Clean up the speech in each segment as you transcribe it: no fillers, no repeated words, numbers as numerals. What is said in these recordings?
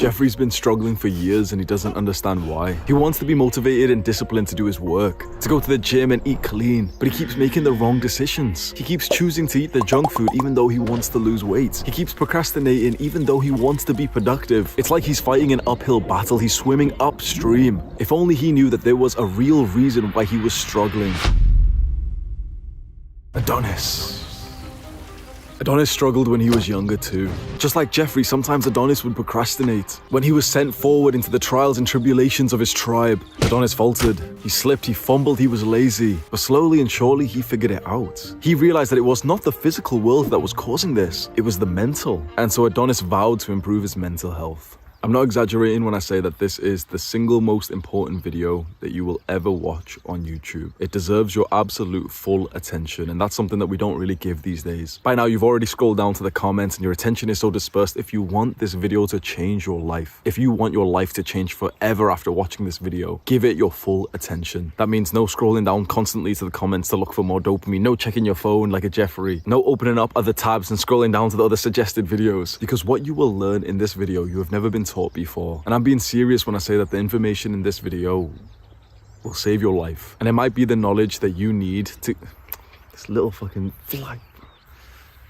Jeffrey's been struggling for years and he doesn't understand why. He wants to be motivated and disciplined to do his work, to go to the gym and eat clean, but he keeps making the wrong decisions. He keeps choosing to eat the junk food even though he wants to lose weight. He keeps procrastinating even though he wants to be productive. It's like he's fighting an uphill battle, he's swimming upstream. If only he knew that there was a real reason why he was struggling. Adonis struggled when he was younger too. Just like Jeffrey, sometimes Adonis would procrastinate. When he was sent forward into the trials and tribulations of his tribe, Adonis faltered. He slipped, he fumbled, he was lazy. But slowly and surely, he figured it out. He realized that it was not the physical world that was causing this, it was the mental. And so Adonis vowed to improve his mental health. I'm not exaggerating when I say that this is the single most important video that you will ever watch on YouTube. It deserves your absolute full attention, and that's something that we don't really give these days. By now, you've already scrolled down to the comments and your attention is so dispersed. If you want this video to change your life, if you want your life to change forever after watching this video, give it your full attention. That means no scrolling down constantly to the comments to look for more dopamine, no checking your phone like a Jeffrey, no opening up other tabs and scrolling down to the other suggested videos. Because what you will learn in this video, you have never been taught before. And I'm being serious when I say that the information in this video will save your life. And it might be the knowledge that you need to... This little fucking fly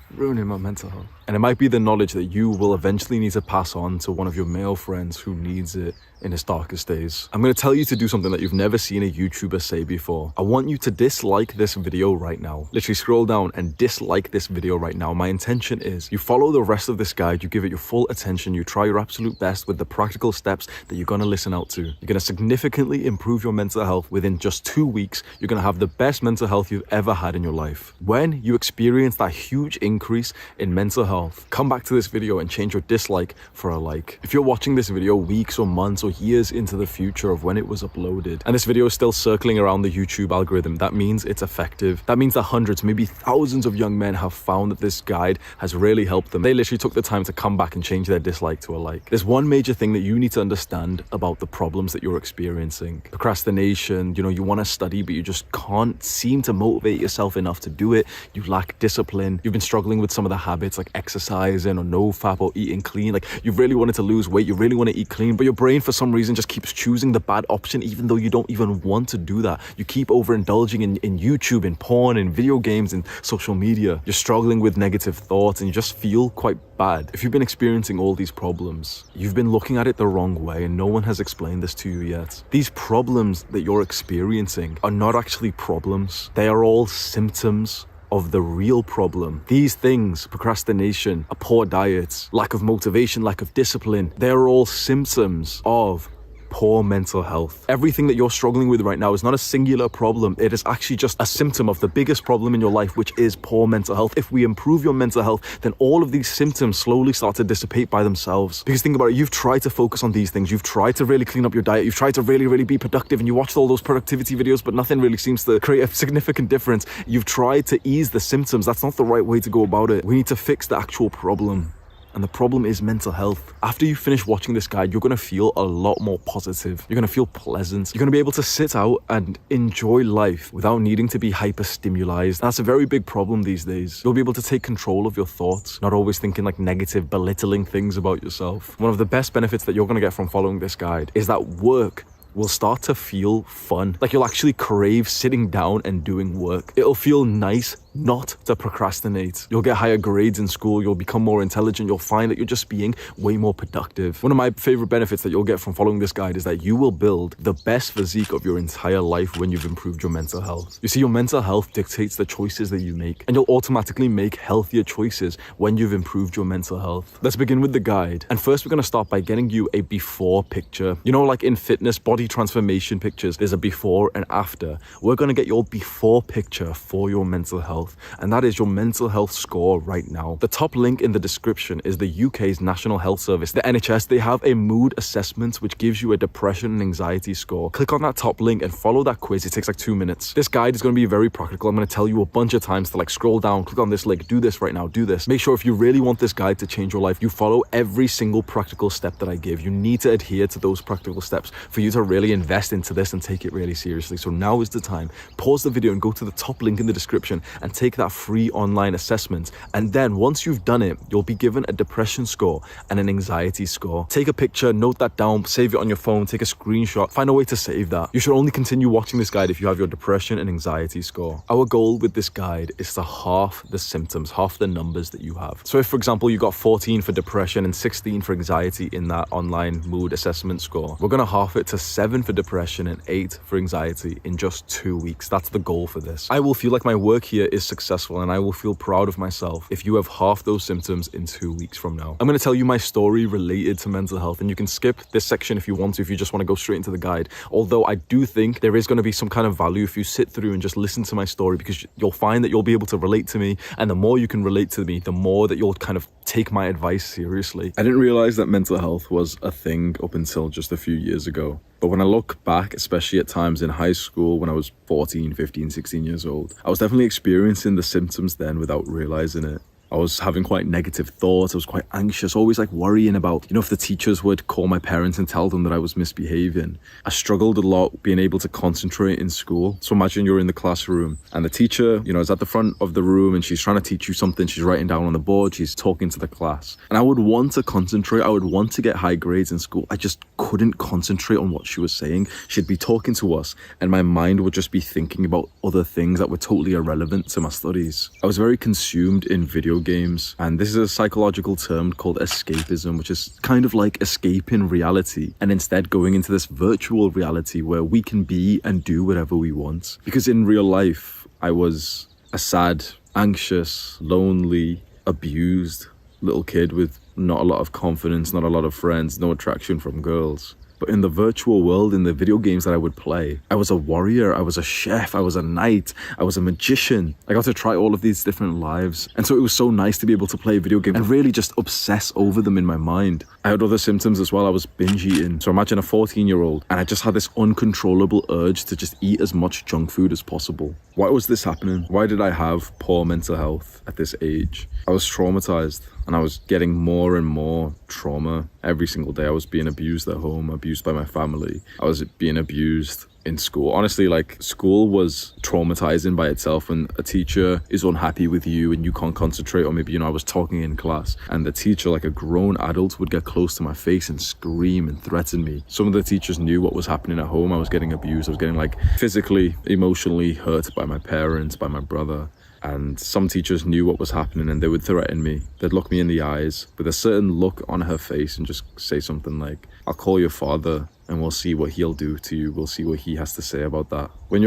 ruining my mental health. And it might be the knowledge that you will eventually need to pass on to one of your male friends who needs it in his darkest days. I'm going to tell you to do something that you've never seen a YouTuber say before. I want you to dislike this video right now. Literally scroll down and dislike this video right now. My intention is you follow the rest of this guide, you give it your full attention, you try your absolute best with the practical steps that you're going to listen out to. You're going to significantly improve your mental health within just 2 weeks. You're going to have the best mental health you've ever had in your life. When you experience that huge increase in mental health, come back to this video and change your dislike for a like. If you're watching this video weeks or months or years into the future of when it was uploaded, and this video is still circling around the YouTube algorithm, that means it's effective. That means that hundreds, maybe thousands of young men have found that this guide has really helped them. They literally took the time to come back and change their dislike to a like. There's one major thing that you need to understand about the problems that you're experiencing. Procrastination, you want to study, but you just can't seem to motivate yourself enough to do it. You lack discipline. You've been struggling with some of the habits like exercising or no fap or eating clean. Like you've really wanted to lose weight, you really want to eat clean, but your brain for some reason just keeps choosing the bad option even though you don't even want to do that. You keep overindulging in YouTube, in porn, in video games, in social media. You're struggling with negative thoughts and you just feel quite bad. If you've been experiencing all these problems, you've been looking at it the wrong way and no one has explained this to you yet. These problems that you're experiencing are not actually problems. They are all symptoms of the real problem. These things, procrastination, a poor diet, lack of motivation, lack of discipline, they're all symptoms of poor mental health. Everything that you're struggling with right now is not a singular problem. It is actually just a symptom of the biggest problem in your life, which is poor mental health. If we improve your mental health, then all of these symptoms slowly start to dissipate by themselves. Because think about it, you've tried to focus on these things. You've tried to really clean up your diet. You've tried to really be productive and you watched all those productivity videos, but nothing really seems to create a significant difference. You've tried to ease the symptoms. That's not the right way to go about it. We need to fix the actual problem. And the problem is mental health. After you finish watching this guide, you're going to feel a lot more positive. You're going to feel pleasant. You're going to be able to sit out and enjoy life without needing to be hyper-stimulized. That's a very big problem these days. You'll be able to take control of your thoughts, not always thinking like negative, belittling things about yourself. One of the best benefits that you're going to get from following this guide is that work will start to feel fun. Like you'll actually crave sitting down and doing work. It'll feel nice not to procrastinate. You'll get higher grades in school. You'll become more intelligent. You'll find that you're just being way more productive. One of my favorite benefits that you'll get from following this guide is that you will build the best physique of your entire life when you've improved your mental health. You see, your mental health dictates the choices that you make, and you'll automatically make healthier choices when you've improved your mental health. Let's begin with the guide. And first, we're going to start by getting you a before picture. Like in fitness, body transformation pictures, there's a before and after. We're going to get your before picture for your mental health. And that is your mental health score right now. The top link in the description is the UK's National Health Service. The NHS, they have a mood assessment which gives you a depression and anxiety score. Click on that top link and follow that quiz. It takes like 2 minutes. This guide is going to be very practical. I'm going to tell you a bunch of times to scroll down, click on this link, do this right now, do this. Make sure if you really want this guide to change your life, you follow every single practical step that I give. You need to adhere to those practical steps for you to really invest into this and take it really seriously. So now is the time. Pause the video and go to the top link in the description and and take that free online assessment. And then once you've done it, you'll be given a depression score and an anxiety score. Take a picture, note that down, save it on your phone, take a screenshot, find a way to save that. You should only continue watching this guide if you have your depression and anxiety score. Our goal with this guide is to halve the symptoms, half the numbers that you have. So if, for example, you got 14 for depression and 16 for anxiety in that online mood assessment score, we're gonna half it to 7 for depression and 8 for anxiety in just 2 weeks. That's the goal for this. I will feel like my work here is successful and I will feel proud of myself if you have half those symptoms in 2 weeks from now. I'm gonna tell you my story related to mental health, and you can skip this section if you want to, if you just wanna go straight into the guide. Although I do think there is gonna be some kind of value if you sit through and just listen to my story, because you'll find that you'll be able to relate to me, and the more you can relate to me, the more that you'll kind of take my advice seriously. I didn't realize that mental health was a thing up until just a few years ago. But when I look back, especially at times in high school when I was 14, 15, 16 years old, I was definitely experiencing the symptoms then without realizing it. I was having quite negative thoughts. I was quite anxious, always like worrying about, if the teachers would call my parents and tell them that I was misbehaving. I struggled a lot being able to concentrate in school. So imagine you're in the classroom and the teacher, is at the front of the room and she's trying to teach you something. She's writing down on the board, she's talking to the class. And I would want to concentrate. I would want to get high grades in school. I just couldn't concentrate on what she was saying. She'd be talking to us and my mind would just be thinking about other things that were totally irrelevant to my studies. I was very consumed in video games, and this is a psychological term called escapism, which is kind of like escaping reality and instead going into this virtual reality where we can be and do whatever we want. Because in real life, I was a sad, anxious, lonely, abused little kid with not a lot of confidence, not a lot of friends, no attraction from girls. But in the virtual world, in the video games that I would play, I was a warrior, I was a chef, I was a knight, I was a magician. I got to try all of these different lives. And so it was so nice to be able to play video games and really just obsess over them in my mind. I had other symptoms as well. I was binge eating. So imagine a 14-year-old and I just had this uncontrollable urge to just eat as much junk food as possible. Why was this happening? Why did I have poor mental health at this age? I was traumatized and I was getting more and more trauma every single day. I was being abused at home, abused by my family. I was being abused in school. Honestly, school was traumatizing by itself. When a teacher is unhappy with you and you can't concentrate, or maybe, I was talking in class and the teacher, like a grown adult, would get close to my face and scream and threaten me. Some of the teachers knew what was happening at home. I was getting abused. I was getting physically, emotionally hurt by my parents, by my brother. And some teachers knew what was happening and they would threaten me. They'd look me in the eyes with a certain look on her face and just say something like, "I'll call your father and we'll see what he'll do to you. We'll see what he has to say about that." I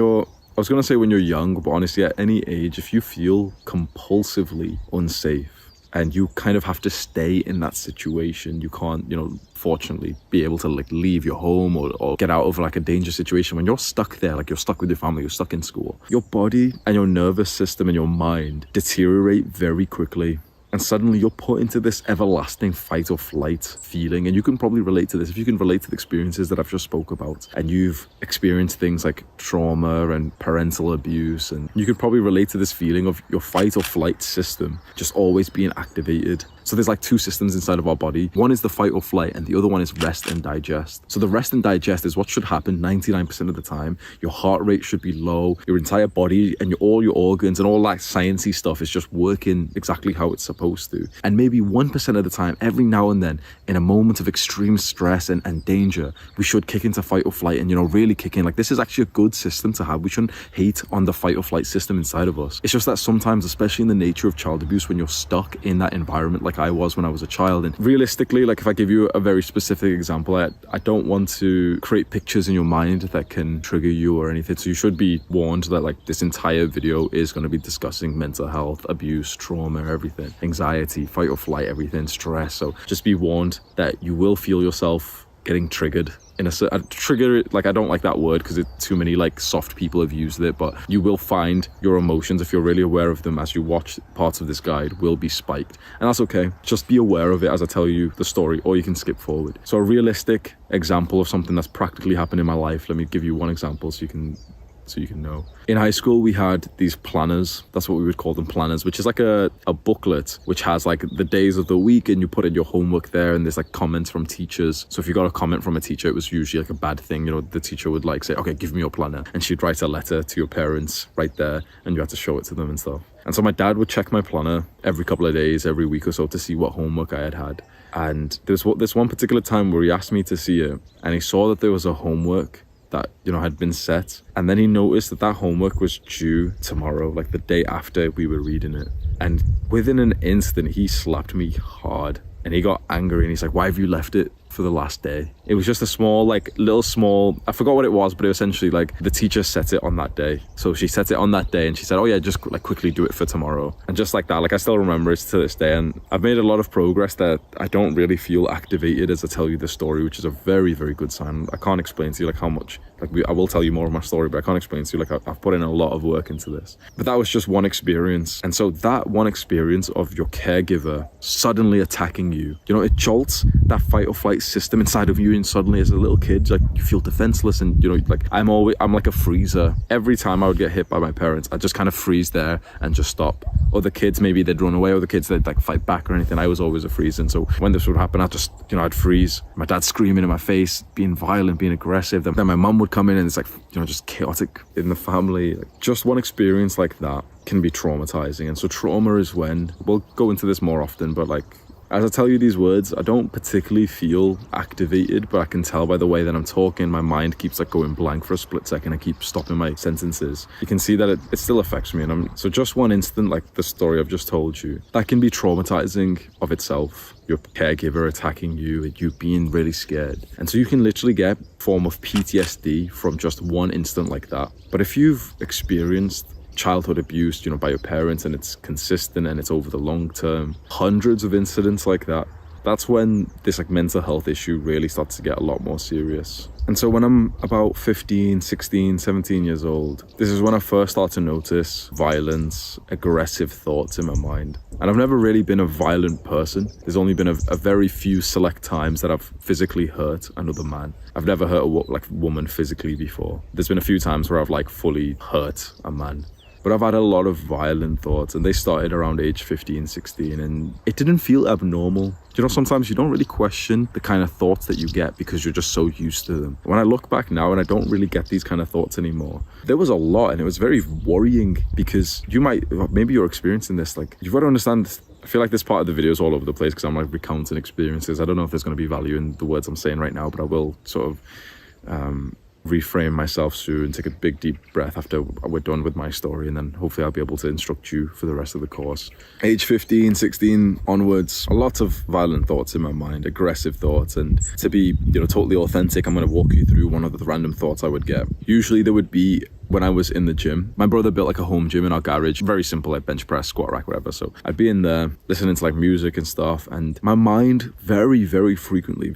was going to say when you're young, but honestly at any age, if you feel compulsively unsafe and you kind of have to stay in that situation, you can't, fortunately be able to leave your home or get out of a dangerous situation. When you're stuck there, you're stuck with your family, you're stuck in school, your body and your nervous system and your mind deteriorate very quickly. And suddenly you're put into this everlasting fight or flight feeling. And you can probably relate to this. If you can relate to the experiences that I've just spoke about, and you've experienced things like trauma and parental abuse, and you can probably relate to this feeling of your fight or flight system just always being activated. So there's two systems inside of our body. One is the fight or flight and the other one is rest and digest. So the rest and digest is what should happen 99% of the time. Your heart rate should be low. Your entire body and all your organs and all that sciencey stuff is just working exactly how it's supposed to. And maybe 1% of the time, every now and then, in a moment of extreme stress and danger, we should kick into fight or flight and, really kick in. This is actually a good system to have. We shouldn't hate on the fight or flight system inside of us. It's just that sometimes, especially in the nature of child abuse, when you're stuck in that environment like I was when I was a child, and realistically, if I give you a very specific example, I don't want to create pictures in your mind that can trigger you or anything. So you should be warned that this entire video is going to be discussing mental health, abuse, trauma, everything, anxiety, fight or flight, everything, stress. So just be warned that you will feel yourself getting triggered in a trigger. I don't like that word because too many soft people have used it, but you will find your emotions, if you're really aware of them as you watch parts of this guide, will be spiked, and that's okay. Just be aware of it as I tell you the story, or you can skip forward. So a realistic example of something that's practically happened in my life, let me give you one example so you can so you can know. In high school, we had these planners. That's what we would call them, planners, which is like a booklet which has like the days of the week, and you put in your homework there, and there's like comments from teachers. So if you got a comment from a teacher, it was usually like a bad thing. You know, the teacher would like say, okay, give me your planner. And she'd write a letter to your parents right there, and you had to show it to them and stuff. And so my dad would check my planner every couple of days, every week or so, to see what homework I had. And there's this one particular time where he asked me to see it, and he saw that there was a homework that, you know, had been set. And then he noticed that homework was due tomorrow, like the day after we were reading it. And within an instant, he slapped me hard, and he got angry, and he's like, why have you left it for the last day? It was just a small, I forgot what it was, but it was essentially like the teacher set it on that day. So she set it on that day, and she said, oh yeah, just like quickly do it for tomorrow. And just like that, like I still remember it to this day, and I've made a lot of progress that I don't really feel activated as I tell you the story, which is a very, very good sign. I can't explain to you like how much, I will tell you more of my story, but I can't explain to you, like I've put in a lot of work into this. But that was just one experience. And so that one experience of your caregiver suddenly attacking you, you know, it jolts that fight or flight system inside of you, and suddenly as a little kid, like you feel defenseless, and you know, like I'm like a freezer. Every time I would get hit by my parents, I'd just kind of freeze there and just stop. Other kids, maybe they'd run away, other kids they'd like fight back or anything. I was always a freeze, and so when this would happen, I'd freeze. My dad screaming in my face, being violent, being aggressive. Then my mum would come in, and it's like, you know, just chaotic in the family. Like, just one experience like that can be traumatizing. And so trauma is when, we'll go into this more often, but like, as I tell you these words, I don't particularly feel activated, but I can tell by the way that I'm talking, my mind keeps like going blank for a split second. I keep stopping my sentences. You can see that it still affects me. And so just one instant, like the story I've just told you, that can be traumatizing of itself. Your caregiver attacking you, you being really scared. And so you can literally get a form of PTSD from just one instant like that. But if you've experienced childhood abuse, you know, by your parents, and it's consistent and it's over the long term, hundreds of incidents like that, that's when this like mental health issue really starts to get a lot more serious. And so when I'm about 15, 16, 17 years old, this is when I first start to notice violence, aggressive thoughts in my mind. And I've never really been a violent person. There's only been a very few select times that I've physically hurt another man. I've never hurt a woman physically before. There's been a few times where I've like fully hurt a man. But I've had a lot of violent thoughts, and they started around age 15, 16, and it didn't feel abnormal. You know, sometimes you don't really question the kind of thoughts that you get because you're just so used to them. When I look back now, and I don't really get these kind of thoughts anymore, there was a lot, and it was very worrying, because maybe you're experiencing this, like, you've got to understand, I feel like this part of the video is all over the place because I'm like recounting experiences. I don't know if there's going to be value in the words I'm saying right now, but I will sort of reframe myself soon, take a big deep breath after we're done with my story, and then hopefully I'll be able to instruct you for the rest of the course. Age 15, 16 onwards, a lot of violent thoughts in my mind, aggressive thoughts, and to be, you know, totally authentic, I'm going to walk you through one of the random thoughts I would get. Usually there would be, when I was in the gym, my brother built like a home gym in our garage, very simple, like bench press, squat rack, whatever. So I'd be in there listening to like music and stuff, and my mind very, very frequently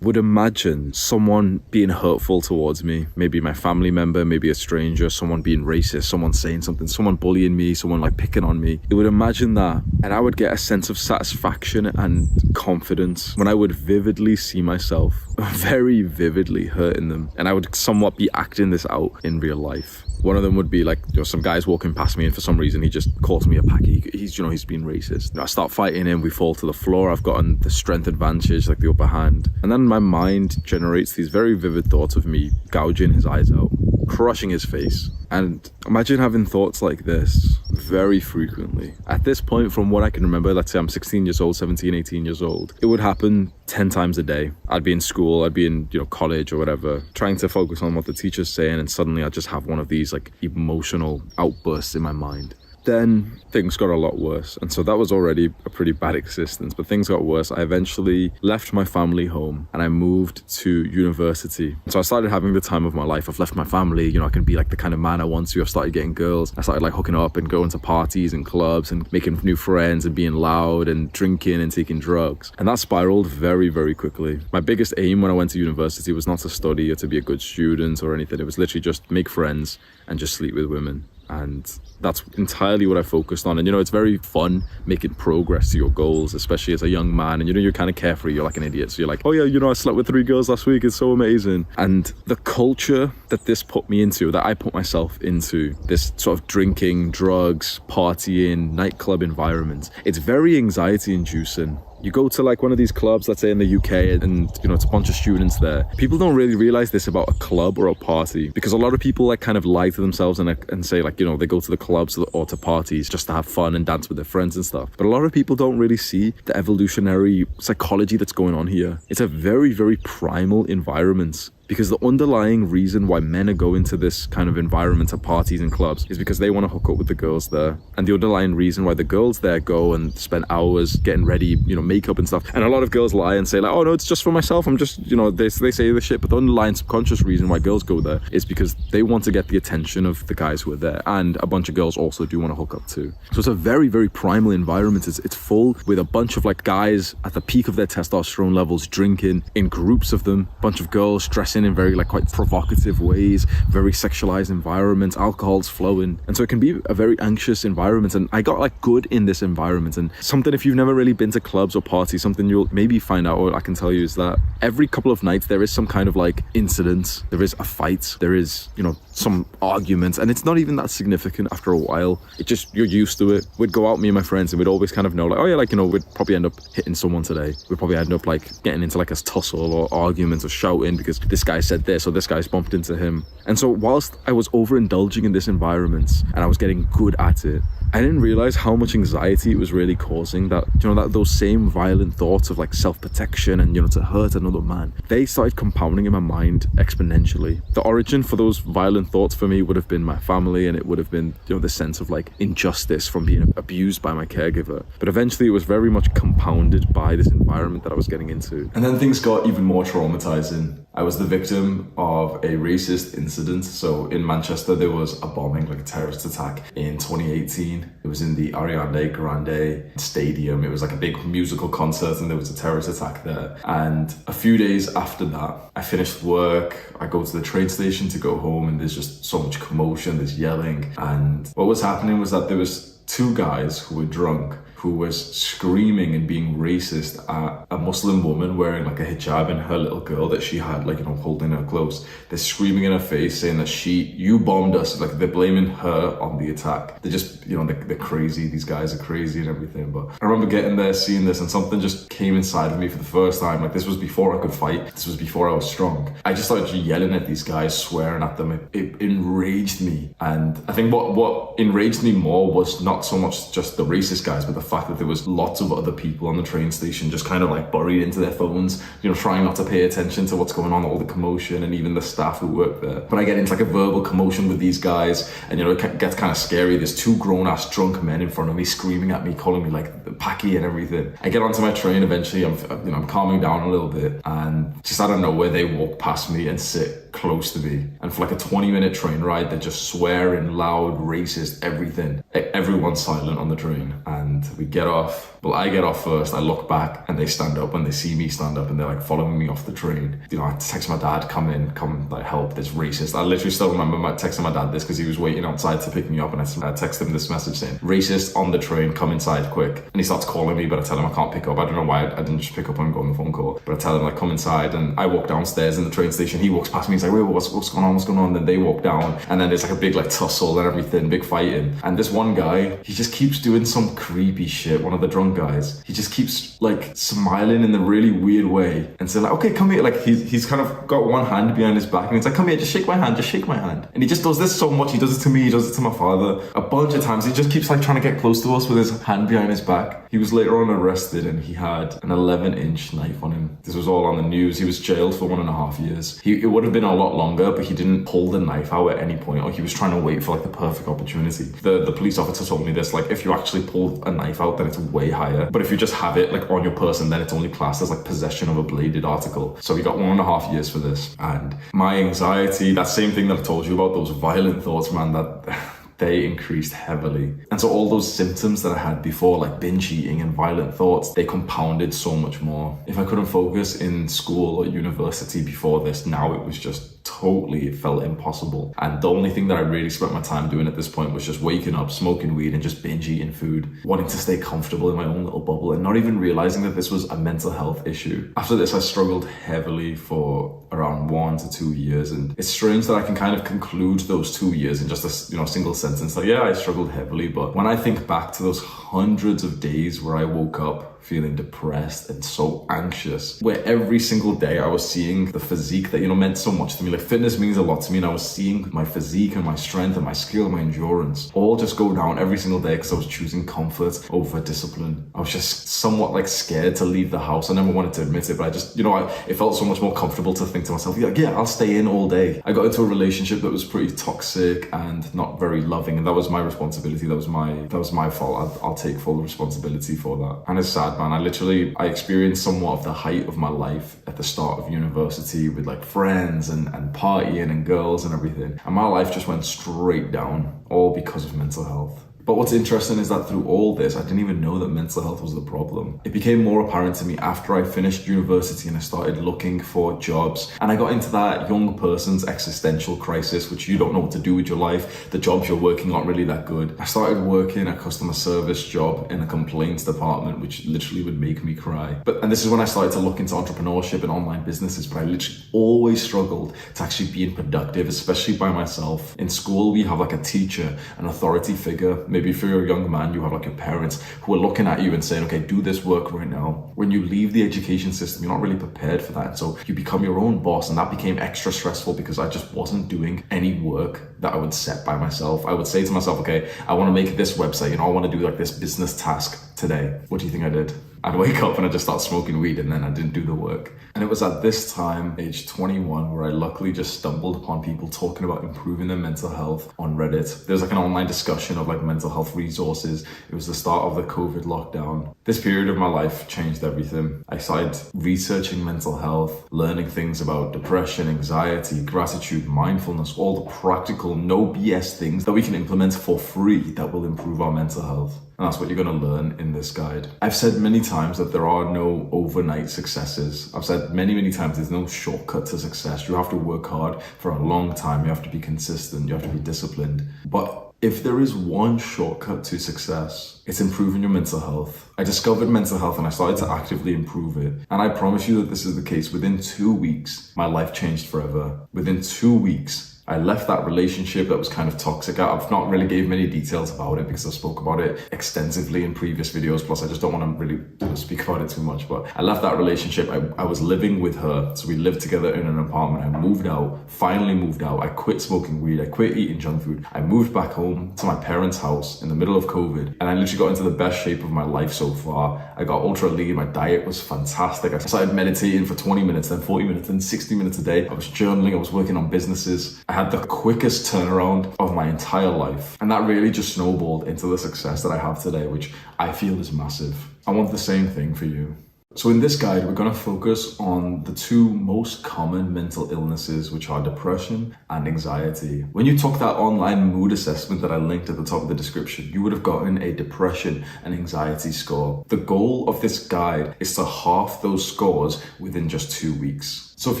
would imagine someone being hurtful towards me, maybe my family member, maybe a stranger, someone being racist, someone saying something, someone bullying me, someone like picking on me. It would imagine that, and I would get a sense of satisfaction and confidence when I would vividly see myself very vividly hurting them, and I would somewhat be acting this out in real life. One of them would be like, you know, some guy's walking past me, and for some reason he just calls me a packy. He's being racist. You know, I start fighting him, we fall to the floor, I've gotten the strength advantage, like the upper hand. And then my mind generates these very vivid thoughts of me gouging his eyes out, crushing his face. And imagine having thoughts like this very frequently. At this point, from what I can remember, let's say I'm 16 years old, 17, 18 years old, it would happen 10 times a day. I'd be in school, I'd be in, you know, college or whatever, trying to focus on what the teacher's saying, and suddenly I'd just have one of these like emotional outbursts in my mind. Then things got a lot worse, and so that was already a pretty bad existence, but things got worse. I eventually left my family home and I moved to university. So I started having the time of my life. I've left my family, you know, I can be like the kind of man I want to. I've started getting girls. I started like hooking up and going to parties and clubs and making new friends and being loud and drinking and taking drugs. And that spiraled very, very quickly. My biggest aim when I went to university was not to study or to be a good student or anything. It was literally just make friends and just sleep with women. And that's entirely what I focused on. And, it's very fun making progress to your goals, especially as a young man. And, you're kind of carefree. You're like an idiot. So you're like, oh yeah, I slept with 3 girls last week. It's so amazing. And the culture that this put me into, that I put myself into, this sort of drinking, drugs, partying, nightclub environment, it's very anxiety inducing. You go to like one of these clubs, let's say in the UK, and it's a bunch of students there. People don't really realize this about a club or a party, because a lot of people like kind of lie to themselves and say like, they go to the clubs or to parties just to have fun and dance with their friends and stuff. But a lot of people don't really see the evolutionary psychology that's going on here. It's a very, very primal environment. Because the underlying reason why men are going to this kind of environment at parties and clubs is because they want to hook up with the girls there. And the underlying reason why the girls there go and spend hours getting ready, makeup and stuff. And a lot of girls lie and say like, oh no, it's just for myself. I'm just, they say this shit. But the underlying subconscious reason why girls go there is because they want to get the attention of the guys who are there. And a bunch of girls also do want to hook up too. So it's a very, very primal environment. It's full with a bunch of like guys at the peak of their testosterone levels, drinking in groups of them, bunch of girls dressing in very like quite provocative ways, very sexualized environments, alcohol's flowing, and so it can be a very anxious environment. And I got like good in this environment. And something, if you've never really been to clubs or parties, something you'll maybe find out, or I can tell you, is that every couple of nights there is some kind of like incident, there is a fight, there is some arguments, and it's not even that significant after a while. It just, you're used to it. We'd go out, me and my friends, and we'd always kind of know like, oh yeah, like we'd probably end up hitting someone today. We'd probably end up like getting into like a tussle or argument or shouting because this guy said this or this guy's bumped into him. And so whilst I was overindulging in this environment and I was getting good at it, I didn't realize how much anxiety it was really causing. That that those same violent thoughts of like self-protection and to hurt another man, they started compounding in my mind exponentially. The origin for those violent thoughts for me would have been my family, and it would have been the sense of like injustice from being abused by my caregiver. But eventually it was very much compounded by this environment that I was getting into. And then things got even more traumatizing. I was the victim of a racist incident. So in Manchester, there was a bombing, like a terrorist attack in 2018. It was in the Ariana Grande Stadium. It was like a big musical concert and there was a terrorist attack there. And a few days after that, I finished work. I go to the train station to go home, and there's just so much commotion, there's yelling. And what was happening was that there was 2 guys who were drunk, who was screaming and being racist at a Muslim woman wearing like a hijab and her little girl that she had, like, holding her close. They're screaming in her face saying that you bombed us. Like, they're blaming her on the attack. They're just, they're crazy. These guys are crazy and everything. But I remember getting there, seeing this, and something just came inside of me for the first time. Like, this was before I could fight. This was before I was strong. I just started yelling at these guys, swearing at them. It enraged me. And I think what enraged me more was not so much just the racist guys, but the fact that there was lots of other people on the train station just kind of like buried into their phones, trying not to pay attention to what's going on, all the commotion, and even the staff who work there. But I get into like a verbal commotion with these guys, and it gets kind of scary. There's 2 grown-ass drunk men in front of me screaming at me, calling me like Packy and everything. I get onto my train eventually. I'm calming down a little bit, and just out of nowhere they walk past me and sit close to me. And for like a 20-minute train ride, they're just swearing loud, racist, everything. Everyone's silent on the train, and we get off. Well, I get off first. I look back and they stand up, and they see me stand up, and they're like following me off the train. I text my dad, come like help, this racist. I literally still remember texting my dad this because he was waiting outside to pick me up, and I texted him this message saying, racist on the train, come inside quick. And he starts calling me, but I tell him I can't pick up. I don't know why I didn't just pick up and go on the phone call, but I tell him like, come inside. And I walk downstairs in the train station. He walks past me, he's like, wait, what's going on? Then they walk down, and then there's like a big like tussle and everything, big fighting. And this one guy, he just keeps doing some creepy shit. One of the drunk guys, he just keeps like smiling in a really weird way and saying like, okay, come here. Like he's kind of got one hand behind his back, and he's like, come here, just shake my hand. And he just does this so much. He does it to me, he does it to my father a bunch of times. He just keeps like trying to get close to us with his hand behind his back. He was later on arrested, and he had an 11-inch knife on him. This was all on the news. He was jailed for 1.5 years. It would have been a lot longer, but he didn't pull the knife out at any point, or he was trying to wait for like the perfect opportunity. The police officer told me this, like, if you actually pull a knife out, then it's way higher. But if you just have it like on your person, then it's only classed as like possession of a bladed article. So he got 1.5 years for this. And my anxiety, that same thing that I told you about, those violent thoughts, man, that they increased heavily. And so all those symptoms that I had before, like binge eating and violent thoughts, they compounded so much more. If I couldn't focus in school or university before this, now it was just totally, it felt impossible. And the only thing that I really spent my time doing at this point was just waking up, smoking weed, and just binge eating food, wanting to stay comfortable in my own little bubble and not even realizing that this was a mental health issue. After this, I struggled heavily for around 1 to 2 years, and it's strange that I can kind of conclude those 2 years in just a single sentence. Like, yeah, I struggled heavily, but when I think back to those hundreds of days where I woke up feeling depressed and so anxious, where every single day I was seeing the physique that, meant so much to me. Like, fitness means a lot to me, and I was seeing my physique and my strength and my skill and my endurance all just go down every single day because I was choosing comfort over discipline. I was just somewhat like scared to leave the house. I never wanted to admit it, but I just, it felt so much more comfortable to think to myself, yeah, I'll stay in all day. I got into a relationship that was pretty toxic and not very loving, and that was my responsibility. That was my fault. I'll take full responsibility for that. And it's sad, man. I experienced somewhat of the height of my life at the start of university with like friends and partying and girls and everything. And my life just went straight down, all because of mental health. But what's interesting is that through all this, I didn't even know that mental health was the problem. It became more apparent to me after I finished university and I started looking for jobs. And I got into that young person's existential crisis, which you don't know what to do with your life. The jobs you're working aren't really that good. I started working a customer service job in a complaints department, which literally would make me cry. And this is when I started to look into entrepreneurship and online businesses, but I literally always struggled to actually being productive, especially by myself. In school, we have like a teacher, an authority figure. Maybe if you're a young man, you have like your parents who are looking at you and saying, okay, do this work right now. When you leave the education system, you're not really prepared for that. So you become your own boss, and that became extra stressful because I just wasn't doing any work that I would set by myself. I would say to myself, okay, I want to make this website, I want to do like this business task today. What do you think I did? I'd wake up and I'd just start smoking weed, and then I didn't do the work. And it was at this time, age 21, where I luckily just stumbled upon people talking about improving their mental health on Reddit. There's like an online discussion of like mental health resources. It was the start of the COVID lockdown. This period of my life changed everything. I started researching mental health, learning things about depression, anxiety, gratitude, mindfulness, all the practical, no BS things that we can implement for free that will improve our mental health. And that's what you're going to learn in this guide. I've said many times that there are no overnight successes. I've said many times there's no shortcut to success. You have to work hard for a long time. You have to be consistent. You have to be disciplined. But if there is one shortcut to success, it's improving your mental health. I discovered mental health and I started to actively improve it. And I promise you that this is the case. Within 2 weeks, my life changed forever. Within 2 weeks, I left that relationship that was kind of toxic. I've not really gave many details about it because I spoke about it extensively in previous videos. Plus, I just don't want to really speak about it too much. But I left that relationship. I was living with her. So we lived together in an apartment. I moved out, finally moved out. I quit smoking weed. I quit eating junk food. I moved back home to my parents' house in the middle of COVID. And I literally got into the best shape of my life so far. I got ultra lean. My diet was fantastic. I started meditating for 20 minutes, then 40 minutes, then 60 minutes a day. I was journaling. I was working on businesses. I had the quickest turnaround of my entire life. And that really just snowballed into the success that I have today, which I feel is massive. I want the same thing for you. So in this guide, we're going to focus on the two most common mental illnesses, which are depression and anxiety. When you took that online mood assessment that I linked at the top of the description, you would have gotten a depression and anxiety score. The goal of this guide is to halve those scores within just 2 weeks. So if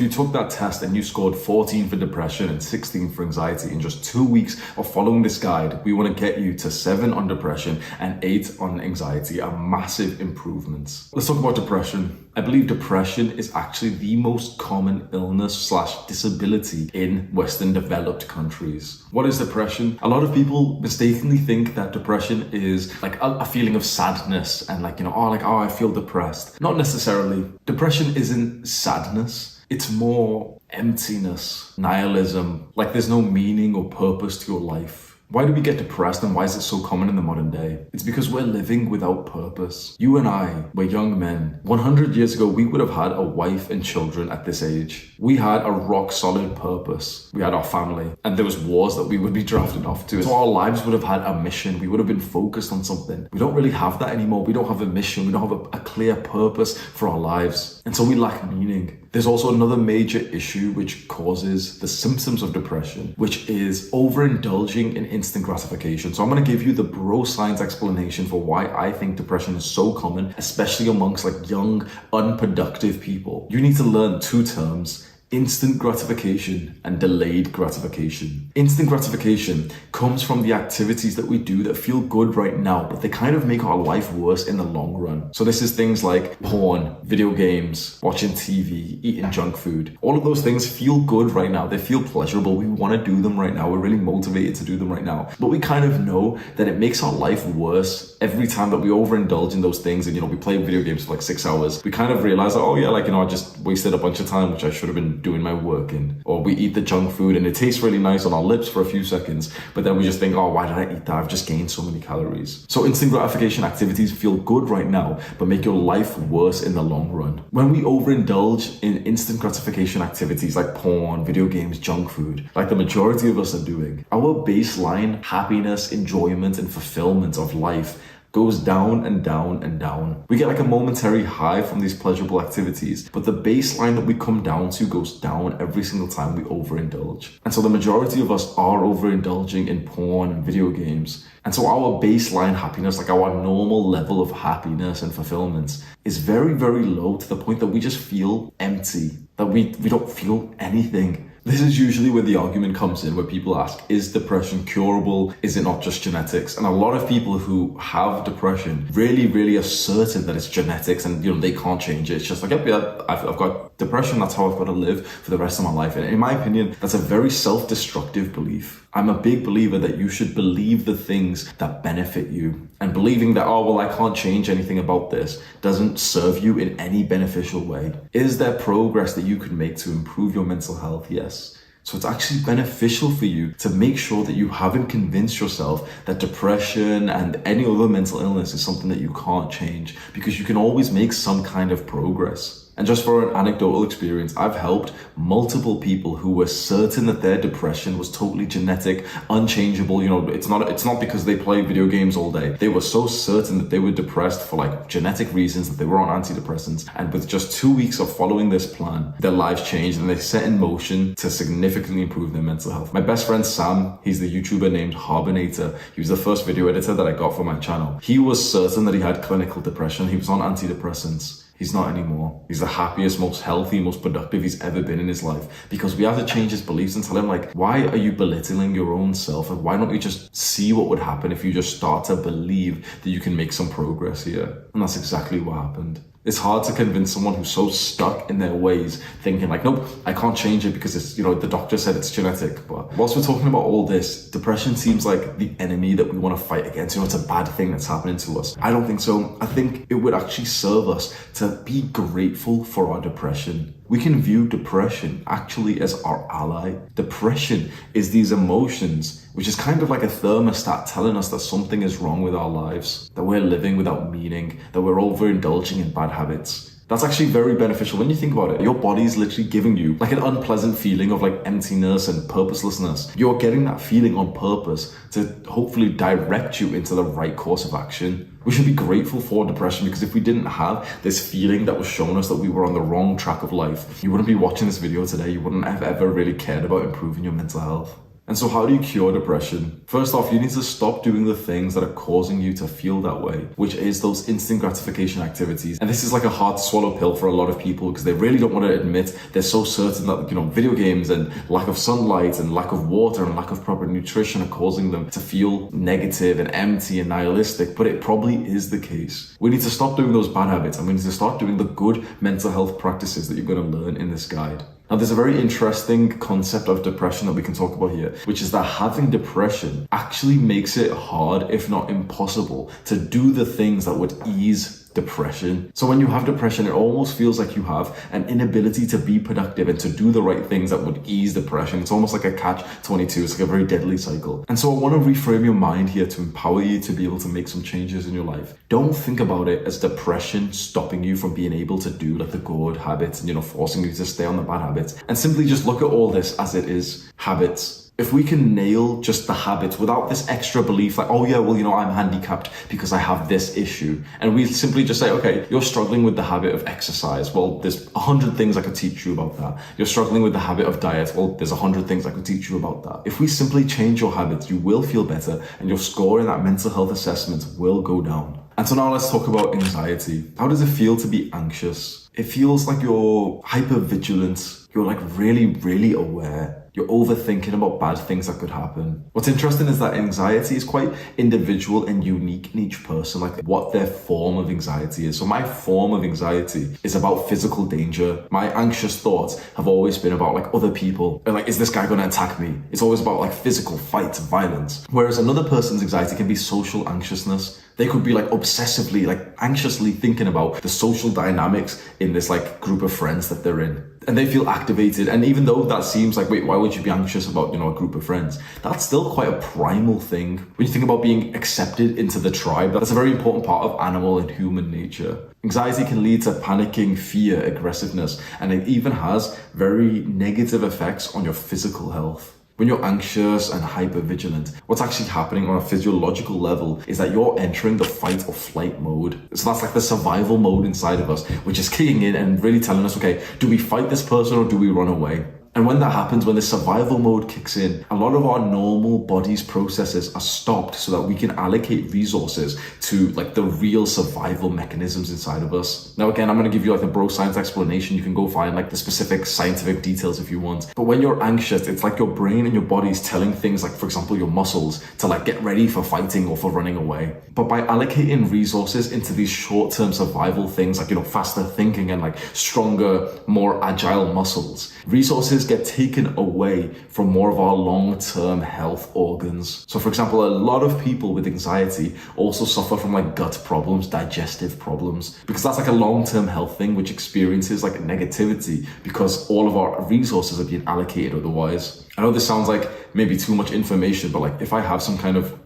you took that test and you scored 14 for depression and 16 for anxiety in just 2 weeks of following this guide, we want to get you to 7 on depression and 8 on anxiety, a massive improvement. Let's talk about depression. I believe depression is actually the most common illness/disability in Western developed countries. What is depression? A lot of people mistakenly think that depression is like a feeling of sadness and I feel depressed. Not necessarily. Depression isn't sadness. It's more emptiness, nihilism, like there's no meaning or purpose to your life. Why do we get depressed and why is it so common in the modern day? It's because we're living without purpose. You and I were young men. 100 years ago, we would have had a wife and children at this age. We had a rock solid purpose. We had our family and there was wars that we would be drafted off to. So our lives would have had a mission. We would have been focused on something. We don't really have that anymore. We don't have a mission. We don't have a clear purpose for our lives. And so we lack meaning. There's also another major issue which causes the symptoms of depression, which is overindulging in instant gratification. So I'm going to give you the bro science explanation for why I think depression is so common, especially amongst like young, unproductive people. You need to learn two terms: instant gratification and delayed gratification. Instant gratification comes from the activities that we do that feel good right now, but they kind of make our life worse in the long run. So this is things like porn, video games, watching TV, eating junk food. All of those things feel good right now. They feel pleasurable. We want to do them right now. We're really motivated to do them right now. But we kind of know that it makes our life worse every time that we overindulge in those things. And, we play video games for like 6 hours. We kind of realize, oh yeah, I just wasted a bunch of time, which I should have been doing my work in. Or we eat the junk food and it tastes really nice on our lips for a few seconds, but then we just think, oh, why did I eat that? I've just gained so many calories. So instant gratification activities feel good right now, but make your life worse in the long run. When we overindulge in instant gratification activities like porn, video games, junk food, like the majority of us are doing, our baseline happiness, enjoyment, and fulfillment of life goes down and down and down. We get like a momentary high from these pleasurable activities, but the baseline that we come down to goes down every single time we overindulge. And so the majority of us are overindulging in porn and video games. And so our baseline happiness, like our normal level of happiness and fulfillment, is very, very low, to the point that we just feel empty, that we don't feel anything. This is usually where the argument comes in, where people ask, is depression curable? Is it not just genetics? And a lot of people who have depression really are certain that it's genetics and they can't change it. It's just like, yep, yeah, I've got depression, that's how I've got to live for the rest of my life. And in my opinion, that's a very self-destructive belief. I'm a big believer that you should believe the things that benefit you. And believing that, oh, well, I can't change anything about this doesn't serve you in any beneficial way. Is there progress that you can make to improve your mental health? Yes. So it's actually beneficial for you to make sure that you haven't convinced yourself that depression and any other mental illness is something that you can't change, because you can always make some kind of progress. And just for an anecdotal experience, I've helped multiple people who were certain that their depression was totally genetic, unchangeable. It's not because they play video games all day. They were so certain that they were depressed for like genetic reasons, that they were on antidepressants. And with just 2 weeks of following this plan, their lives changed and they set in motion to significantly improve their mental health. My best friend Sam, he's the YouTuber named Harbinator. He was the first video editor that I got for my channel. He was certain that he had clinical depression. He was on antidepressants. He's not anymore. He's the happiest, most healthy, most productive he's ever been in his life, because we have to change his beliefs and tell him, like, why are you belittling your own self? And why don't you just see what would happen if you just start to believe that you can make some progress here? And that's exactly what happened. It's hard to convince someone who's so stuck in their ways, thinking like, nope, I can't change it because it's, the doctor said it's genetic. But whilst we're talking about all this, depression seems like the enemy that we want to fight against. It's a bad thing that's happening to us. I don't think so. I think it would actually serve us to be grateful for our depression. We can view depression actually as our ally. Depression is these emotions, which is kind of like a thermostat telling us that something is wrong with our lives, that we're living without meaning, that we're overindulging in bad habits. That's actually very beneficial when you think about it. Your body is literally giving you like an unpleasant feeling of like emptiness and purposelessness. You're getting that feeling on purpose to hopefully direct you into the right course of action. We should be grateful for depression, because if we didn't have this feeling that was showing us that we were on the wrong track of life, you wouldn't be watching this video today. You wouldn't have ever really cared about improving your mental health. And so how do you cure depression? First off, you need to stop doing the things that are causing you to feel that way, which is those instant gratification activities. And this is like a hard to swallow pill for a lot of people, because they really don't want to admit they're so certain that, video games and lack of sunlight and lack of water and lack of proper nutrition are causing them to feel negative and empty and nihilistic, but it probably is the case. We need to stop doing those bad habits, and we need to start doing the good mental health practices that you're going to learn in this guide. Now, there's a very interesting concept of depression that we can talk about here, which is that having depression actually makes it hard, if not impossible, to do the things that would ease depression. So when you have depression, it almost feels like you have an inability to be productive and to do the right things that would ease depression. It's almost like a catch-22. It's like a very deadly cycle. And so I want to reframe your mind here to empower you to be able to make some changes in your life. Don't think about it as depression stopping you from being able to do like the good habits and, forcing you to stay on the bad habits. And simply just look at all this as it is: habits. If we can nail just the habits without this extra belief, like, oh yeah, well, I'm handicapped because I have this issue. And we simply just say, okay, you're struggling with the habit of exercise. Well, there's 100 things I could teach you about that. You're struggling with the habit of diet. Well, there's 100 things I could teach you about that. If we simply change your habits, you will feel better and your score in that mental health assessment will go down. And so now let's talk about anxiety. How does it feel to be anxious? It feels like you're hyper-vigilant. You're like really, really aware. You're overthinking about bad things that could happen. What's interesting is that anxiety is quite individual and unique in each person, like what their form of anxiety is. So my form of anxiety is about physical danger. My anxious thoughts have always been about like other people. And like, is this guy gonna attack me? It's always about like physical fight, violence. Whereas another person's anxiety can be social anxiousness. They could be like obsessively, like anxiously thinking about the social dynamics in this like group of friends that they're in. And they feel activated. And even though that seems like, wait, why would you be anxious about, a group of friends? That's still quite a primal thing. When you think about being accepted into the tribe, that's a very important part of animal and human nature. Anxiety can lead to panicking, fear, aggressiveness, and it even has very negative effects on your physical health. When you're anxious and hypervigilant, what's actually happening on a physiological level is that you're entering the fight or flight mode. So that's like the survival mode inside of us, which is keying in and really telling us, okay, do we fight this person or do we run away? And when that happens, when the survival mode kicks in, a lot of our normal body's processes are stopped so that we can allocate resources to like the real survival mechanisms inside of us. Now, again, I'm going to give you like the bro science explanation. You can go find like the specific scientific details if you want. But when you're anxious, it's like your brain and your body is telling things like, for example, your muscles to like get ready for fighting or for running away. But by allocating resources into these short-term survival things like, faster thinking and like stronger, more agile muscles, resources get taken away from more of our long-term health organs. So for example, a lot of people with anxiety also suffer from like gut problems, digestive problems, because that's like a long-term health thing which experiences like negativity because all of our resources are being allocated otherwise. I know this sounds like maybe too much information, but like if I have some kind of,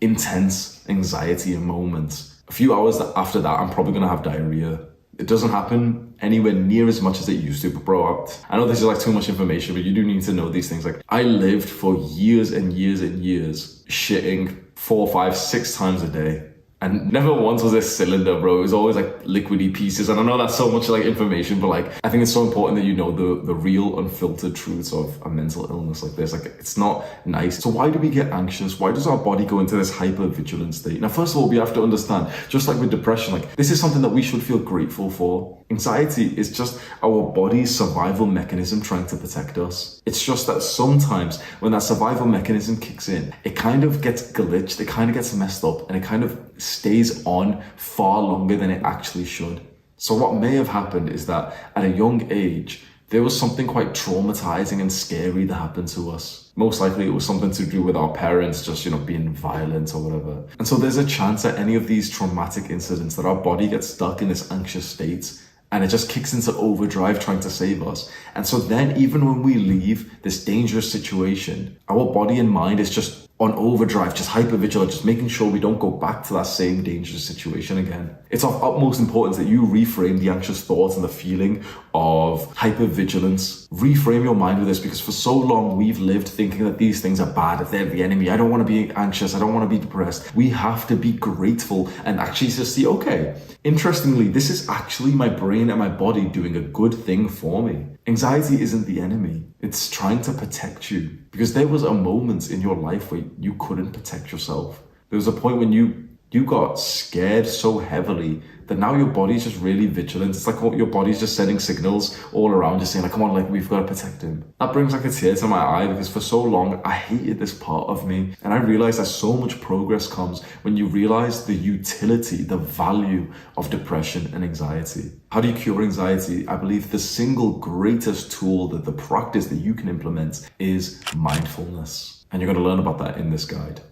intense anxiety moment, a few hours after that, I'm probably gonna have diarrhea. It doesn't happen anywhere near as much as it used to, but bro, I know this is like too much information, but you do need to know these things. Like I lived for years and years and years shitting 4, 5, 6 times a day. And never once was this cylinder, bro. It was always like liquidy pieces. And I know that's so much like information, but like, I think it's so important that you know the real unfiltered truths of a mental illness like this. Like, it's not nice. So why do we get anxious? Why does our body go into this hyper-vigilant state? Now, first of all, we have to understand, just like with depression, like this is something that we should feel grateful for. Anxiety is just our body's survival mechanism trying to protect us. It's just that sometimes when that survival mechanism kicks in, it kind of gets glitched, it kind of gets messed up, and it kind of stays on far longer than it actually should. So what may have happened is that at a young age, there was something quite traumatizing and scary that happened to us. Most likely it was something to do with our parents just, being violent or whatever. And so there's a chance at any of these traumatic incidents that our body gets stuck in this anxious state and it just kicks into overdrive trying to save us. And so then even when we leave this dangerous situation, our body and mind is just on overdrive, just hypervigilant, just making sure we don't go back to that same dangerous situation again. It's of utmost importance that you reframe the anxious thoughts and the feeling of hypervigilance. Reframe your mind with this, because for so long we've lived thinking that these things are bad, that they're the enemy. I don't want to be anxious. I don't want to be depressed. We have to be grateful and actually just see, okay, interestingly, this is actually my brain and my body doing a good thing for me. Anxiety isn't the enemy. It's trying to protect you, because there was a moment in your life where you couldn't protect yourself. There was a point when you got scared so heavily that now your body's just really vigilant. It's like your body's just sending signals all around, just saying like, come on, like we've got to protect him. That brings like a tear to my eye, because for so long I hated this part of me. And I realized that so much progress comes when you realize the utility, the value of depression and anxiety. How do you cure anxiety? I believe the single greatest tool, that the practice that you can implement, is mindfulness. And you're going to learn about that in this guide.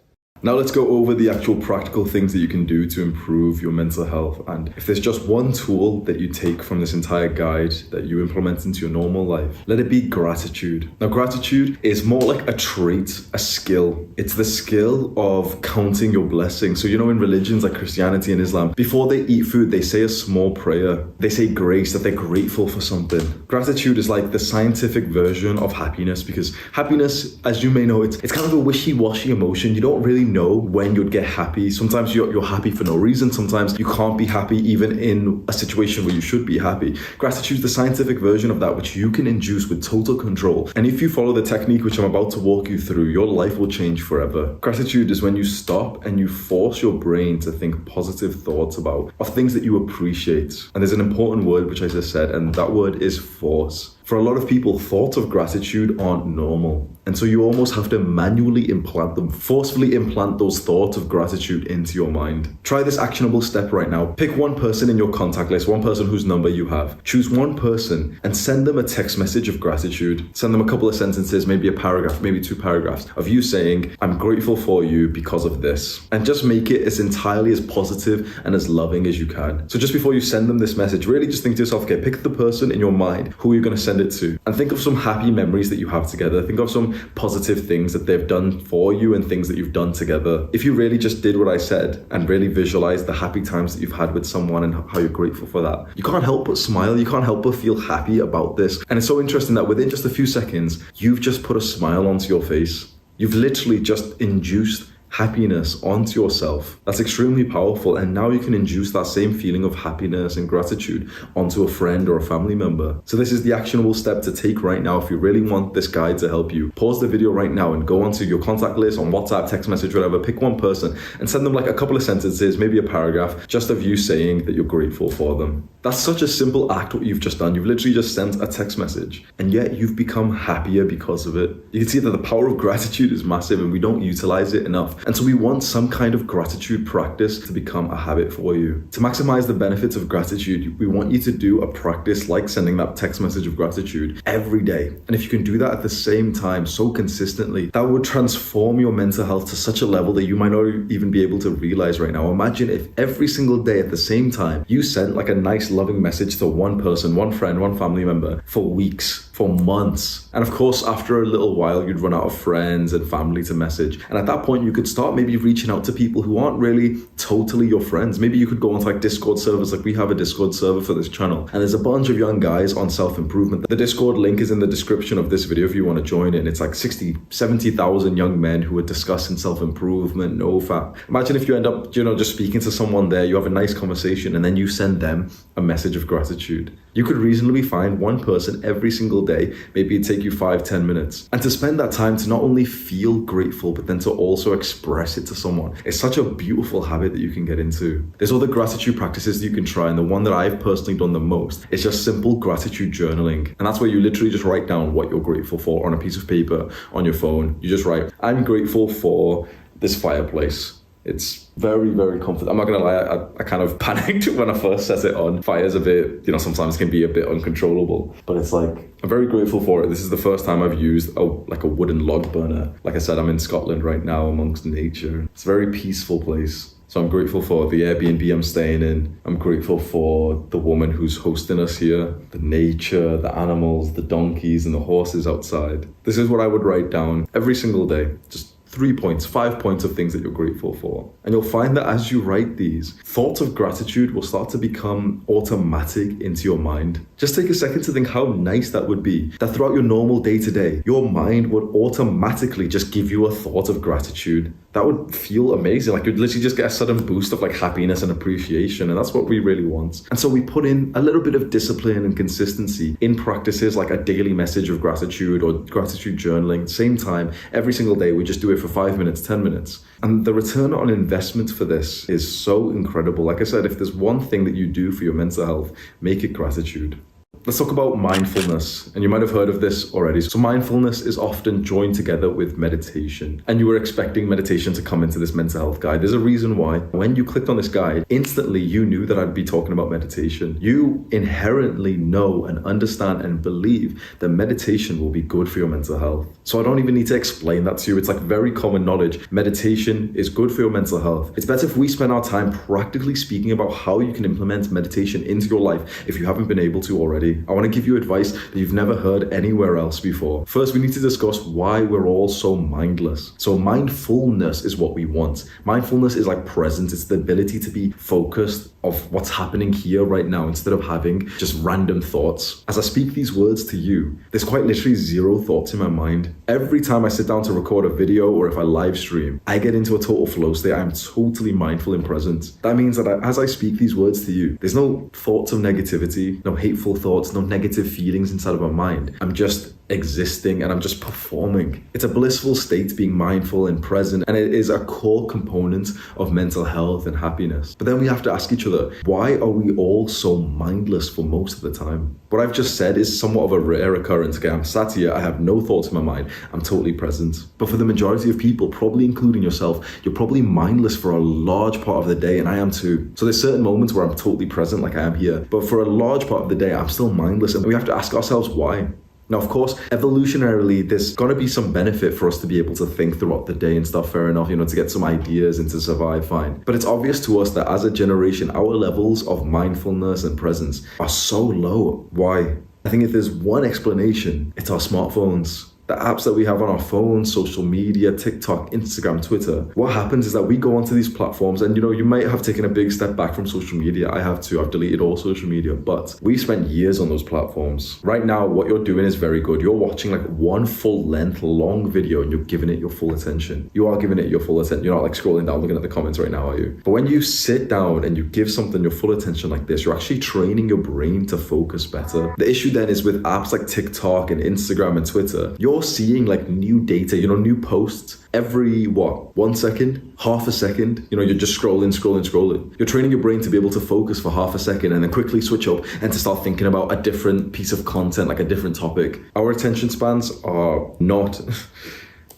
Now let's go over the actual practical things that you can do to improve your mental health. And if there's just one tool that you take from this entire guide that you implement into your normal life, let it be gratitude. Now, gratitude is more like a trait, a skill. It's the skill of counting your blessings. So, in religions like Christianity and Islam, before they eat food, they say a small prayer. They say grace, that they're grateful for something. Gratitude is like the scientific version of happiness, because happiness, as you may know, it's kind of a wishy-washy emotion. You don't really know when you'd get happy. Sometimes you're happy for no reason. Sometimes you can't be happy even in a situation where you should be happy. Gratitude is the scientific version of that, which you can induce with total control. And if you follow the technique which I'm about to walk you through, your life will change forever. Gratitude is when you stop and you force your brain to think positive thoughts of things that you appreciate. And there's an important word which I just said, and that word is force. For a lot of people, thoughts of gratitude aren't normal. And so you almost have to manually implant them, forcefully implant those thoughts of gratitude into your mind. Try this actionable step right now. Pick one person in your contact list, one person whose number you have. Choose one person and send them a text message of gratitude. Send them a couple of sentences, maybe a paragraph, maybe 2 paragraphs of you saying, I'm grateful for you because of this. And just make it as entirely as positive and as loving as you can. So just before you send them this message, really just think to yourself, okay, pick the person in your mind who you're going to send it to. And think of some happy memories that you have together. Think of some positive things that they've done for you and things that you've done together. If you really just did what I said and really visualize the happy times that you've had with someone and how you're grateful for that, you can't help but smile. You can't help but feel happy about this. And it's so interesting that within just a few seconds, you've just put a smile onto your face. You've literally just induced happiness onto yourself. That's extremely powerful. And now you can induce that same feeling of happiness and gratitude onto a friend or a family member. So this is the actionable step to take right now if you really want this guide to help you. Pause the video right now and go onto your contact list on WhatsApp, text message, whatever. Pick one person and send them like a couple of sentences, maybe a paragraph, just of you saying that you're grateful for them. That's such a simple act what you've just done. You've literally just sent a text message and yet you've become happier because of it. You can see that the power of gratitude is massive and we don't utilize it enough. And so we want some kind of gratitude practice to become a habit for you. To maximize the benefits of gratitude, we want you to do a practice like sending that text message of gratitude every day. And if you can do that at the same time so consistently, that would transform your mental health to such a level that you might not even be able to realize right now. Imagine if every single day at the same time, you sent like a nice loving message to one person, one friend, one family member for weeks, for months. And of course, after a little while, you'd run out of friends and family to message. And at that point, you could start maybe reaching out to people who aren't really totally your friends. Maybe you could go onto like Discord servers, like we have a Discord server for this channel. And there's a bunch of young guys on self-improvement. The Discord link is in the description of this video if you want to join it. It's like 70,000 young men who are discussing self-improvement, no fat. Imagine if you end up, just speaking to someone there, you have a nice conversation and then you send them a message of gratitude. You could reasonably find one person every single day, maybe it'd take you 5-10 minutes. And to spend that time to not only feel grateful, but then to also express it to someone. It's such a beautiful habit that you can get into. There's other gratitude practices that you can try, and the one that I've personally done the most is just simple gratitude journaling. And that's where you literally just write down what you're grateful for on a piece of paper, on your phone. You just write, I'm grateful for this fireplace. It's very, very comfortable. I'm not going to lie, I kind of panicked when I first set it on. Fire's a bit, sometimes can be a bit uncontrollable, but it's like, I'm very grateful for it. This is the first time I've used a wooden log burner. Like I said, I'm in Scotland right now amongst nature. It's a very peaceful place. So I'm grateful for the Airbnb I'm staying in. I'm grateful for the woman who's hosting us here, the nature, the animals, the donkeys and the horses outside. This is what I would write down every single day. Just 3 points, 5 points of things that you're grateful for. And you'll find that as you write these, thoughts of gratitude will start to become automatic into your mind. Just take a second to think how nice that would be. That throughout your normal day-to-day, your mind would automatically just give you a thought of gratitude. That would feel amazing. Like you'd literally just get a sudden boost of like happiness and appreciation. And that's what we really want. And so we put in a little bit of discipline and consistency in practices like a daily message of gratitude or gratitude journaling. Same time, every single day, we just do it for 5 minutes, 10 minutes. And the return on investment for this is so incredible. Like I said, if there's one thing that you do for your mental health, make it gratitude. Let's talk about mindfulness. And you might have heard of this already. So mindfulness is often joined together with meditation. And you were expecting meditation to come into this mental health guide. There's a reason why. When you clicked on this guide, instantly you knew that I'd be talking about meditation. You inherently know and understand and believe that meditation will be good for your mental health. So I don't even need to explain that to you. It's like very common knowledge. Meditation is good for your mental health. It's better if we spend our time practically speaking about how you can implement meditation into your life if you haven't been able to already. I want to give you advice that you've never heard anywhere else before. First, we need to discuss why we're all so mindless. So mindfulness is what we want. Mindfulness is like presence. It's the ability to be focused of what's happening here right now instead of having just random thoughts. As I speak these words to you, there's quite literally zero thoughts in my mind. Every time I sit down to record a video or if I live stream, I get into a total flow state. I'm totally mindful and present. That means that as I speak these words to you, there's no thoughts of negativity, no hateful thoughts, no negative feelings inside of my mind. I'm just existing and I'm just performing. It's a blissful state being mindful and present, and it is a core component of mental health and happiness. But then we have to ask each other, why are we all so mindless for most of the time? What I've just said is somewhat of a rare occurrence. Okay, I'm sat here, I have no thoughts in my mind, I'm totally present. But for the majority of people, probably including yourself, you're probably mindless for a large part of the day, and I am too. So there's certain moments where I'm totally present like I am here, but for a large part of the day, I'm still mindless, and we have to ask ourselves why. Now, of course, evolutionarily, there's got to be some benefit for us to be able to think throughout the day and stuff, fair enough, to get some ideas and to survive, fine. But it's obvious to us that as a generation, our levels of mindfulness and presence are so low. Why? I think if there's one explanation, it's our smartphones. The apps that we have on our phones, social media, TikTok, Instagram, Twitter. What happens is that we go onto these platforms and you might have taken a big step back from social media. I have too. I've deleted all social media, but we spent years on those platforms. Right now, what you're doing is very good. You're watching like one full length, long video and you're giving it your full attention. You are giving it your full attention. You're not like scrolling down, looking at the comments right now, are you? But when you sit down and you give something your full attention like this, you're actually training your brain to focus better. The issue then is with apps like TikTok and Instagram and Twitter, you're seeing like new data, new posts every 1 second, half a second. You're just scrolling. You're training your brain to be able to focus for half a second and then quickly switch up and to start thinking about a different piece of content, like a different topic. Our attention spans are not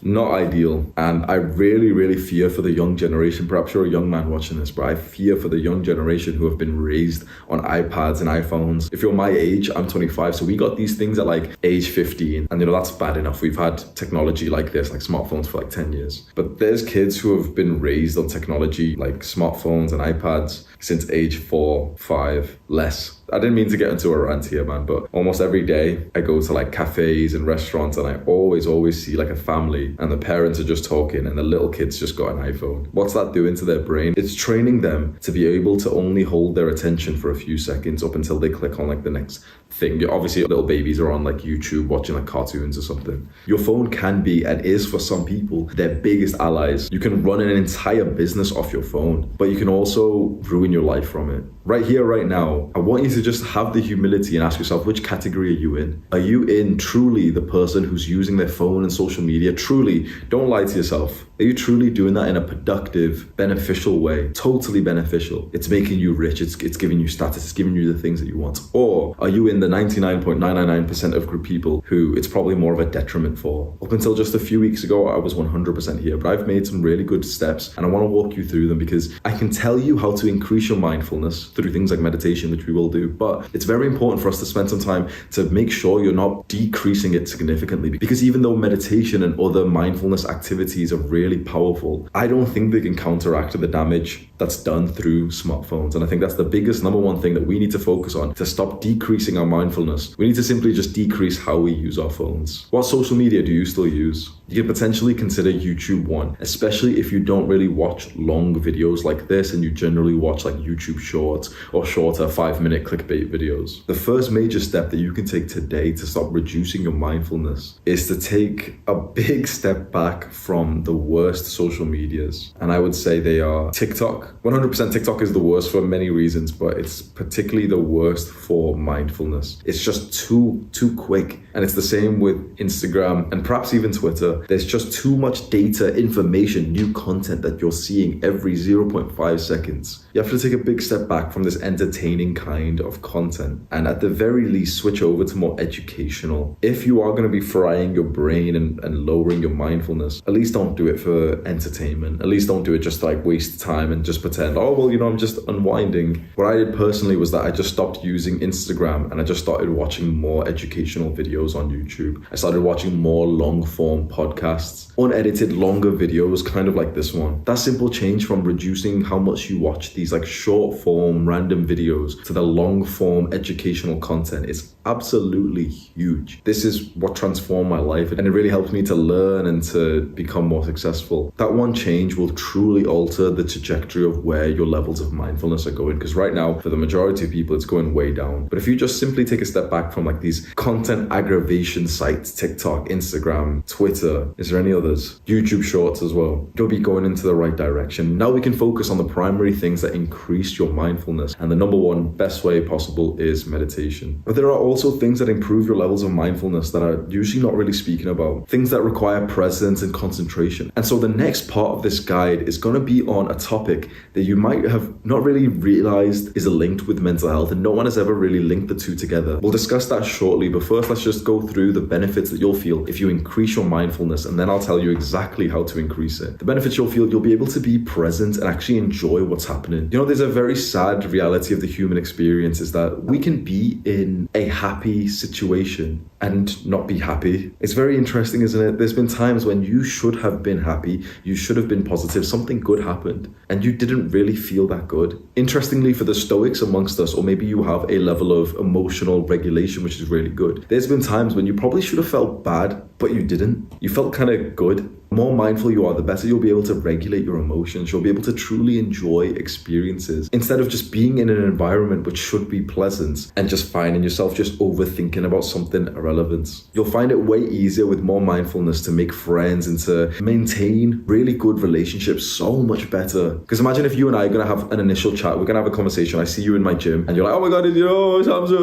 ideal, and I really fear for the young generation. Perhaps you're a young man watching this, but I fear for the young generation who have been raised on iPads and iPhones. If you're my age, I'm 25, so we got these things at like age 15, and that's bad enough. We've had technology like this, like smartphones, for like 10 years. But there's kids who have been raised on technology like smartphones and iPads since age 4, 5, less. I didn't mean to get into a rant here, man, but almost every day I go to like cafes and restaurants and I always see like a family and the parents are just talking and the little kids just got an iPhone. What's that doing to their brain? It's training them to be able to only hold their attention for a few seconds up until they click on like the next thing. Obviously, little babies are on like YouTube watching like cartoons or something. Your phone can be, and is for some people, their biggest allies. You can run an entire business off your phone, but you can also ruin your life from it. Right here, right now, I want you to just have the humility and ask yourself, which category are you in? Are you in truly the person who's using their phone and social media? Truly, don't lie to yourself. Are you truly doing that in a productive, beneficial way? Totally beneficial. It's making you rich. It's giving you status. It's giving you the things that you want. Or are you in the 99.999% of group people who it's probably more of a detriment for? Up until just a few weeks ago, I was 100% here, but I've made some really good steps and I want to walk you through them because I can tell you how to increase your mindfulness through things like meditation, which we will do. But it's very important for us to spend some time to make sure you're not decreasing it significantly, because even though meditation and other mindfulness activities are really powerful, I don't think they can counteract the damage that's done through smartphones. And I think that's the biggest number one thing that we need to focus on to stop decreasing our mindfulness. We need to simply just decrease how we use our phones. What social media do you still use? You could potentially consider YouTube one, especially if you don't really watch long videos like this and you generally watch like YouTube shorts or shorter 5-minute clickbait videos. The first major step that you can take today to stop reducing your mindfulness is to take a big step back from the worst social medias. And I would say they are TikTok. 100% TikTok is the worst for many reasons, but it's particularly the worst for mindfulness. It's just too quick. And it's the same with Instagram and perhaps even Twitter. data. There's just too much data, information, new content that you're seeing every 0.5 seconds. You have to take a big step back from this entertaining kind of content and at the very least switch over to more educational. If you are going to be frying your brain and lowering your mindfulness, at least don't do it for entertainment. At least don't do it just to like waste time and just pretend, oh, well, I'm just unwinding. What I did personally was that I just stopped using Instagram and I just started watching more educational videos on YouTube. I started watching more long form podcasts, unedited longer videos, kind of like this one. That simple change from reducing how much you watch these like short form random videos to the long form educational content is absolutely huge. This is what transformed my life and it really helped me to learn and to become more successful. That one change will truly alter the trajectory of where your levels of mindfulness are going, because right now for the majority of people it's going way down. But if you just simply take a step back from like these content aggravation sites, TikTok, Instagram, Twitter, is there any others? YouTube Shorts as well, you'll be going into the right direction. Now we can focus on the primary things that increase your mindfulness, and the number one best way possible is meditation. But there are also things that improve your levels of mindfulness that are usually not really speaking about, things that require presence and concentration. And so the next part of this guide is going to be on a topic that you might have not really realized is linked with mental health, and no one has ever really linked the two together. We'll discuss that shortly, but first let's just go through the benefits that you'll feel if you increase your mindfulness, and then I'll tell you exactly how to increase it. The benefits you'll feel: you'll be able to be present and actually enjoy what's happening. You know, there's a very sad reality of the human experience is that we can be in a happy situation and not be happy. It's very interesting, isn't it? There's been times when you should have been happy, you should have been positive, something good happened, and you didn't really feel that good. Interestingly, for the Stoics amongst us, or maybe you have a level of emotional regulation which is really good, there's been times when you probably should have felt bad, but you didn't. You felt kind of good. The more mindful you are, the better you'll be able to regulate your emotions. You'll be able to truly enjoy experiences instead of just being in an environment which should be pleasant and just finding yourself just overthinking about something irrelevant. You'll find it way easier with more mindfulness to make friends and to maintain really good relationships so much better. Because imagine if you and I are going to have an initial chat, we're going to have a conversation, I see you in my gym and you're like, oh my God, it's Hamza,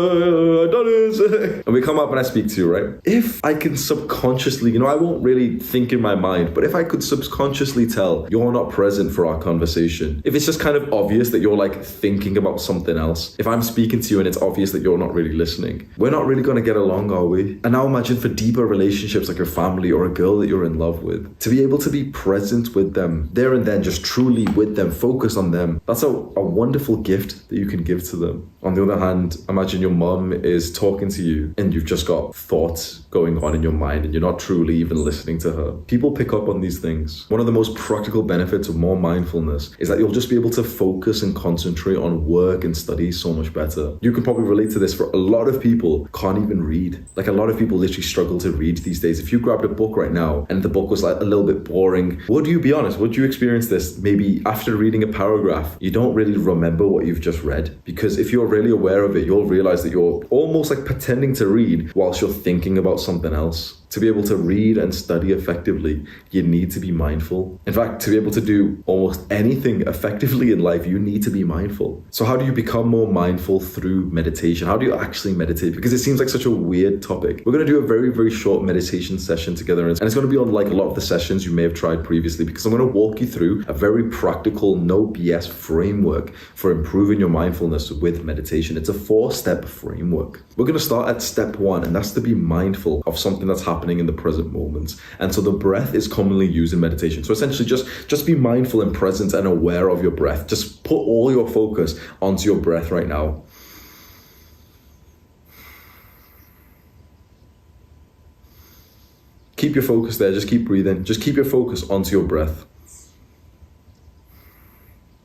Adonis. And we come up and I speak to you, right? If I can subconsciously, I won't really think in my mind, but if I could subconsciously tell you're not present for our conversation, if it's just kind of obvious that you're like thinking about something else, if I'm speaking to you and it's obvious that you're not really listening, we're not really going to get along, are we? And now imagine for deeper relationships like your family or a girl that you're in love with, to be able to be present with them there and then, just truly with them, focus on them. That's a wonderful gift that you can give to them. On the other hand, imagine your mom is talking to you and you've just got thoughts going on in your mind and you're not truly even listening to her. People pick up on these things. One of the most practical benefits of more mindfulness is that you'll just be able to focus and concentrate on work and study so much better. You can probably relate to this. For a lot of people can't even read. Like a lot of people literally struggle to read these days. If you grabbed a book right now and the book was like a little bit boring, would you be honest? Would you experience this? Maybe after reading a paragraph, you don't really remember what you've just read, because if you're really aware of it, you'll realize that you're almost like pretending to read whilst you're thinking about something else. To be able to read and study effectively, you need to be mindful. In fact, to be able to do almost anything effectively in life, you need to be mindful. So how do you become more mindful through meditation? How do you actually meditate? Because it seems like such a weird topic. We're going to do a very, very short meditation session together. And it's going to be unlike a lot of the sessions you may have tried previously, because I'm going to walk you through a very practical, no BS framework for improving your mindfulness with meditation. It's a 4-step framework. We're going to start at step 1, and that's to be mindful of something that's happening in the present moment. And so the breath is commonly used in meditation. So essentially just be mindful and present and aware of your breath. Just put all your focus onto your breath right now. Keep your focus there. Just keep breathing. Just keep your focus onto your breath.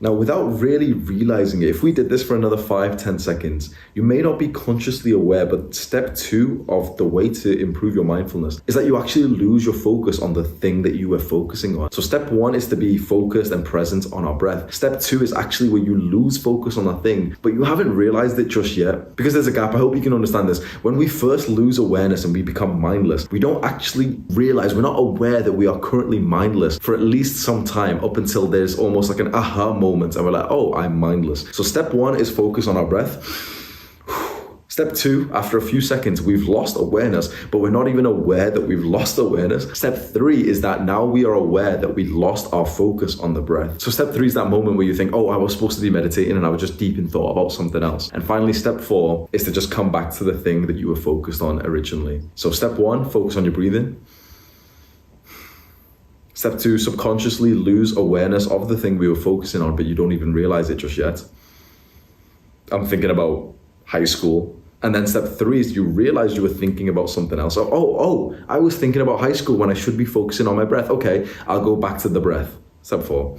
Now, without really realizing it, if we did this for another 5-10 seconds, you may not be consciously aware, but step 2 of the way to improve your mindfulness is that you actually lose your focus on the thing that you were focusing on. So step 1 is to be focused and present on our breath. Step 2 is actually where you lose focus on that thing, but you haven't realized it just yet, because there's a gap. I hope you can understand this. When we first lose awareness and we become mindless, we don't actually realize, we're not aware that we are currently mindless for at least some time, up until there's almost like an aha moment and we're like, oh, I'm mindless. So step 1 is focus on our breath. Step 2, after a few seconds, we've lost awareness, but we're not even aware that we've lost awareness. Step 3 is that now we are aware that we lost our focus on the breath. So step 3 is that moment where you think, oh, I was supposed to be meditating and I was just deep in thought about something else. And finally, step 4 is to just come back to the thing that you were focused on originally. So step 1, focus on your breathing. Step 2, subconsciously lose awareness of the thing we were focusing on, but you don't even realize it just yet. I'm thinking about high school. And then step 3 is you realize you were thinking about something else. Oh, I was thinking about high school when I should be focusing on my breath. Okay, I'll go back to the breath. Step 4.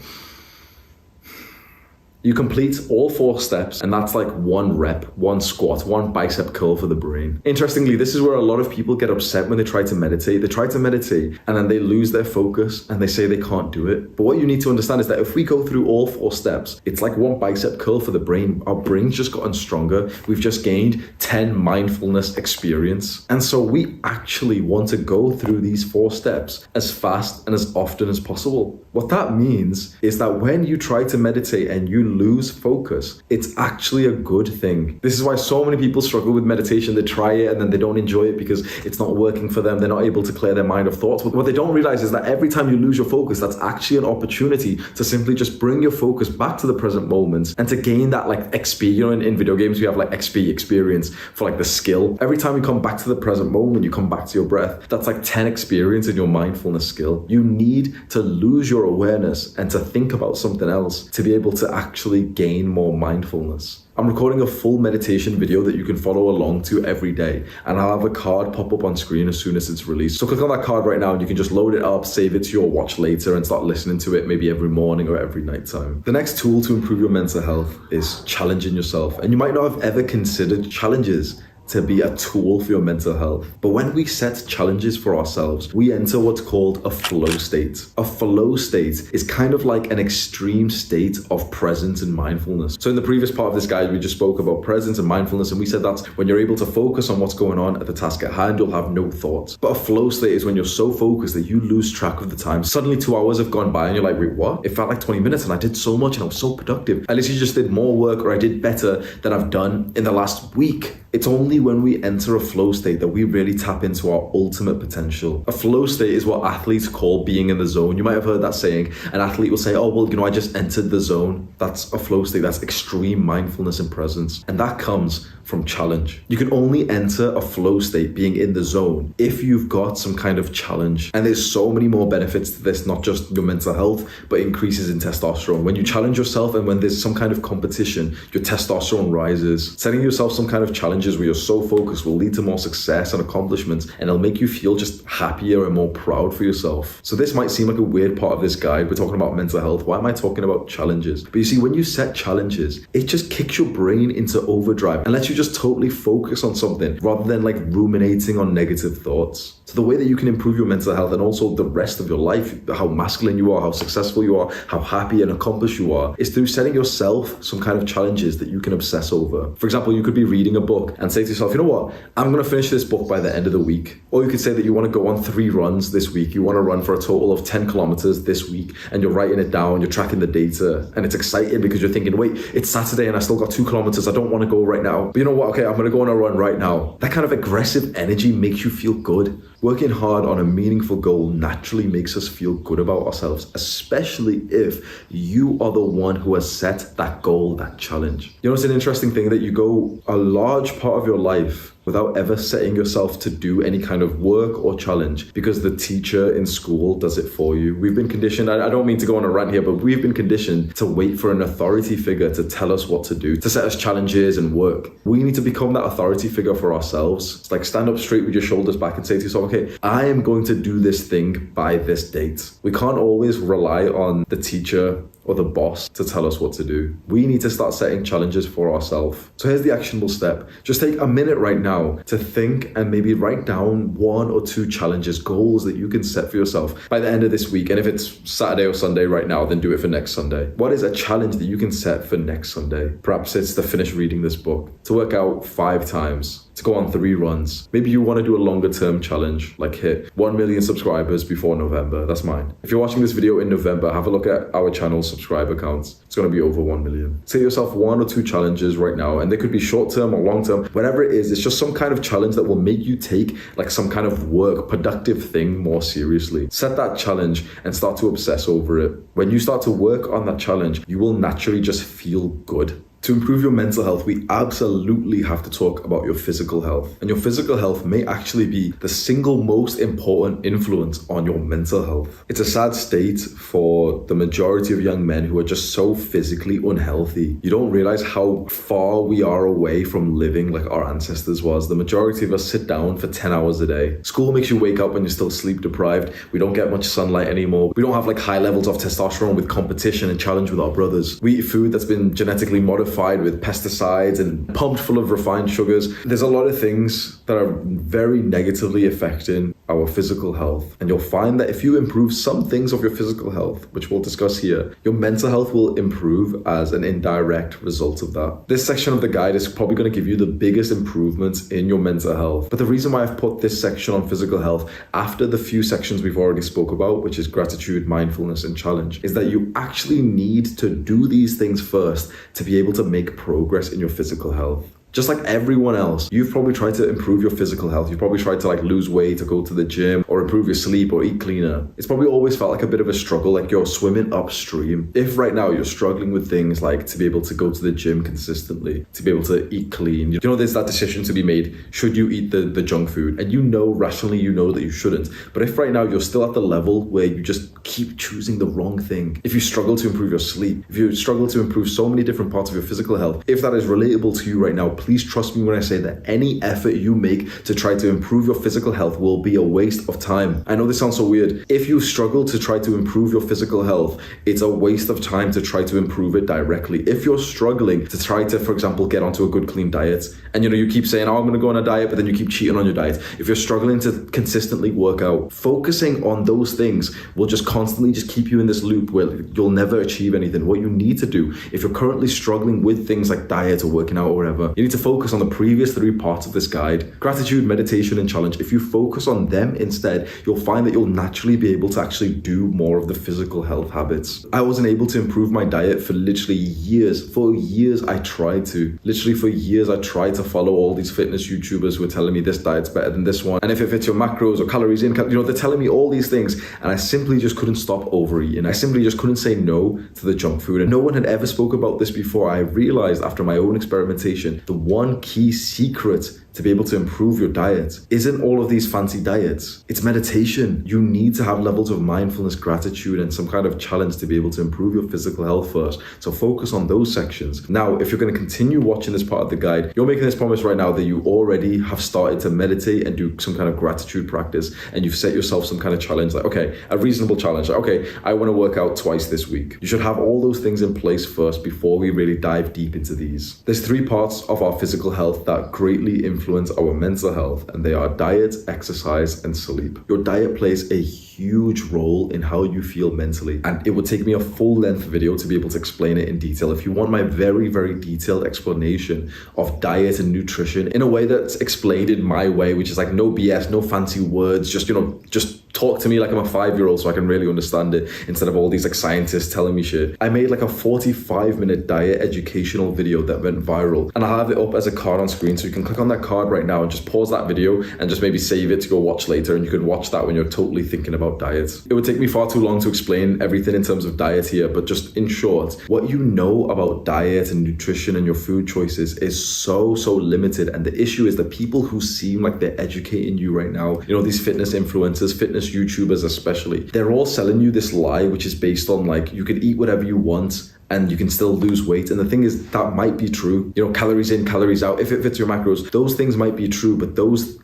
You complete all 4 steps, and that's like 1 rep, 1 squat, 1 bicep curl for the brain. Interestingly, this is where a lot of people get upset when they try to meditate. They try to meditate and then they lose their focus and they say they can't do it. But what you need to understand is that if we go through all 4 steps, it's like 1 bicep curl for the brain. Our brain's just gotten stronger. We've just gained 10 mindfulness experience. And so we actually want to go through these 4 steps as fast and as often as possible. What that means is that when you try to meditate and you lose focus, it's actually a good thing. This is why so many people struggle with meditation. They try it and then they don't enjoy it because it's not working for them. They're not able to clear their mind of thoughts. But what they don't realize is that every time you lose your focus, that's actually an opportunity to simply just bring your focus back to the present moment and to gain that like XP. You know, in video games, we have like XP, experience, for like the skill. Every time you come back to the present moment, you come back to your breath. That's like 10 experience in your mindfulness skill. You need to lose your awareness and to think about something else to be able to actually gain more mindfulness. I'm recording a full meditation video that you can follow along to every day, and I'll have a card pop up on screen as soon as it's released. So click on that card right now and you can just load it up, save it to your watch later and start listening to it maybe every morning or every night time. The next tool to improve your mental health is challenging yourself. And you might not have ever considered challenges to be a tool for your mental health. But when we set challenges for ourselves, we enter what's called a flow state. A flow state is kind of like an extreme state of presence and mindfulness. So in the previous part of this guide, we just spoke about presence and mindfulness, and we said that's when you're able to focus on what's going on at the task at hand, you'll have no thoughts. But a flow state is when you're so focused that you lose track of the time. Suddenly 2 hours have gone by and you're like, wait, what? It felt like 20 minutes and I did so much and I was so productive. At least you just did more work, or I did better than I've done in the last week. It's only when we enter a flow state that we really tap into our ultimate potential. A flow state is what athletes call being in the zone. You might have heard that saying. An athlete will say, oh, well, I just entered the zone. That's a flow state. That's extreme mindfulness and presence. And that comes from challenge. You can only enter a flow state, being in the zone, if you've got some kind of challenge. And there's so many more benefits to this, not just your mental health, but increases in testosterone. When you challenge yourself and when there's some kind of competition, your testosterone rises. Setting yourself some kind of challenges where you're so focused will lead to more success and accomplishments, and it'll make you feel just happier and more proud for yourself. So this might seem like a weird part of this guide. We're talking about mental health. Why am I talking about challenges? But you see, when you set challenges, it just kicks your brain into overdrive and lets you just totally focus on something rather than like ruminating on negative thoughts. So the way that you can improve your mental health and also the rest of your life, how masculine you are, how successful you are, how happy and accomplished you are, is through setting yourself some kind of challenges that you can obsess over. For example, you could be reading a book and say to yourself, you know what, I'm going to finish this book by the end of the week. Or you could say that you want to go on 3 runs this week. You want to run for a total of 10 kilometers this week, and you're writing it down, you're tracking the data, and it's exciting because you're thinking, wait, it's Saturday and I still got 2 kilometers. I don't want to go right now. But you know what? Okay, I'm going to go on a run right now. That kind of aggressive energy makes you feel good. Working hard on a meaningful goal naturally makes us feel good about ourselves, especially if you are the one who has set that goal, that challenge. You know, it's an interesting thing that you go a large part of your life without ever setting yourself to do any kind of work or challenge because the teacher in school does it for you. We've been conditioned, I don't mean to go on a rant here, but we've been conditioned to wait for an authority figure to tell us what to do, to set us challenges and work. We need to become that authority figure for ourselves. It's like stand up straight with your shoulders back and say to yourself, okay, I am going to do this thing by this date. We can't always rely on the teacher or the boss to tell us what to do. We need to start setting challenges for ourselves. So here's the actionable step. Just take a minute right now to think and maybe write down 1 or 2 challenges, goals that you can set for yourself by the end of this week. And if it's Saturday or Sunday right now, then do it for next Sunday. What is a challenge that you can set for next Sunday? Perhaps it's to finish reading this book, to work out 5 times, to go on 3 runs. Maybe you want to do a longer term challenge, like hit 1 million subscribers before November. That's mine. If you're watching this video in November, have a look at our channel's subscriber counts. It's going to be over 1 million. Set yourself 1 or 2 challenges right now, and they could be short term or long term, whatever it is. It's just some kind of challenge that will make you take like some kind of work, productive thing more seriously. Set that challenge and start to obsess over it. When you start to work on that challenge, you will naturally just feel good. To improve your mental health, we absolutely have to talk about your physical health. And your physical health may actually be the single most important influence on your mental health. It's a sad state for the majority of young men who are just so physically unhealthy. You don't realize how far we are away from living like our ancestors was. The majority of us sit down for 10 hours a day. School makes you wake up when you're still sleep deprived. We don't get much sunlight anymore. We don't have like high levels of testosterone with competition and challenge with our brothers. We eat food that's been genetically modified with pesticides and pumped full of refined sugars. There's a lot of things that are very negatively affecting our physical health. And you'll find that if you improve some things of your physical health, which we'll discuss here, your mental health will improve as an indirect result of that. This section of the guide is probably going to give you the biggest improvements in your mental health. But the reason why I've put this section on physical health after the few sections we've already spoke about, which is gratitude, mindfulness, and challenge, is that you actually need to do these things first to be able to make progress in your physical health. Just like everyone else, you've probably tried to improve your physical health. You've probably tried to like lose weight or go to the gym or improve your sleep or eat cleaner. It's probably always felt like a bit of a struggle, like you're swimming upstream. If right now you're struggling with things like to be able to go to the gym consistently, to be able to eat clean, you know, there's that decision to be made. Should you eat the junk food? And you know, rationally, you know that you shouldn't. But if right now you're still at the level where you just keep choosing the wrong thing, if you struggle to improve your sleep, if you struggle to improve so many different parts of your physical health, if that is relatable to you right now, please trust me when I say that any effort you make to try to improve your physical health will be a waste of time. I know this sounds so weird. If you struggle to try to improve your physical health, it's a waste of time to try to improve it directly. If you're struggling to try to, for example, get onto a good clean diet, and you know, you keep saying, oh, I'm going to go on a diet, but then you keep cheating on your diet. If you're struggling to consistently work out, focusing on those things will just constantly just keep you in this loop where you'll never achieve anything. What you need to do, if you're currently struggling with things like diet or working out or whatever, you need to focus on the previous 3 parts of this guide: gratitude, meditation, and challenge. If you focus on them instead, you'll find that you'll naturally be able to actually do more of the physical health habits. I wasn't able to improve my diet for literally years. For years, I tried to. Literally for years, I tried to follow all these fitness YouTubers who were telling me this diet's better than this one. And if it fits your macros or calories in, you know, they're telling me all these things. And I simply just couldn't stop overeating. I simply just couldn't say no to the junk food. And no one had ever spoke about this before. I realized after my own experimentation, the one key secret to be able to improve your diet isn't all of these fancy diets. It's meditation. You need to have levels of mindfulness, gratitude, and some kind of challenge to be able to improve your physical health first. So focus on those sections. Now, if you're going to continue watching this part of the guide, you're making this promise right now that you already have started to meditate and do some kind of gratitude practice, and you've set yourself some kind of challenge, like, okay, a reasonable challenge, like, okay, I want to work out twice this week. You should have all those things in place first before we really dive deep into these. There's 3 parts of our physical health that greatly influence our mental health, and they are diet, exercise, and sleep. Your diet plays a huge role in how you feel mentally, and it would take me a full-length video to be able to explain it in detail. If you want my very, very detailed explanation of diet and nutrition in a way that's explained in my way, which is like no BS, no fancy words, just, you know, just talk to me like I'm a 5-year-old so I can really understand it instead of all these like scientists telling me shit. I made like a 45-minute diet educational video that went viral, and I'll have it up as a card on screen, so you can click on that card right now and just pause that video and just maybe save it to go watch later, and you can watch that when you're totally thinking about diets. It would take me far too long to explain everything in terms of diet here, but just in short, what you know about diet and nutrition and your food choices is so limited. And the issue is that people who seem like they're educating you right now, you know, these fitness influencers, fitness YouTubers especially, they're all selling you this lie, which is based on like, you can eat whatever you want and you can still lose weight. And the thing is, that might be true. You know, calories in, calories out, if it fits your macros, those things might be true, but those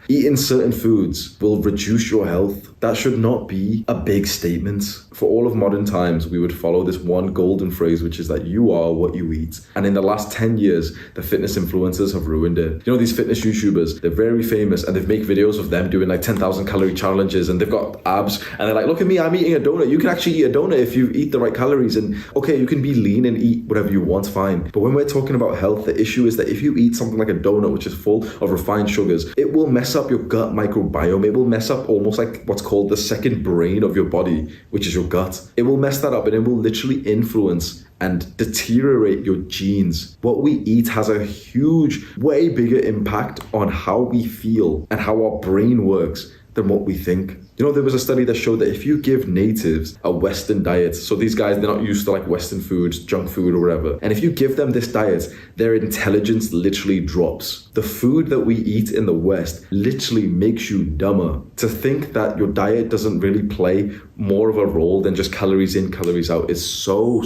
Eating certain foods will reduce your health. That should not be a big statement. For all of modern times, we would follow this one golden phrase, which is that you are what you eat. And in the last 10 years, the fitness influencers have ruined it. You know, these fitness YouTubers, they're very famous and they make videos of them doing like 10,000 calorie challenges and they've got abs and they're like, look at me, I'm eating a donut. You can actually eat a donut if you eat the right calories. And okay, you can be lean and eat whatever you want, fine. But when we're talking about health, the issue is that if you eat something like a donut, which is full of refined sugars, it will mess up your gut microbiome. It will mess up almost like what's called the second brain of your body, which is your gut. It will mess that up and it will literally influence and deteriorate your genes. What we eat has a huge, way bigger impact on how we feel and how our brain works than what we think. You know, there was a study that showed that if you give natives a Western diet, so these guys, they're not used to like Western foods, junk food or whatever, and if you give them this diet, their intelligence literally drops. The food that we eat in the West literally makes you dumber. To think that your diet doesn't really play more of a role than just calories in, calories out is so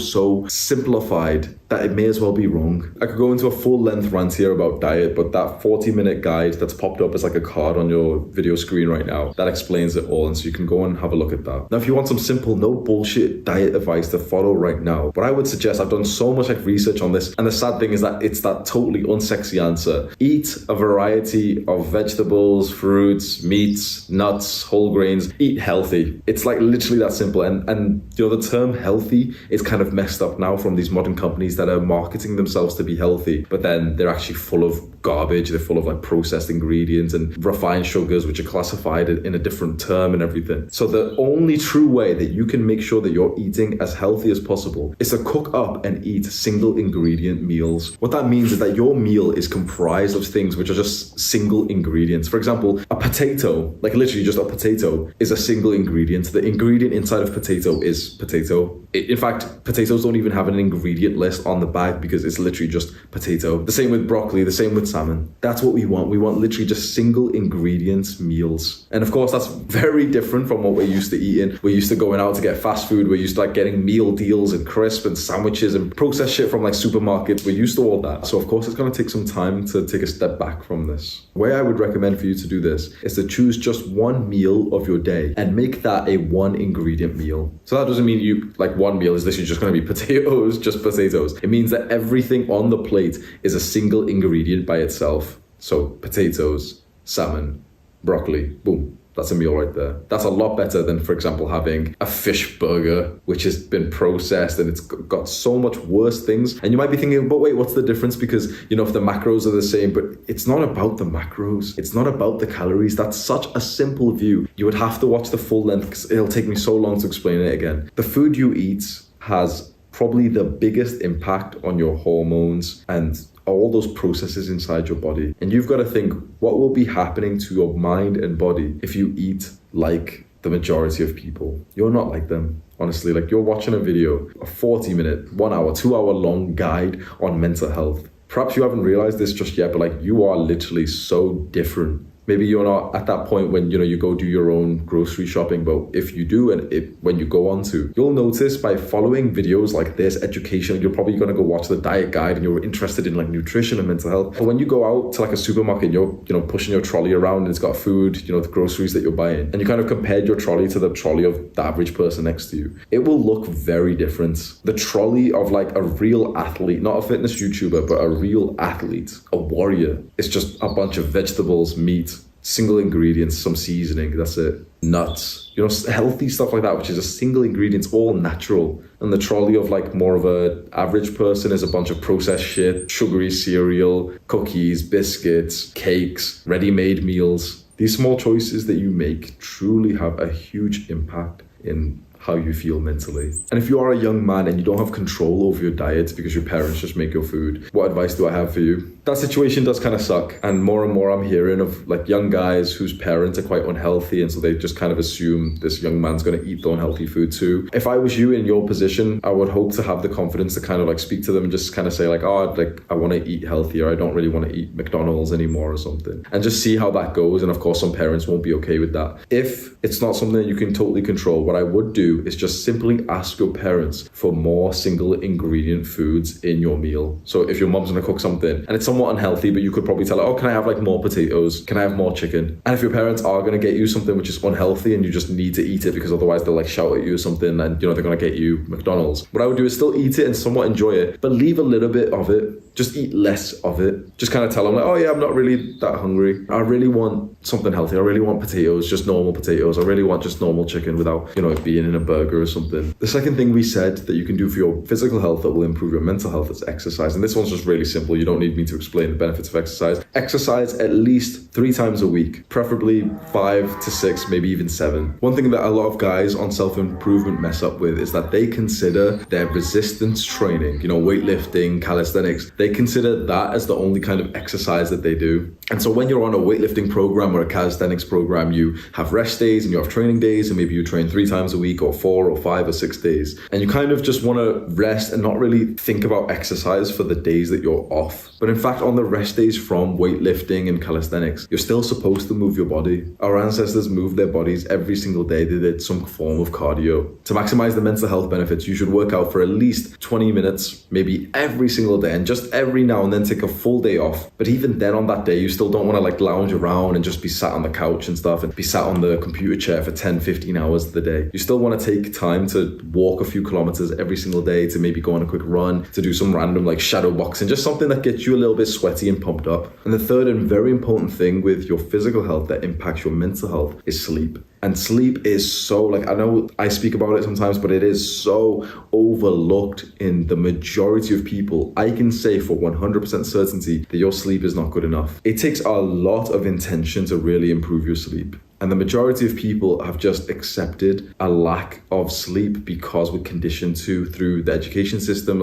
simplified that it may as well be wrong. I could go into a full-length rant here about diet, but that 40-minute guide that's popped up as like a card on your video screen right now, that explains it all. And so you can go and have a look at that. Now, if you want some simple, no bullshit diet advice to follow right now, what I would suggest, I've done so much like research on this, and the sad thing is that it's that totally unsexy answer. Eat a variety of vegetables, fruits, meats, nuts, whole grains. Eat healthy. It's like literally that simple. And you know, the term healthy is kind of messed up now from these modern companies that are marketing themselves to be healthy, but then they're actually full of garbage. They're full of like processed ingredients and refined sugars, which are classified in a different term and everything. So the only true way that you can make sure that you're eating as healthy as possible is to cook up and eat single ingredient meals. What that means is that your meal is comprised of things which are just single ingredients. For example, a potato, like literally just a potato, is a single ingredient. The ingredient inside of potato is potato. In fact, potatoes don't even have an ingredient list on the bag because it's literally just potato. The same with broccoli, the same with salmon. That's what we want. We want literally just single ingredients meals. And of course, that's very different from what we're used to eating. We're used to going out to get fast food. We're used to like getting meal deals and crisp and sandwiches and processed shit from like supermarkets. We're used to all that. So of course, it's going to take some time to take a step back from this. The way I would recommend for you to do this is to choose just one meal of your day and make that a one ingredient meal. So that doesn't mean you like one meal is literally just going to be potatoes, just potatoes. It means that everything on the plate is a single ingredient by itself. So potatoes, salmon, broccoli, boom. That's a meal right there. That's a lot better than, for example, having a fish burger, which has been processed and it's got so much worse things. And you might be thinking, but wait, what's the difference? Because, you know, if the macros are the same, but it's not about the macros. It's not about the calories. That's such a simple view. You would have to watch the full length because it'll take me so long to explain it again. The food you eat has probably the biggest impact on your hormones and all those processes inside your body. And you've got to think, what will be happening to your mind and body if you eat like the majority of people? You're not like them. Honestly, like you're watching a video, a 40-minute, 1 hour, 2 hour long guide on mental health. Perhaps you haven't realized this just yet, but like you are literally so different. Maybe you're not at that point when, you know, you go do your own grocery shopping, but if you do, and when you go on to, you'll notice by following videos like this, education, you're probably going to go watch the diet guide and you're interested in like nutrition and mental health. But when you go out to like a supermarket, you're, you know, pushing your trolley around and it's got food, you know, the groceries that you're buying, and you kind of compared your trolley to the trolley of the average person next to you, it will look very different. The trolley of like a real athlete, not a fitness YouTuber, but a real athlete, a warrior, it's just a bunch of vegetables, meat, single ingredients, some seasoning, that's it. Nuts, you know, healthy stuff like that, which is a single ingredient, all natural. And the trolley of like more of a average person is a bunch of processed shit, sugary cereal, cookies, biscuits, cakes, ready-made meals. These small choices that you make truly have a huge impact in how you feel mentally. And if you are a young man and you don't have control over your diet because your parents just make your food, what advice do I have for you? That situation does kind of suck. And more I'm hearing of like young guys whose parents are quite unhealthy, and so they just kind of assume this young man's going to eat the unhealthy food too. If I was you in your position, I would hope to have the confidence to kind of like speak to them and just kind of say like, oh, like I want to eat healthier. I don't really want to eat McDonald's anymore or something. And just see how that goes. And of course, some parents won't be okay with that. If it's not something that you can totally control, what I would do do is just simply ask your parents for more single ingredient foods in your meal. So if your mom's gonna cook something and it's somewhat unhealthy, but you could probably tell her, oh, can I have like more potatoes? Can I have more chicken? And if your parents are gonna get you something which is unhealthy and you just need to eat it because otherwise they'll like shout at you or something, and they're gonna get you McDonald's, what I would do is still eat it and somewhat enjoy it, but leave a little bit of it. Just eat less of it. Just kind of tell them like, oh yeah, I'm not really that hungry. I really want something healthy. I really want potatoes, just normal potatoes. I really want just normal chicken without, it being in a burger or something. The second thing we said that you can do for your physical health that will improve your mental health is exercise. And this one's just really simple. You don't need me to explain the benefits of exercise. Exercise at least 3 times a week, preferably 5 to 6, maybe even 7. One thing that a lot of guys on self-improvement mess up with is that they consider their resistance training, weightlifting, calisthenics, they consider that as the only kind of exercise that they do. And so when you're on a weightlifting program or a calisthenics program, you have rest days and you have training days, and maybe you train 3 times a week or 4 or 5 or 6 days. And you kind of just want to rest and not really think about exercise for the days that you're off. But in fact, on the rest days from weightlifting and calisthenics, you're still supposed to move your body. Our ancestors moved their bodies every single day. They did some form of cardio. To maximize the mental health benefits, you should work out for at least 20 minutes, maybe every single day, and just every now and then take a full day off. But even then on that day, you still don't want to like lounge around and just be sat on the couch and stuff and be sat on the computer chair for 10, 15 hours of the day. You still want to take time to walk a few kilometers every single day, to maybe go on a quick run, to do some random like shadow boxing, just something that gets you a little bit sweaty and pumped up. And the third and very important thing with your physical health that impacts your mental health is sleep. And sleep is so, I know I speak about it sometimes, but it is so overlooked in the majority of people. I can say for 100% certainty that your sleep is not good enough. It takes a lot of intention to really improve your sleep. And the majority of people have just accepted a lack of sleep because we're conditioned to through the education system.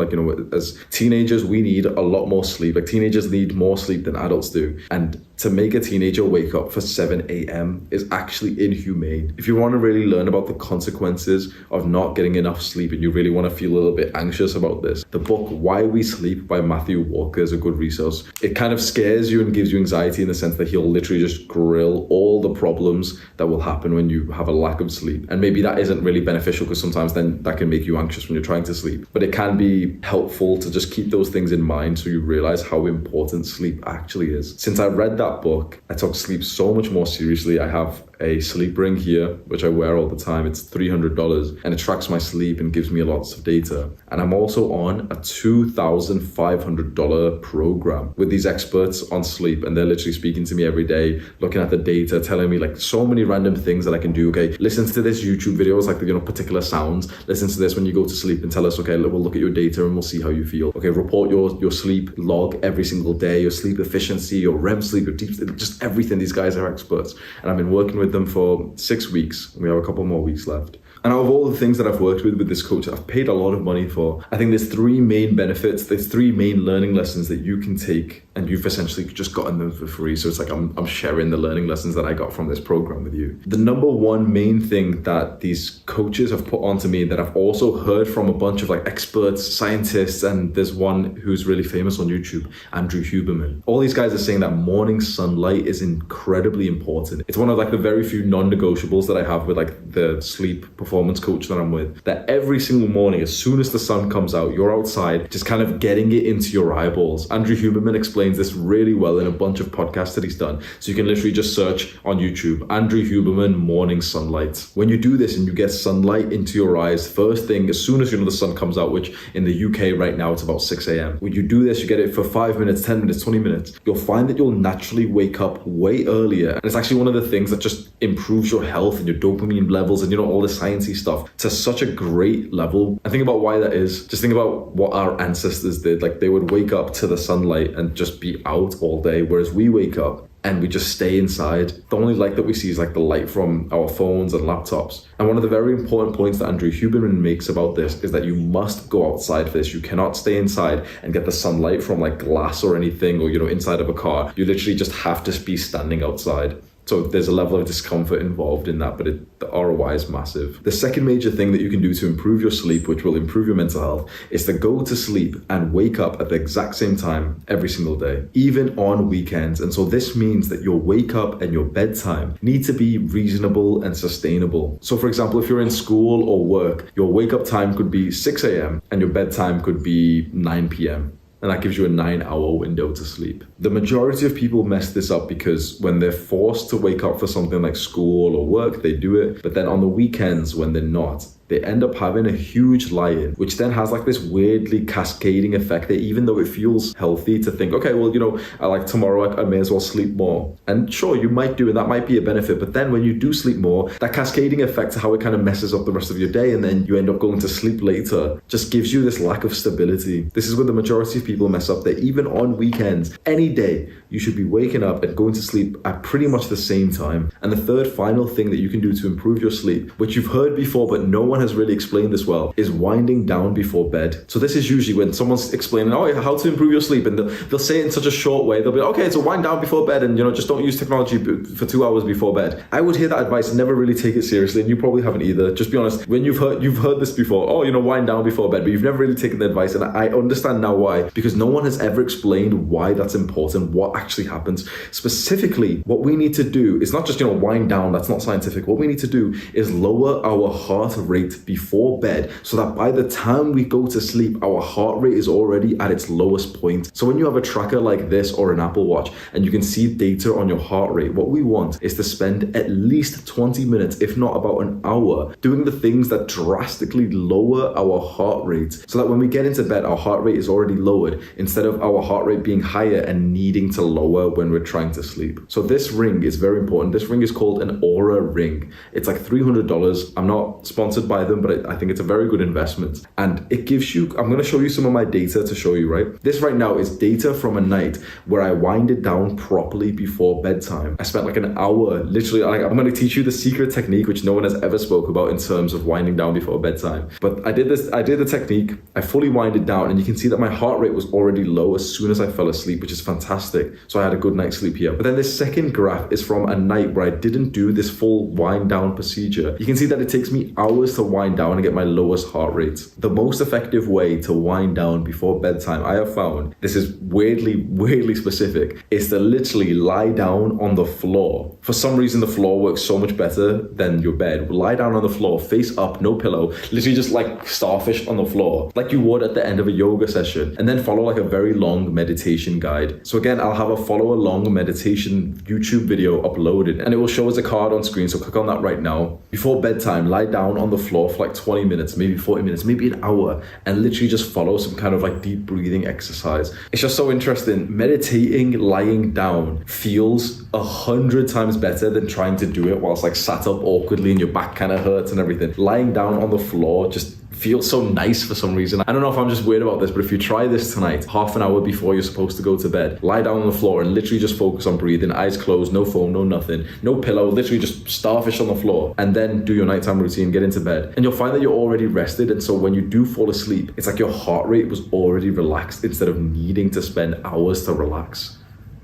As teenagers, we need a lot more sleep. Teenagers need more sleep than adults do. And to make a teenager wake up for 7 a.m. is actually inhumane. If you want to really learn about the consequences of not getting enough sleep and you really want to feel a little bit anxious about this, the book Why We Sleep by Matthew Walker is a good resource. It kind of scares you and gives you anxiety in the sense that he'll literally just grill all the problems that will happen when you have a lack of sleep. And maybe that isn't really beneficial because sometimes then that can make you anxious when you're trying to sleep. But it can be helpful to just keep those things in mind so you realize how important sleep actually is. Since I read that book, I took sleep so much more seriously. I have a sleep ring here, which I wear all the time. It's $300 and it tracks my sleep and gives me lots of data. And I'm also on a $2,500 program with these experts on sleep, and they're literally speaking to me every day, looking at the data, telling me so many random things that I can do. Okay, listen to this YouTube videos, particular sounds. Listen to this when you go to sleep and tell us, okay, we'll look at your data and we'll see how you feel. Okay, report your sleep log every single day, your sleep efficiency, your REM sleep, your deep sleep, just everything. These guys are experts. And I've been working with them for 6 weeks. We have a couple more weeks left. And out of all the things that I've worked with this coach, I've paid a lot of money for, I think there's 3 main benefits. There's 3 main learning lessons that you can take, and you've essentially just gotten them for free. So it's I'm sharing the learning lessons that I got from this program with you. The number one main thing that these coaches have put onto me that I've also heard from a bunch of experts, scientists, and there's one who's really famous on YouTube, Andrew Huberman. All these guys are saying that morning sunlight is incredibly important. It's one of the very few non-negotiables that I have with the sleep performance coach that I'm with, that every single morning, as soon as the sun comes out, you're outside, just kind of getting it into your eyeballs. Andrew Huberman explains this really well in a bunch of podcasts that he's done. So you can literally just search on YouTube, Andrew Huberman, morning sunlight. When you do this and you get sunlight into your eyes, first thing, as soon as the sun comes out, which in the UK right now, it's about 6 a.m. When you do this, you get it for 5 minutes, 10 minutes, 20 minutes. You'll find that you'll naturally wake up way earlier. And it's actually one of the things that just improves your health and your dopamine levels and all the sciencey stuff to such a great level. And think about why that is. Just think about what our ancestors did. They would wake up to the sunlight and just be out all day, whereas we wake up and we just stay inside. The only light that we see is the light from our phones and laptops. And one of the very important points that Andrew Huberman makes about this is that you must go outside for this. You cannot stay inside and get the sunlight from glass or anything, or inside of a car. You literally just have to be standing outside. So there's a level of discomfort involved in that, but the ROI is massive. The second major thing that you can do to improve your sleep, which will improve your mental health, is to go to sleep and wake up at the exact same time every single day, even on weekends. And so this means that your wake up and your bedtime need to be reasonable and sustainable. So for example, if you're in school or work, your wake up time could be 6 a.m. and your bedtime could be 9 p.m. And that gives you a 9-hour window to sleep. The majority of people mess this up because when they're forced to wake up for something like school or work, they do it. But then on the weekends, when they're not, they end up having a huge lie-in, which then has like this weirdly cascading effect that even though it feels healthy to think, okay, well, I like tomorrow, I may as well sleep more. And sure, you might do, and that might be a benefit. But then when you do sleep more, that cascading effect to how it kind of messes up the rest of your day, and then you end up going to sleep later, just gives you this lack of stability. This is where the majority of people mess up, that even on weekends, any day, you should be waking up and going to sleep at pretty much the same time. And the third final thing that you can do to improve your sleep, which you've heard before, but no one has really explained this well, is winding down before bed. So this is usually when someone's explaining, how to improve your sleep, and they'll say it in such a short way. They'll be, okay, so wind down before bed, and just don't use technology for 2 hours before bed. I would hear that advice and never really take it seriously, and you probably haven't either. Just be honest, when you've heard this before, wind down before bed, but you've never really taken the advice, and I understand now why, because no one has ever explained why that's important, what actually happens. Specifically, what we need to do is not just, wind down, that's not scientific. What we need to do is lower our heart rate before bed so that by the time we go to sleep, our heart rate is already at its lowest point. So when you have a tracker like this or an Apple Watch and you can see data on your heart rate, what we want is to spend at least 20 minutes, if not about an hour, doing the things that drastically lower our heart rate so that when we get into bed, our heart rate is already lowered instead of our heart rate being higher and needing to lower when we're trying to sleep. So this ring is very important. This ring is called an Aura ring. It's like $300. I'm not sponsored by them, but I think it's a very good investment. And it gives you, I'm going to show you some of my data to show you, right? This right now is data from a night where I winded down properly before bedtime. I spent like an hour, literally, I'm going to teach you the secret technique, which no one has ever spoke about in terms of winding down before bedtime. But I did the technique, I fully winded down, and you can see that my heart rate was already low as soon as I fell asleep, which is fantastic. So I had a good night's sleep here. But then this second graph is from a night where I didn't do this full wind down procedure. You can see that it takes me hours to wind down and get my lowest heart rate. The most effective way to wind down before bedtime, I have found, this is weirdly specific, is to literally lie down on the floor. For some reason, the floor works so much better than your bed. Lie down on the floor, face up, no pillow, literally just like starfish on the floor, like you would at the end of a yoga session, and then follow like a very long meditation guide. So again, I'll have a follow along meditation YouTube video uploaded, and it will show us a card on screen, so click on that right now. Before bedtime, lie down on the floor for like 20 minutes, maybe 40 minutes, maybe an hour, and literally just follow some kind of like deep breathing exercise. It's just so interesting. Meditating lying down feels 100 times better than trying to do it whilst like sat up awkwardly and your back kind of hurts and everything. Lying down on the floor just feels so nice for some reason. I don't know if I'm just weird about this, but if you try this tonight, half an hour before you're supposed to go to bed, lie down on the floor and literally just focus on breathing, eyes closed, no phone, no nothing, no pillow, literally just starfish on the floor, and then do your nighttime routine, get into bed. And you'll find that you're already rested, and so when you do fall asleep, it's like your heart rate was already relaxed instead of needing to spend hours to relax.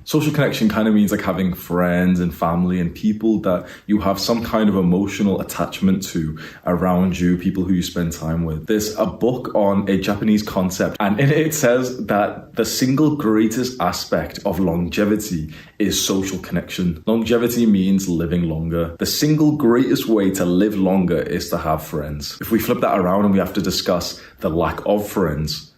Social connection kind of means like having friends and family and people that you have some kind of emotional attachment to around you, people who you spend time with. There's a book on a Japanese concept, and in it says that the single greatest aspect of longevity is social connection. Longevity means living longer. The single greatest way to live longer is to have friends. If we flip that around and we have to discuss the lack of friends,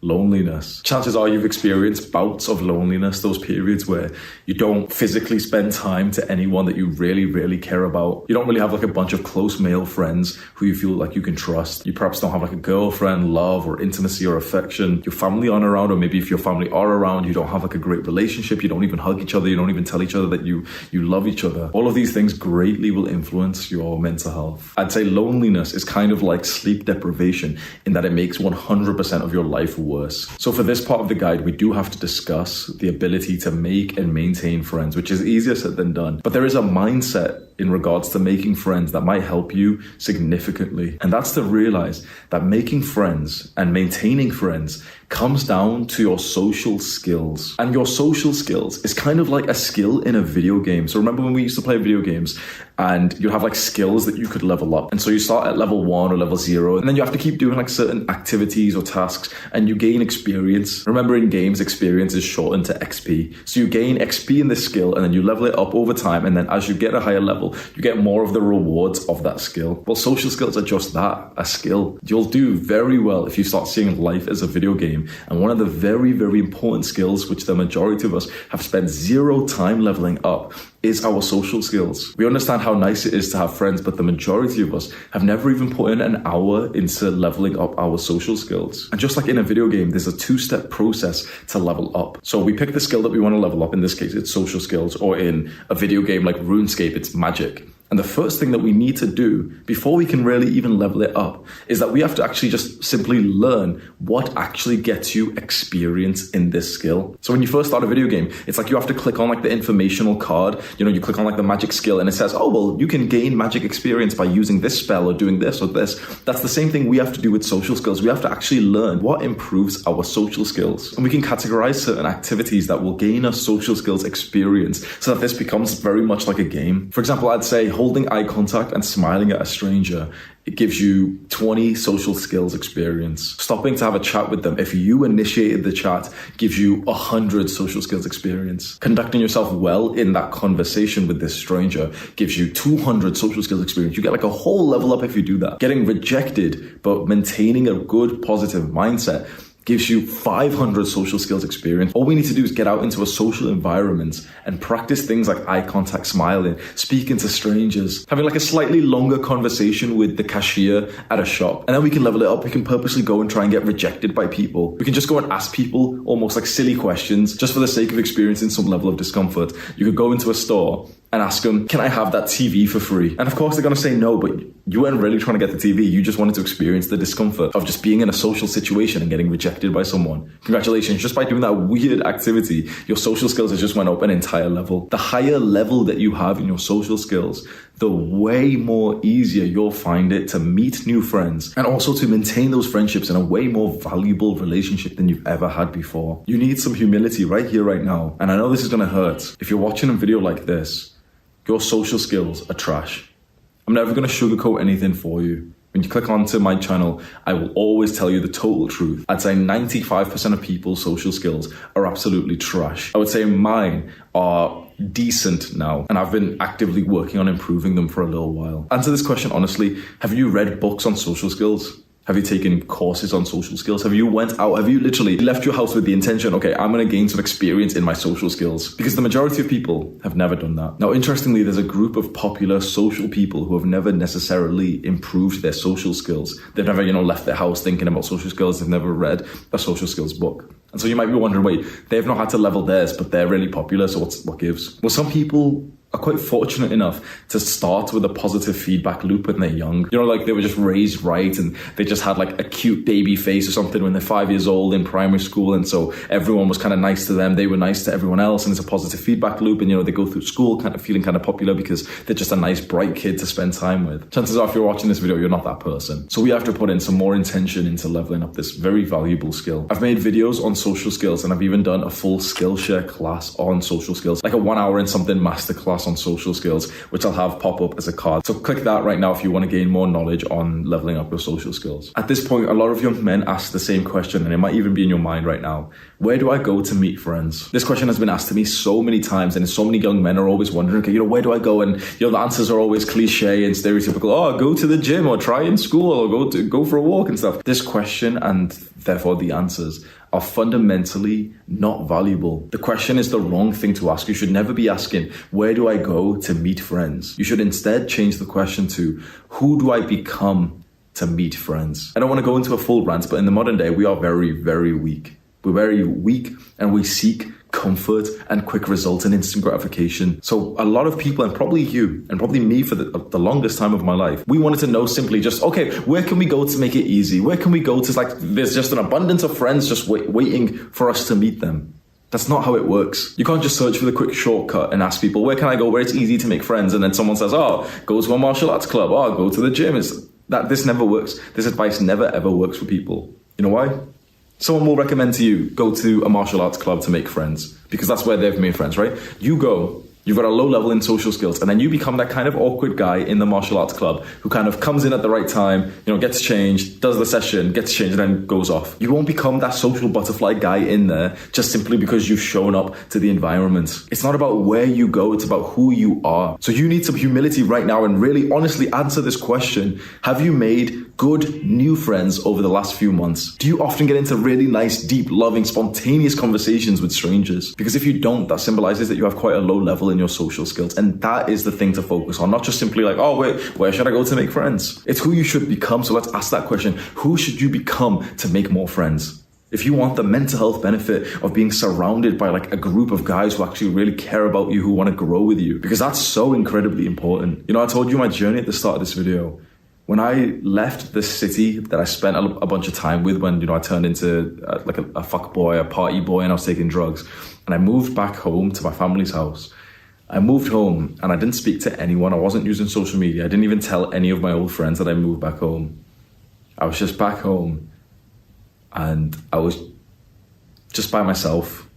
loneliness. Chances are you've experienced bouts of loneliness, those periods where you don't physically spend time to anyone that you really care about. You don't really have like a bunch of close male friends who you feel like you can trust. You perhaps don't have like a girlfriend, love, or intimacy or affection. Your family aren't around, or maybe if your family are around, you don't have like a great relationship. You don't even hug each other. You don't even tell each other that you love each other. All of these things greatly will influence your mental health. I'd say loneliness is kind of like sleep deprivation in that it makes 100% of your life worse. So for this part of the guide, we do have to discuss the ability to make and maintain friends, which is easier said than done. But there is a mindset in regards to making friends that might help you significantly. And that's to realize that making friends and maintaining friends comes down to your social skills. And your social skills is kind of like a skill in a video game. So remember when we used to play video games and you have like skills that you could level up. And so you start at level 1 or level 0, and then you have to keep doing like certain activities or tasks and you gain experience. Remember in games, experience is shortened to XP. So you gain XP in this skill and then you level it up over time. And then as you get a higher level, you get more of the rewards of that skill. Well, social skills are just that, a skill. You'll do very well if you start seeing life as a video game. And one of the very, very important skills, which the majority of us have spent zero time leveling up, is our social skills. We understand how nice it is to have friends, but the majority of us have never even put in an hour into leveling up our social skills. And just like in a video game, there's a 2-step process to level up. So we pick the skill that we want to level up. In this case, it's social skills, or in a video game like RuneScape, it's magic. And the first thing that we need to do before we can really even level it up is that we have to actually just simply learn what actually gets you experience in this skill. So when you first start a video game, it's like you have to click on like the informational card. You click on like the magic skill and it says, oh, well, you can gain magic experience by using this spell or doing this or this. That's the same thing we have to do with social skills. We have to actually learn what improves our social skills. And we can categorize certain activities that will gain us social skills experience so that this becomes very much like a game. For example, I'd say holding eye contact and smiling at a stranger, it gives you 20 social skills experience. Stopping to have a chat with them, if you initiated the chat, gives you 100 social skills experience. Conducting yourself well in that conversation with this stranger gives you 200 social skills experience. You get like a whole level up if you do that. Getting rejected, but maintaining a good positive mindset gives you 500 social skills experience. All we need to do is get out into a social environment and practice things like eye contact, smiling, speaking to strangers, having like a slightly longer conversation with the cashier at a shop. And then we can level it up. We can purposely go and try and get rejected by people. We can just go and ask people almost like silly questions just for the sake of experiencing some level of discomfort. You could go into a store and ask them, can I have that TV for free? And of course they're going to say no, but you weren't really trying to get the TV. You just wanted to experience the discomfort of just being in a social situation and getting rejected by someone. Congratulations, just by doing that weird activity, your social skills has just went up an entire level. The higher level that you have in your social skills, the way more easier you'll find it to meet new friends and also to maintain those friendships in a way more valuable relationship than you've ever had before. You need some humility right here, right now. And I know this is going to hurt. If you're watching a video like this, your social skills are trash. I'm never going to sugarcoat anything for you. When you click onto my channel, I will always tell you the total truth. I'd say 95% of people's social skills are absolutely trash. I would say mine are decent now, and I've been actively working on improving them for a little while. Answer this question honestly. Have you read books on social skills? Have you taken courses on social skills? Have you went out? Have you literally left your house with the intention, okay, I'm going to gain some experience in my social skills? Because the majority of people have never done that. Now, interestingly, there's a group of popular social people who have never necessarily improved their social skills. They've never, left their house thinking about social skills. They've never read a social skills book. And so you might be wondering, wait, they've not had to level theirs, but they're really popular, so what gives? Well, some people are quite fortunate enough to start with a positive feedback loop when they're young. Like they were just raised right and they just had like a cute baby face or something when they're 5 years old in primary school. And so everyone was kind of nice to them. They were nice to everyone else. And it's a positive feedback loop. And, they go through school kind of feeling kind of popular because they're just a nice, bright kid to spend time with. Chances are if you're watching this video, you're not that person. So we have to put in some more intention into leveling up this very valuable skill. I've made videos on social skills and I've even done a full Skillshare class on social skills, like a 1 hour and something masterclass on social skills, which I'll have pop up as a card. So click that right now if you want to gain more knowledge on leveling up your social skills. At this point, a lot of young men ask the same question, and it might even be in your mind right now. Where do I go to meet friends? This question has been asked to me so many times, and so many young men are always wondering, okay, where do I go? And the answers are always cliche and stereotypical. Oh, go to the gym, or try in school, or go for a walk and stuff. This question, and therefore the answers, are fundamentally not valuable. The question is the wrong thing to ask. You should never be asking, where do I go to meet friends? You should instead change the question to, who do I become to meet friends? I don't want to go into a full rant, but in the modern day, we are very, very weak. We're very weak and we seek comfort and quick results and instant gratification. So a lot of people, and probably you, and probably me for the longest time of my life, we wanted to know simply just, okay, where can we go to make it easy? Where can we go to, like, there's just an abundance of friends just waiting for us to meet them. That's not how it works. You can't just search for the quick shortcut and ask people, where can I go where it's easy to make friends? And then someone says, oh, go to a martial arts club. Oh, go to the gym. This never works. This advice never ever works for people. You know why? Someone will recommend to you, go to a martial arts club to make friends, because that's where they've made friends, right? You go, you've got a low level in social skills, and then you become that kind of awkward guy in the martial arts club who kind of comes in at the right time, gets changed, does the session, gets changed, and then goes off. You won't become that social butterfly guy in there just simply because you've shown up to the environment. It's not about where you go, it's about who you are. So you need some humility right now and really honestly answer this question. Have you made good new friends over the last few months? Do you often get into really nice, deep, loving, spontaneous conversations with strangers? Because if you don't, that symbolizes that you have quite a low level in your social skills. And that is the thing to focus on, not just simply like, oh wait, where should I go to make friends? It's who you should become. So let's ask that question. Who should you become to make more friends? If you want the mental health benefit of being surrounded by like a group of guys who actually really care about you, who want to grow with you, because that's so incredibly important. I told you my journey at the start of this video. When I left the city that I spent a bunch of time with when, I turned into a fuck boy, a party boy, and I was taking drugs, and I moved back home to my family's house. I moved home and I didn't speak to anyone. I wasn't using social media. I didn't even tell any of my old friends that I moved back home. I was just back home and I was just by myself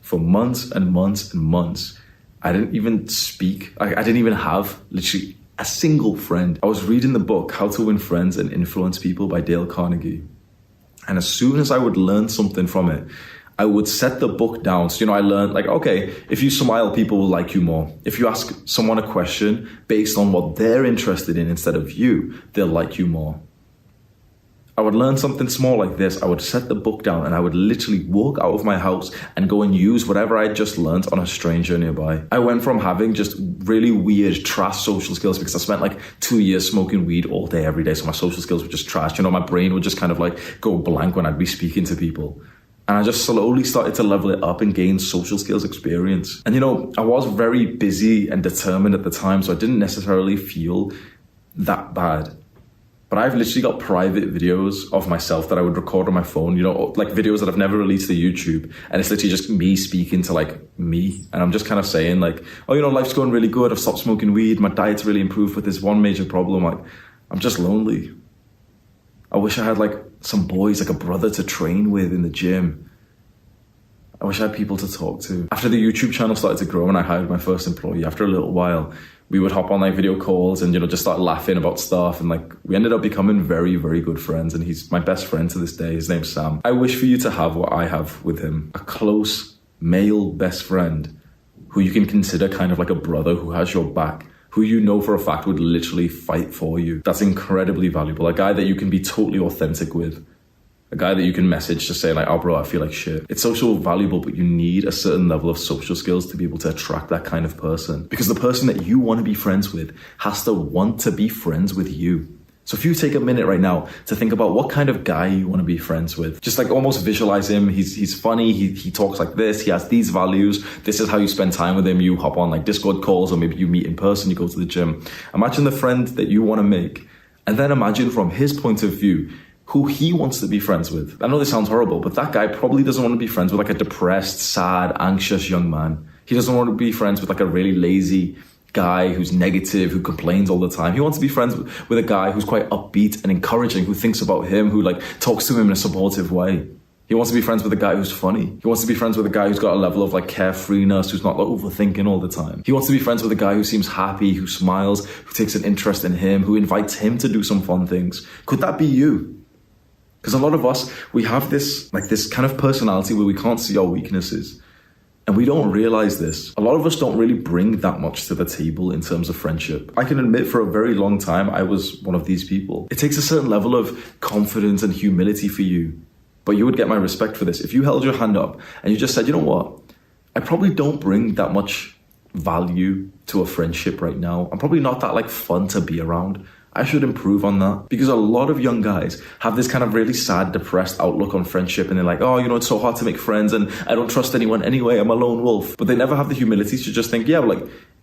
for months and months and months. I didn't even speak. I didn't even have literally a single friend. I was reading the book, How to Win Friends and Influence People by Dale Carnegie. And as soon as I would learn something from it, I would set the book down. So, I learned okay, if you smile, people will like you more. If you ask someone a question based on what they're interested in instead of you, they'll like you more. I would learn something small like this. I would set the book down and I would literally walk out of my house and go and use whatever I just learned on a stranger nearby. I went from having just really weird, trash social skills because I spent 2 years smoking weed all day, every day. So my social skills were just trash. My brain would just kind of go blank when I'd be speaking to people. And I just slowly started to level it up and gain social skills experience. And I was very busy and determined at the time, so I didn't necessarily feel that bad. But I've literally got private videos of myself that I would record on my phone, videos that I've never released to YouTube. And it's literally just me speaking to me. And I'm just kind of saying life's going really good. I've stopped smoking weed. My diet's really improved, but there's one major problem. I'm just lonely. I wish I had some boys, a brother to train with in the gym. I wish I had people to talk to. After the YouTube channel started to grow and I hired my first employee, after a little while, we would hop on video calls and, just start laughing about stuff. And we ended up becoming very, very good friends. And he's my best friend to this day. His name's Sam. I wish for you to have what I have with him. A close male best friend who you can consider kind of like a brother who has your back, who for a fact would literally fight for you. That's incredibly valuable. A guy that you can be totally authentic with. A guy that you can message to say oh bro, I feel like shit. It's so valuable, but you need a certain level of social skills to be able to attract that kind of person. Because the person that you want to be friends with has to want to be friends with you. So if you take a minute right now to think about what kind of guy you want to be friends with, just almost visualize him. He's funny. He talks like this. He has these values. This is how you spend time with him. You hop on Discord calls, or maybe you meet in person. You go to the gym. Imagine the friend that you want to make. And then imagine from his point of view, who he wants to be friends with. I know this sounds horrible, but that guy probably doesn't want to be friends with a depressed, sad, anxious young man. He doesn't want to be friends with a really lazy guy who's negative, who complains all the time. He wants to be friends with a guy who's quite upbeat and encouraging, who thinks about him, who talks to him in a supportive way. He wants to be friends with a guy who's funny. He wants to be friends with a guy who's got a level of carefreeness, who's not overthinking all the time. He wants to be friends with a guy who seems happy, who smiles, who takes an interest in him, who invites him to do some fun things. Could that be you? Because a lot of us, we have this kind of personality where we can't see our weaknesses. And we don't realize this. A lot of us don't really bring that much to the table in terms of friendship. I can admit for a very long time, I was one of these people. It takes a certain level of confidence and humility for you. But you would get my respect for this. If you held your hand up and you just said, you know what? I probably don't bring that much value to a friendship right now. I'm probably not that fun to be around. I should improve on that, because a lot of young guys have this kind of really sad, depressed outlook on friendship, and they're like, oh, it's so hard to make friends and I don't trust anyone anyway, I'm a lone wolf. But they never have the humility to just think, yeah,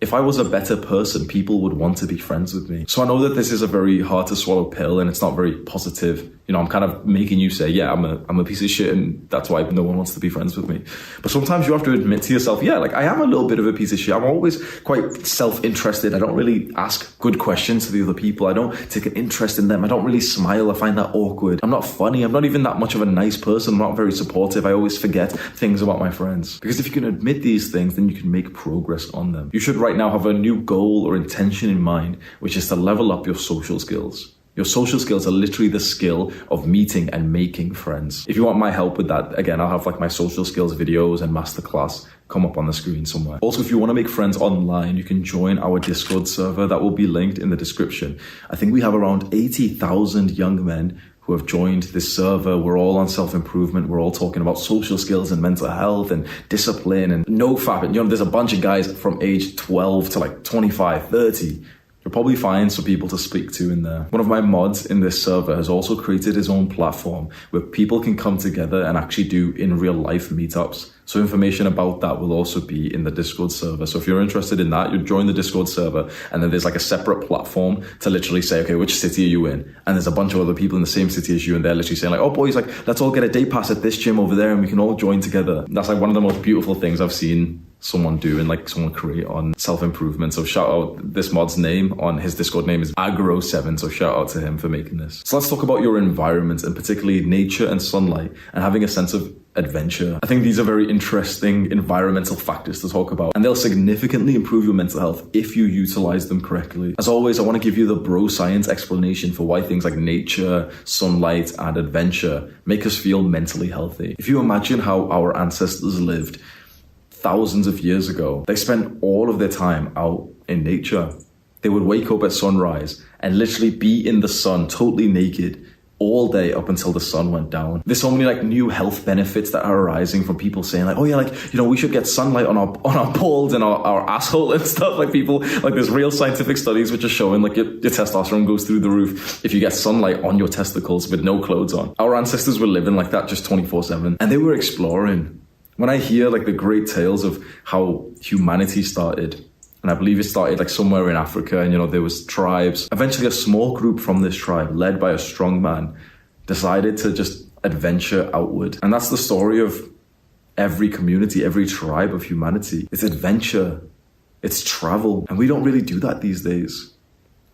if I was a better person, people would want to be friends with me. So I know that this is a very hard to swallow pill and it's not very positive. I'm kind of making you say, yeah, I'm a piece of shit and that's why no one wants to be friends with me. But sometimes you have to admit to yourself, yeah, I am a little bit of a piece of shit. I'm always quite self-interested. I don't really ask good questions to the other people. I don't take an interest in them. I don't really smile. I find that awkward. I'm not funny. I'm not even that much of a nice person. I'm not very supportive. I always forget things about my friends. Because if you can admit these things, then you can make progress on them. You should right now have a new goal or intention in mind, which is to level up your social skills. Your social skills are literally the skill of meeting and making friends. If you want my help with that, again, I'll have like my social skills videos and masterclass come up on the screen somewhere. Also, if you want to make friends online, you can join our Discord server that will be linked in the description. I think we have around 80,000 young men who have joined this server. We're all on self-improvement. We're all talking about social skills and mental health and discipline and no fap. There's a bunch of guys from age 12 to like 25, 30. You'll probably find some people to speak to in there. One of my mods in this server has also created his own platform where people can come together and actually do in real life meetups. So information about that will also be in the Discord server. So if you're interested in that, you join the Discord server and then there's like a separate platform to literally say, okay, which city are you in? And there's a bunch of other people in the same city as you and they're literally saying like, oh boys, like let's all get a day pass at this gym over there and we can all join together. That's like one of the most beautiful things I've seen someone do and like someone create on self-improvement. So shout out, this mod's name on his Discord name is Agro7. So shout out to him for making this. So let's talk about your environment and particularly nature and sunlight and having a sense of adventure. I think these are very interesting environmental factors to talk about and they'll significantly improve your mental health if you utilize them correctly. As always, I want to give you the bro science explanation for why things like nature, sunlight, and adventure make us feel mentally healthy. If you imagine how our ancestors lived thousands of years ago, they spent all of their time out in nature. They would wake up at sunrise and literally be in the sun totally naked all day up until the sun went down. There's so many like new health benefits that are arising from people saying like, oh yeah, like, we should get sunlight on our balls and our asshole and stuff. Like people, like there's real scientific studies which are showing like your testosterone goes through the roof if you get sunlight on your testicles with no clothes on. Our ancestors were living like that just 24/7 and they were exploring. When I hear like the great tales of how humanity started, and I believe it started like somewhere in Africa and, there was tribes. Eventually a small group from this tribe led by a strong man decided to just adventure outward. And that's the story of every community, every tribe of humanity. It's adventure, it's travel. And we don't really do that these days.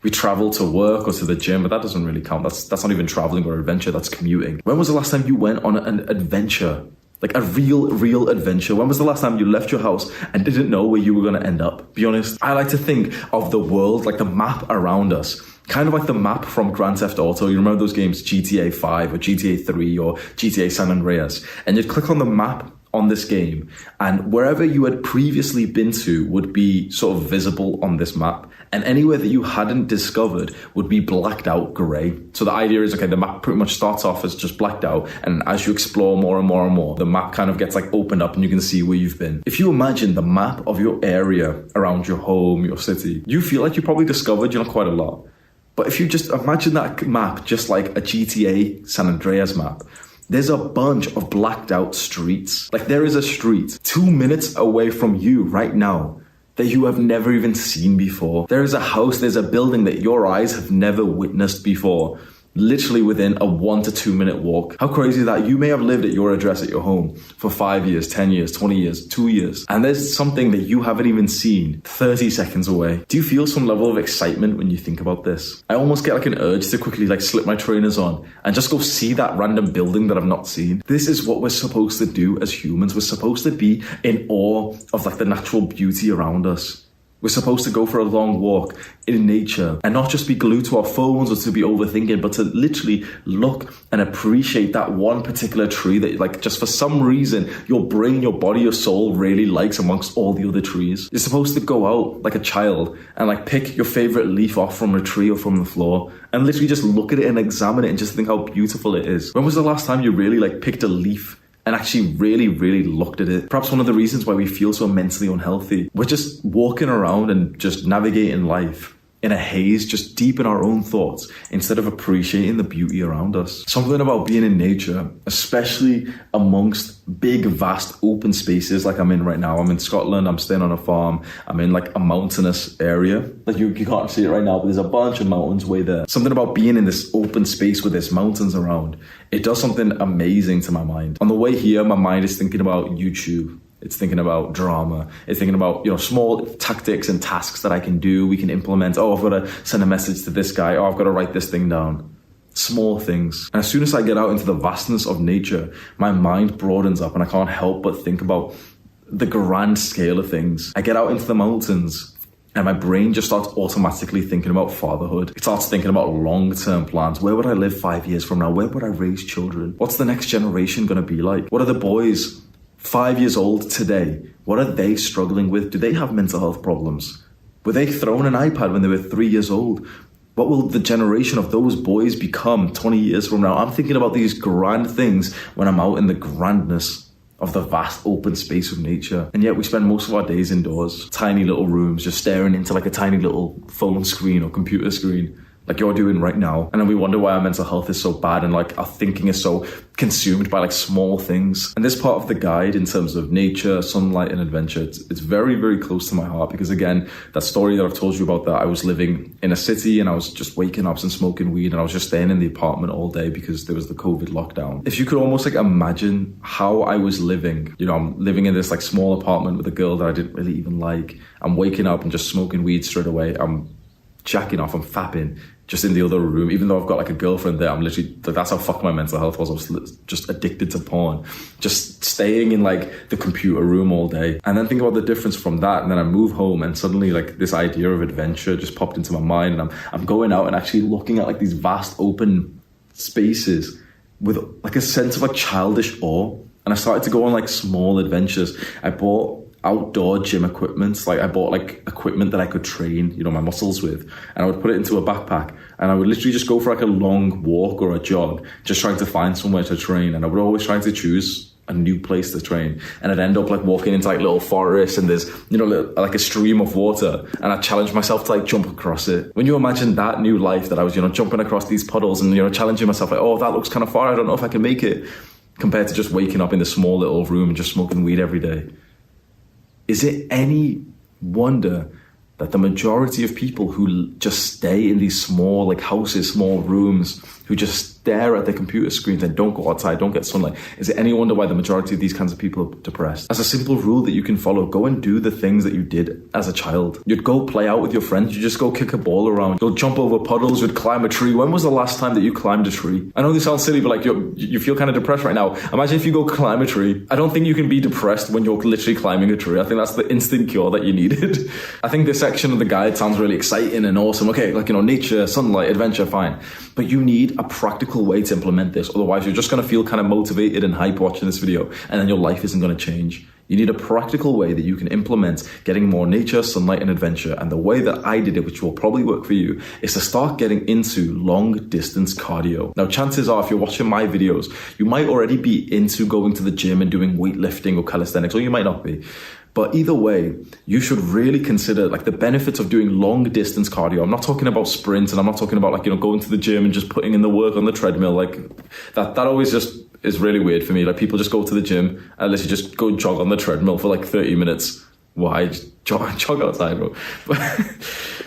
We travel to work or to the gym, but that doesn't really count. That's not even traveling or adventure, that's commuting. When was the last time you went on an adventure? Like a real adventure. When was the last time you left your house and didn't know where you were going to end up? Be honest. I like to think of the world, like the map around us, kind of like the map from Grand Theft Auto. You remember those games, GTA 5 or GTA 3 or GTA San Andreas? And you'd click on the map on this game and wherever you had previously been to would be sort of visible on this map. And anywhere that you hadn't discovered would be blacked out grey. So the idea is, okay, the map pretty much starts off as just blacked out. And as you explore more and more and more, the map kind of gets like opened up and you can see where you've been. If you imagine the map of your area around your home, your city, you feel like you probably discovered, quite a lot. But if you just imagine that map just like a GTA San Andreas map, there's a bunch of blacked out streets. Like there is a street 2 minutes away from you right now that you have never even seen before. There is a house, there's a building that your eyes have never witnessed before, literally within a 1 to 2 minute walk. How crazy is that? You may have lived at your address at your home for 5 years, 10 years, 20 years, 2 years, and there's something that you haven't even seen 30 seconds away. Do you feel some level of excitement when you think about this? I almost get like an urge to quickly like slip my trainers on and just go see that random building that I've not seen. This is what we're supposed to do as humans. We're supposed to be in awe of like the natural beauty around us. We're supposed to go for a long walk in nature and not just be glued to our phones or to be overthinking, but to literally look and appreciate that one particular tree that like just for some reason your brain, your body, your soul really likes amongst all the other trees. You're supposed to go out like a child and like pick your favorite leaf off from a tree or from the floor and literally just look at it and examine it and just think how beautiful it is. When was the last time you really like picked a leaf and actually really looked at it? Perhaps one of the reasons why we feel so mentally unhealthy, we're just walking around and just navigating life in a haze, just deep in our own thoughts, instead of appreciating the beauty around us. Something about being in nature, especially amongst big, vast, open spaces like I'm in right now. I'm in Scotland, I'm staying on a farm, I'm in like a mountainous area. Like you can't see it right now, but there's a bunch of mountains way there. Something about being in this open space with there's mountains around, it does something amazing to my mind. On the way here, my mind is thinking about YouTube. It's thinking about drama. It's thinking about, small tactics and tasks that I can do, we can implement. Oh, I've got to send a message to this guy. Oh, I've got to write this thing down. Small things. And as soon as I get out into the vastness of nature, my mind broadens up and I can't help but think about the grand scale of things. I get out into the mountains and my brain just starts automatically thinking about fatherhood. It starts thinking about long-term plans. Where would I live 5 years from now? Where would I raise children? What's the next generation going to be like? What are the boys 5 years old today? What are they struggling with? Do they have mental health problems? Were they thrown an iPad when they were 3 years old? What will the generation of those boys become 20 years from now? I'm thinking about these grand things when I'm out in the grandness of the vast open space of nature. And yet we spend most of our days indoors, tiny little rooms, just staring into like a tiny little phone screen or computer screen, like you're doing right now. And then we wonder why our mental health is so bad and like our thinking is so consumed by like small things. And this part of the guide in terms of nature, sunlight and adventure, it's very, very close to my heart because again, that story that I've told you about that I was living in a city and I was just waking up and smoking weed and I was just staying in the apartment all day because there was the COVID lockdown. If you could almost like imagine how I was living, I'm living in this like small apartment with a girl that I didn't really even like. I'm waking up and just smoking weed straight away. I'm jacking off, I'm fapping just in the other room, even though I've got like a girlfriend there. I'm literally, that's how fucked my mental health was. I was just addicted to porn, just staying in like the computer room all day. And then think about the difference from that. And then I move home and suddenly like this idea of adventure just popped into my mind. And I'm going out and actually looking at like these vast open spaces with like a sense of like childish awe. And I started to go on like small adventures. I bought outdoor gym equipment. Like I bought like equipment that I could train, my muscles with, and I would put it into a backpack and I would literally just go for like a long walk or a jog, just trying to find somewhere to train. And I would always try to choose a new place to train. And I'd end up like walking into like little forests and there's, like a stream of water. And I challenged myself to like jump across it. When you imagine that new life that I was, jumping across these puddles and, challenging myself like, oh, that looks kind of far. I don't know if I can make it, compared to just waking up in this small little room and just smoking weed every day. Is it any wonder that the majority of people who just stay in these small like houses, small rooms, who just stare at their computer screens and don't go outside, don't get sunlight, is it any wonder why the majority of these kinds of people are depressed? As a simple rule that you can follow, go and do the things that you did as a child. You'd go play out with your friends, you just go kick a ball around, you'll jump over puddles, you'd climb a tree. When was the last time that you climbed a tree? I know this sounds silly, but like you feel kind of depressed right now. Imagine if you go climb a tree. I don't think you can be depressed when you're literally climbing a tree. I think that's the instant cure that you needed. I think this section of the guide sounds really exciting and awesome. Okay, like, nature, sunlight, adventure, fine. But you need a practical way to implement this. Otherwise, you're just going to feel kind of motivated and hype watching this video, and then your life isn't going to change. You need a practical way that you can implement getting more nature, sunlight, and adventure. And the way that I did it, which will probably work for you, is to start getting into long distance cardio. Now, chances are, if you're watching my videos, you might already be into going to the gym and doing weightlifting or calisthenics, or you might not be. But either way, you should really consider like the benefits of doing long distance cardio. I'm not talking about sprints, and I'm not talking about like, going to the gym and just putting in the work on the treadmill. Like that always just is really weird for me. Like people just go to the gym unless you just go jog on the treadmill for like 30 minutes. Why? Jog outside, bro.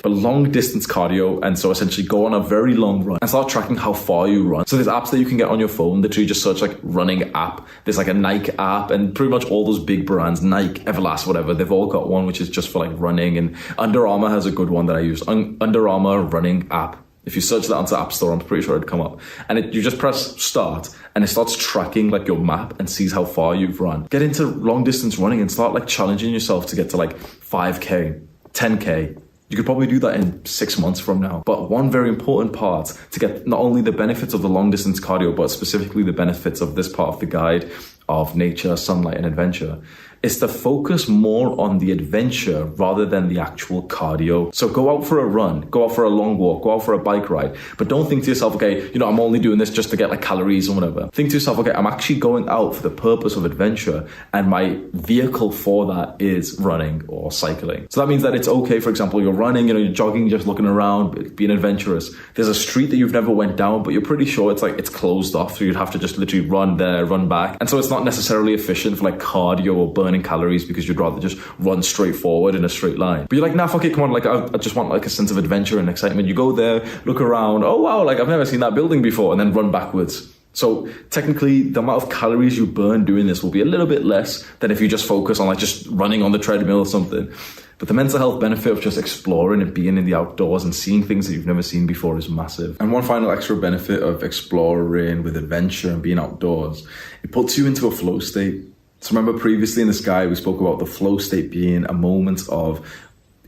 But long distance cardio, and so essentially go on a very long run and start tracking how far you run. So there's apps that you can get on your phone. Literally just search like running app. There's like a Nike app, and pretty much all those big brands, Nike, Everlast, whatever, they've all got one which is just for like running. And Under Armour has a good one that I use, Under Armour running app. If you search that onto App Store, I'm pretty sure it'd come up. And you just press start and it starts tracking like your map and sees how far you've run. Get into long distance running and start like challenging yourself to get to like 5K, 10K. You could probably do that in 6 months from now. But one very important part to get not only the benefits of the long distance cardio, but specifically the benefits of this part of the guide of nature, sunlight, and adventure, is to focus more on the adventure rather than the actual cardio. So go out for a run, go out for a long walk, go out for a bike ride, but don't think to yourself, okay, I'm only doing this just to get like calories or whatever. Think to yourself, okay, I'm actually going out for the purpose of adventure, and my vehicle for that is running or cycling. So that means that it's okay, for example, you're running, you're jogging, just looking around, being adventurous. There's a street that you've never went down, but you're pretty sure it's closed off, so you'd have to just literally run there, run back. And so it's not necessarily efficient for like cardio or burning calories, because you'd rather just run straight forward in a straight line. But you're like, nah, fuck it, come on, like I just want like a sense of adventure and excitement. You go there, look around, oh wow, like I've never seen that building before, and then run backwards. So technically, the amount of calories you burn doing this will be a little bit less than if you just focus on like just running on the treadmill or something. But the mental health benefit of just exploring and being in the outdoors and seeing things that you've never seen before is massive. And one final extra benefit of exploring with adventure and being outdoors, it puts you into a flow state. So remember previously in the sky, we spoke about the flow state being a moment of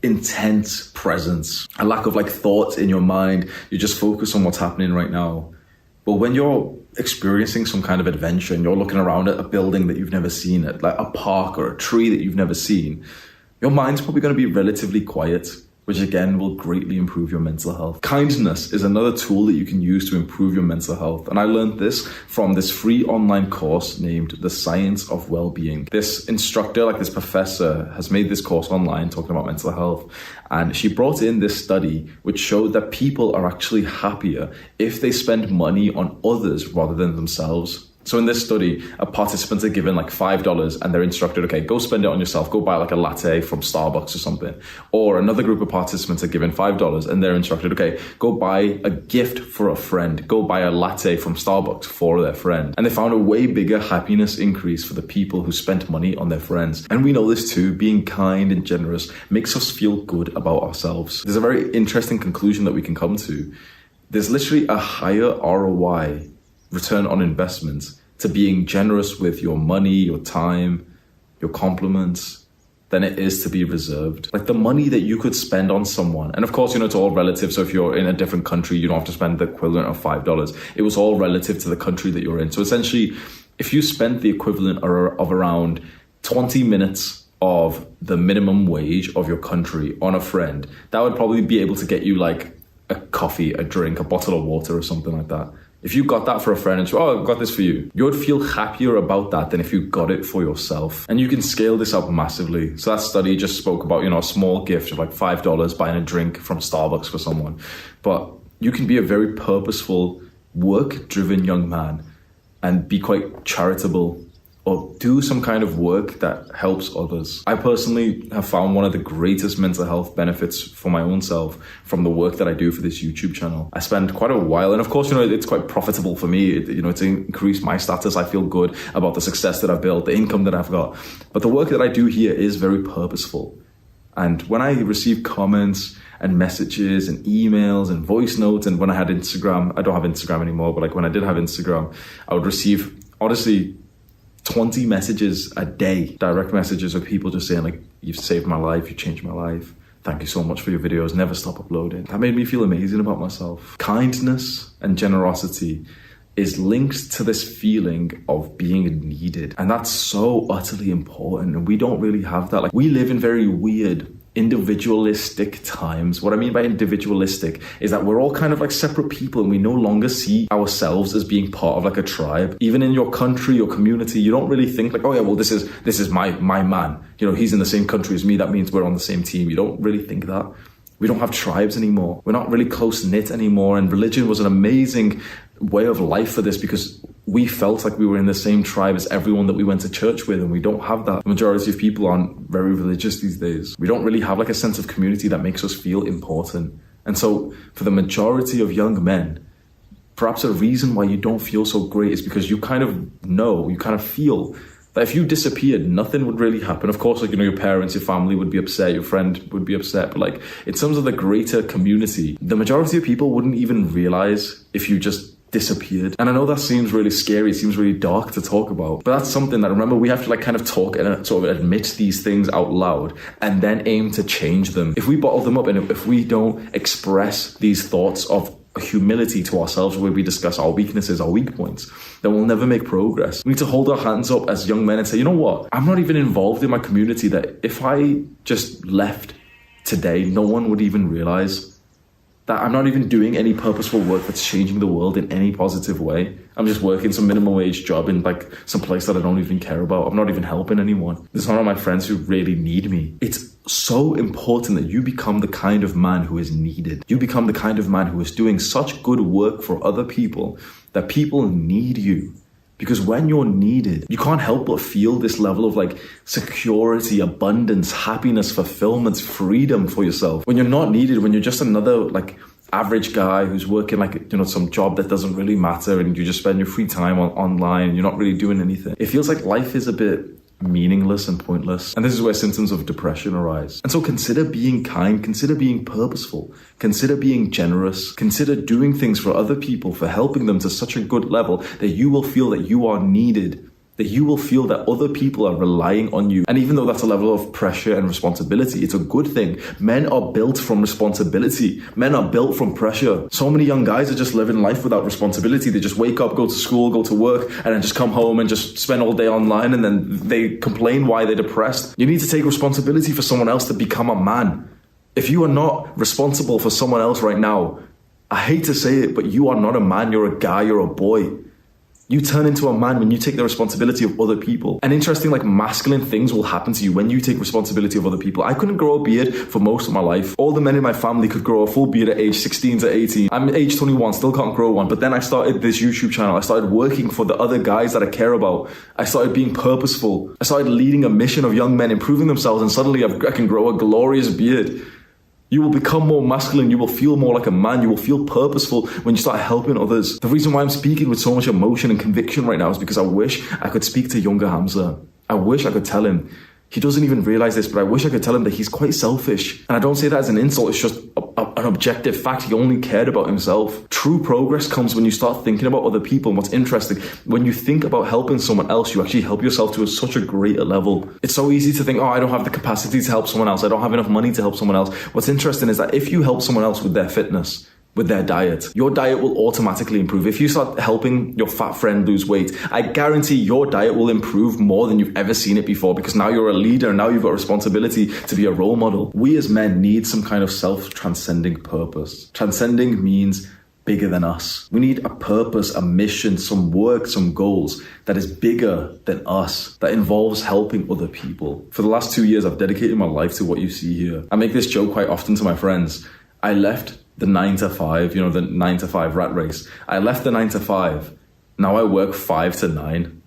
intense presence, a lack of like thoughts in your mind. You just focus on what's happening right now. But when you're experiencing some kind of adventure and you're looking around at a building that you've never seen, at like a park or a tree that you've never seen, your mind's probably going to be relatively quiet, which again will greatly improve your mental health. Kindness is another tool that you can use to improve your mental health. And I learned this from this free online course named The Science of Wellbeing. This instructor, like this professor, has made this course online talking about mental health. And she brought in this study which showed that people are actually happier if they spend money on others rather than themselves. So in this study, a participants are given like $5 and they're instructed, okay, go spend it on yourself. Go buy like a latte from Starbucks or something. Or another group of participants are given $5 and they're instructed, okay, go buy a gift for a friend. Go buy a latte from Starbucks for their friend. And they found a way bigger happiness increase for the people who spent money on their friends. And we know this too, being kind and generous makes us feel good about ourselves. There's a very interesting conclusion that we can come to. There's literally a higher ROI, return on investment, to being generous with your money, your time, your compliments, than it is to be reserved. Like the money that you could spend on someone, and of course, it's all relative. So if you're in a different country, you don't have to spend the equivalent of $5. It was all relative to the country that you're in. So essentially, if you spent the equivalent of around 20 minutes of the minimum wage of your country on a friend, that would probably be able to get you like a coffee, a drink, a bottle of water or something like that. If you got that for a friend and said, oh, I've got this for you, you would feel happier about that than if you got it for yourself. And you can scale this up massively. So that study just spoke about, a small gift of like $5 buying a drink from Starbucks for someone. But you can be a very purposeful, work-driven young man and be quite charitable or do some kind of work that helps others. I personally have found one of the greatest mental health benefits for my own self from the work that I do for this YouTube channel. I spend quite a while, and of course, it's quite profitable for me, to increase my status. I feel good about the success that I've built, the income that I've got. But the work that I do here is very purposeful. And when I receive comments and messages and emails and voice notes, and when I had Instagram, I don't have Instagram anymore, but like when I did have Instagram, I would receive, honestly, 20 messages a day, direct messages of people just saying like, you've saved my life, you changed my life. Thank you so much for your videos, never stop uploading. That made me feel amazing about myself. Kindness and generosity is linked to this feeling of being needed. And that's so utterly important. And we don't really have that. Like we live in very weird, individualistic times. What I mean by individualistic is that we're all kind of like separate people and we no longer see ourselves as being part of like a tribe. Even in your country, your community, you don't really think like, oh yeah, well, this is my man. He's in the same country as me. That means we're on the same team. You don't really think that. We don't have tribes anymore. We're not really close-knit anymore. And religion was an amazing way of life for this because we felt like we were in the same tribe as everyone that we went to church with, and we don't have that. The majority of people aren't very religious these days. We don't really have like a sense of community that makes us feel important. And so for the majority of young men, perhaps a reason why you don't feel so great is because you kind of feel that if you disappeared, nothing would really happen. Of course, your parents, your family would be upset, your friend would be upset. But in terms of the greater community, the majority of people wouldn't even realize if you just disappeared. And I know that seems really scary, it seems really dark to talk about, but that's something that, remember, we have to kind of talk and sort of admit these things out loud and then aim to change them. If we bottle them up and if we don't express these thoughts of humility to ourselves where we discuss our weaknesses, our weak points, then we'll never make progress. We need to hold our hands up as young men and say, you know what? I'm not even involved in my community, that if I just left today, no one would even realize that I'm not even doing any purposeful work that's changing the world in any positive way. I'm just working some minimum wage job in some place that I don't even care about. I'm not even helping anyone. There's none of my friends who really need me. It's so important that you become the kind of man who is needed. You become the kind of man who is doing such good work for other people that people need you. Because when you're needed, you can't help but feel this level of security, abundance, happiness, fulfillment, freedom for yourself. When you're not needed, when you're just another average guy who's working like, some job that doesn't really matter, and you just spend your free time online, you're not really doing anything. It feels like life is a bit meaningless and pointless. And this is where symptoms of depression arise. And so consider being kind, consider being purposeful, consider being generous, consider doing things for other people, for helping them to such a good level that you will feel that you are needed, that you will feel that other people are relying on you. And even though that's a level of pressure and responsibility, it's a good thing. Men are built from responsibility. Men are built from pressure. So many young guys are just living life without responsibility. They just wake up, go to school, go to work, and then just come home and just spend all day online, and then they complain why they're depressed. You need to take responsibility for someone else to become a man. If you are not responsible for someone else right now, I hate to say it, but you are not a man, you're a guy, you're a boy. You turn into a man when you take the responsibility of other people. And interesting, masculine things will happen to you when you take responsibility of other people. I couldn't grow a beard for most of my life. All the men in my family could grow a full beard at age 16 to 18. I'm age 21, still can't grow one. But then I started this YouTube channel. I started working for the other guys that I care about. I started being purposeful. I started leading a mission of young men improving themselves, and suddenly I can grow a glorious beard. You will become more masculine. You will feel more like a man. You will feel purposeful when you start helping others. The reason why I'm speaking with so much emotion and conviction right now is because I wish I could speak to younger Hamza. I wish I could tell him. He doesn't even realize this, but I wish I could tell him that he's quite selfish. And I don't say that as an insult. It's just an objective fact. He only cared about himself. True progress comes when you start thinking about other people. And what's interesting, when you think about helping someone else, you actually help yourself to such a greater level. It's so easy to think, I don't have the capacity to help someone else. I don't have enough money to help someone else. What's interesting is that if you help someone else with their fitness, with their diet, your diet will automatically improve. If you start helping your fat friend lose weight, I guarantee your diet will improve more than you've ever seen it before, because now you're a leader, now you've got responsibility to be a role model. We as men need some kind of self-transcending purpose. Transcending means bigger than us. We need a purpose, a mission, some work, some goals that is bigger than us, that involves helping other people. For the last 2 years, I've dedicated my life to what you see here. I make this joke quite often to my friends. I left the 9 to 5, the 9 to 5 rat race. I left the 9 to 5. Now I work 5 to 9.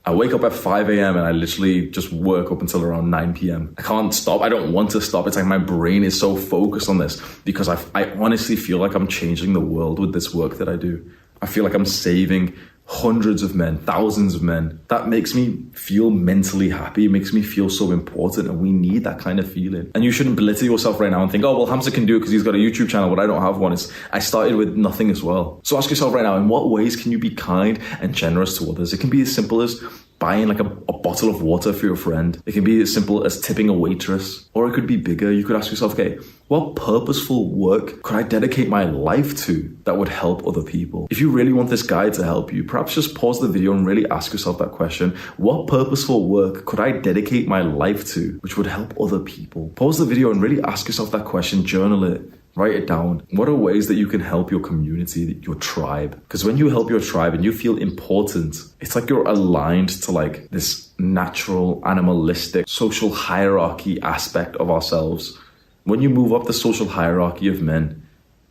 I wake up at 5 a.m. and I literally just work up until around 9 p.m. I can't stop. I don't want to stop. It's like my brain is so focused on this because I honestly feel like I'm changing the world with this work that I do. I feel like I'm saving hundreds of men, thousands of men. That makes me feel mentally happy. It makes me feel so important, and we need that kind of feeling. And you shouldn't belittle yourself right now and think, Hamza can do it because he's got a YouTube channel, but I don't have one. I started with nothing as well. So ask yourself right now, in what ways can you be kind and generous to others? It can be as simple as buying a bottle of water for your friend. It can be as simple as tipping a waitress, or it could be bigger. You could ask yourself, okay, what purposeful work could I dedicate my life to that would help other people? If you really want this guide to help you, perhaps just pause the video and really ask yourself that question. What purposeful work could I dedicate my life to which would help other people? Pause the video and really ask yourself that question, journal it. Write it down. What are ways that you can help your community, your tribe? Because when you help your tribe and you feel important, it's like you're aligned to this natural, animalistic, social hierarchy aspect of ourselves. When you move up the social hierarchy of men,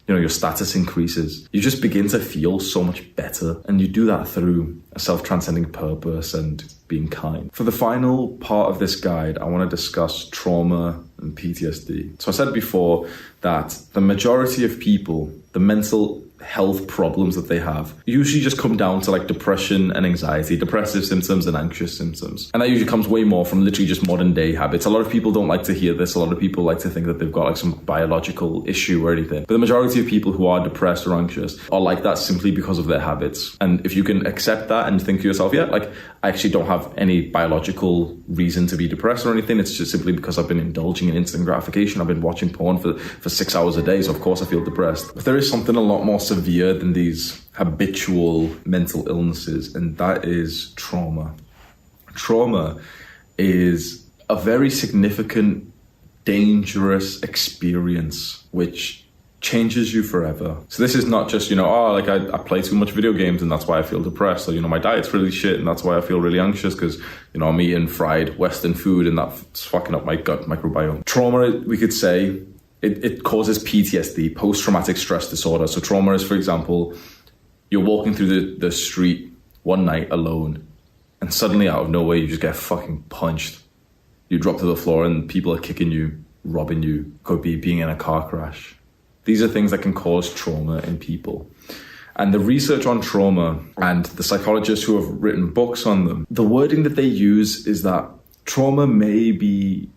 your status increases. You just begin to feel so much better. And you do that through a self-transcending purpose and being kind. For the final part of this guide, I want to discuss trauma and PTSD. So I said before that the majority of people, the mental health problems that they have usually just come down to depression and anxiety, depressive symptoms and anxious symptoms. And that usually comes way more from literally just modern day habits. A lot of people don't like to hear this. A lot of people like to think that they've got some biological issue or anything. But the majority of people who are depressed or anxious are like that simply because of their habits. And if you can accept that and think to yourself, I actually don't have any biological reason to be depressed or anything. It's just simply because I've been indulging in instant gratification. I've been watching porn for 6 hours a day. So of course I feel depressed. But there is something a lot more severe than these habitual mental illnesses, and that is trauma. Trauma is a very significant, dangerous experience which changes you forever. So this is not just, I play too much video games and that's why I feel depressed, or, my diet's really shit and that's why I feel really anxious because, I'm eating fried Western food and that's fucking up my gut microbiome. Trauma, we could say, it causes PTSD, post-traumatic stress disorder. So trauma is, for example, you're walking through the street one night alone and suddenly out of nowhere you just get fucking punched. You drop to the floor and people are kicking you, robbing you. Could be being in a car crash. These are things that can cause trauma in people. And the research on trauma and the psychologists who have written books on them, the wording that they use is that trauma may be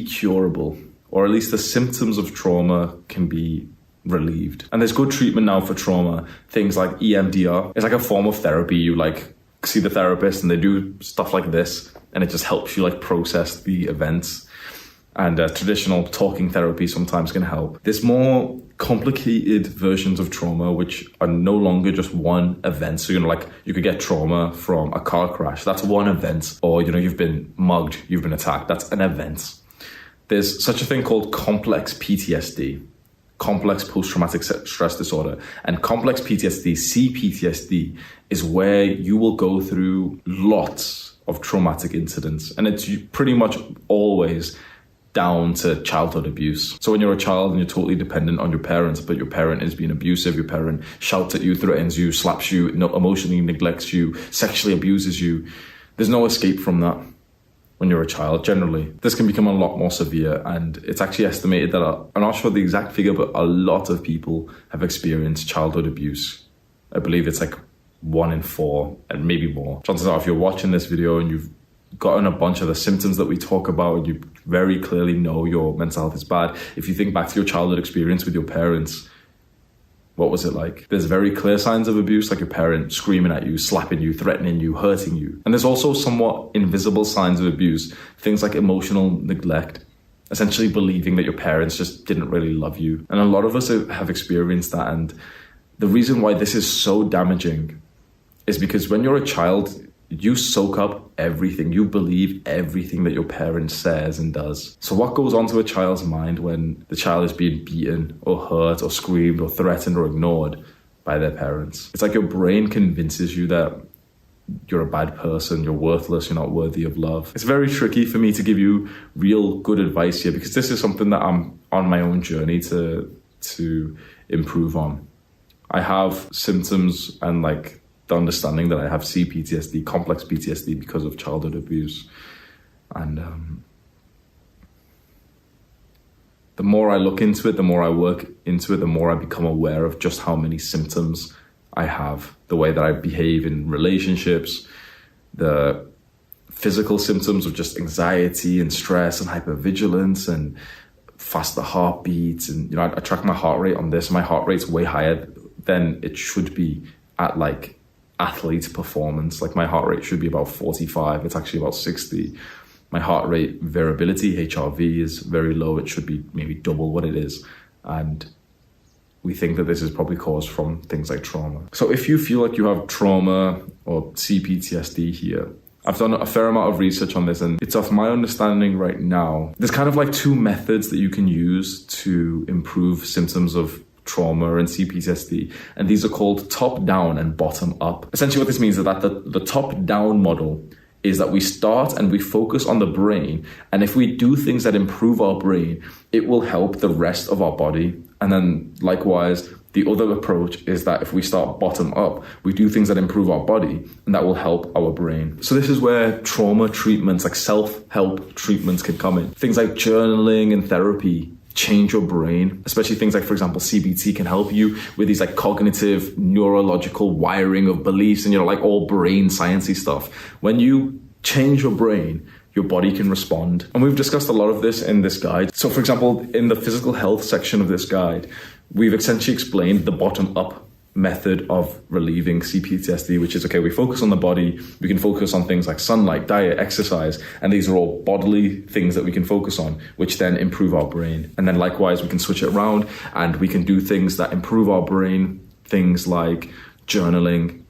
curable, or at least the symptoms of trauma can be relieved. And there's good treatment now for trauma. Things like EMDR. It's like a form of therapy. You like see the therapist and they do stuff like this, and it just helps you like process the events. And traditional talking therapy sometimes can help. There's more complicated versions of trauma which are no longer just one event. So, like you could get trauma from a car crash. That's one event. Or, you've been mugged, you've been attacked. That's an event. There's such a thing called complex PTSD, complex post-traumatic stress disorder. And complex PTSD, CPTSD, is where you will go through lots of traumatic incidents. And it's pretty much always down to childhood abuse. So when you're a child and you're totally dependent on your parents, but your parent is being abusive, your parent shouts at you, threatens you, slaps you, emotionally neglects you, sexually abuses you, there's no escape from that when you're a child, generally. This can become a lot more severe, and it's actually estimated that, I'm not sure the exact figure, but a lot of people have experienced childhood abuse. I believe it's like 1 in 4 and maybe more. Chances are if you're watching this video and you've gotten a bunch of the symptoms that we talk about, and you very clearly know your mental health is bad. If you think back to your childhood experience with your parents, what was it like? There's very clear signs of abuse, like your parent screaming at you, slapping you, threatening you, hurting you. And there's also somewhat invisible signs of abuse, things like emotional neglect, essentially believing that your parents just didn't really love you. And a lot of us have experienced that. And the reason why this is so damaging is because when you're a child, you soak up everything. You believe everything that your parent says and does. So what goes on to a child's mind when the child is being beaten or hurt or screamed or threatened or ignored by their parents? It's like your brain convinces you that you're a bad person, you're worthless, you're not worthy of love. It's very tricky for me to give you real good advice here, because this is something that I'm on my own journey to improve on. I have symptoms and like the understanding that I have CPTSD, complex PTSD, because of childhood abuse. And the more I look into it, the more I work into it, the more I become aware of just how many symptoms I have. The way that I behave in relationships, the physical symptoms of just anxiety and stress and hypervigilance and faster heartbeats. And, I track my heart rate on this. My heart rate's way higher than it should be at like athlete performance. Like my heart rate should be about 45. It's actually about 60. My heart rate variability, HRV, is very low. It should be maybe double what it is. And we think that this is probably caused from things like trauma. So if you feel like you have trauma or CPTSD here, I've done a fair amount of research on this, and it's of my understanding right now, there's kind of like 2 methods that you can use to improve symptoms of trauma and CPTSD, and these are called top-down and bottom-up. Essentially what this means is that the top-down model is that we start and we focus on the brain, and if we do things that improve our brain, it will help the rest of our body. And then likewise, the other approach is that if we start bottom-up, we do things that improve our body, and that will help our brain. So this is where trauma treatments, like self-help treatments, can come in. Things like journaling and therapy change your brain, especially things like, for example, CBT can help you with these like cognitive neurological wiring of beliefs and, like all brain sciencey stuff. When you change your brain, your body can respond. And we've discussed a lot of this in this guide. So for example, in the physical health section of this guide, we've essentially explained the bottom-up method of relieving CPTSD, which is, okay, we focus on the body, we can focus on things like sunlight, diet, exercise, and these are all bodily things that we can focus on, which then improve our brain. And then likewise, we can switch it around and we can do things that improve our brain, things like journaling,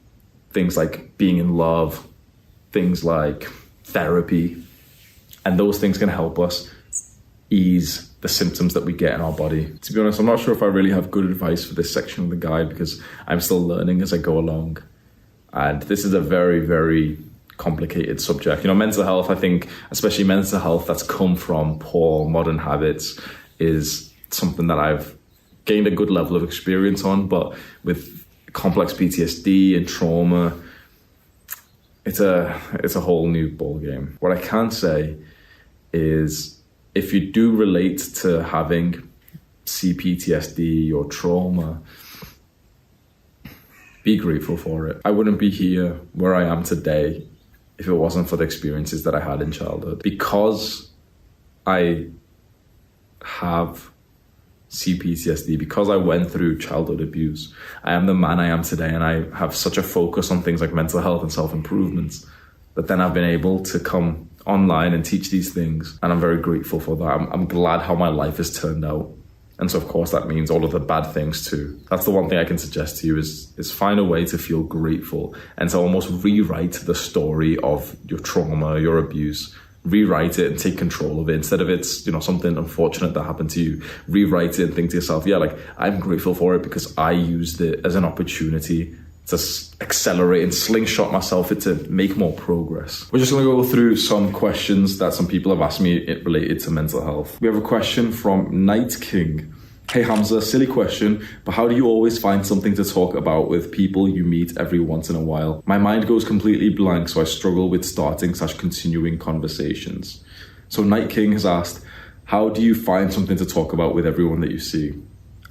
things like being in love, things like therapy, and those things can help us ease the symptoms that we get in our body. To be honest, I'm not sure if I really have good advice for this section of the guide, because I'm still learning as I go along. And this is a very, very complicated subject. Mental health, I think, especially mental health that's come from poor modern habits, is something that I've gained a good level of experience on. But with complex PTSD and trauma, it's a whole new ballgame. What I can say is, if you do relate to having CPTSD or trauma, be grateful for it. I wouldn't be here where I am today if it wasn't for the experiences that I had in childhood. Because I have CPTSD, because I went through childhood abuse, I am the man I am today, and I have such a focus on things like mental health and self-improvement that then I've been able to come online and teach these things, and I'm very grateful for that. I'm glad how my life has turned out. And so of course that means all of the bad things too. That's the one thing I can suggest to you is find a way to feel grateful and to almost rewrite the story of your trauma, your abuse. Rewrite it and take control of it. Instead of it's, something unfortunate that happened to you, rewrite it and think to yourself, yeah, like, I'm grateful for it because I used it as an opportunity to accelerate and slingshot myself to make more progress. We're just going to go through some questions that some people have asked me related to mental health. We have a question from Night King. Hey Hamza, silly question, but how do you always find something to talk about with people you meet every once in a while? My mind goes completely blank, so I struggle with starting/continuing conversations. So Night King has asked, how do you find something to talk about with everyone that you see?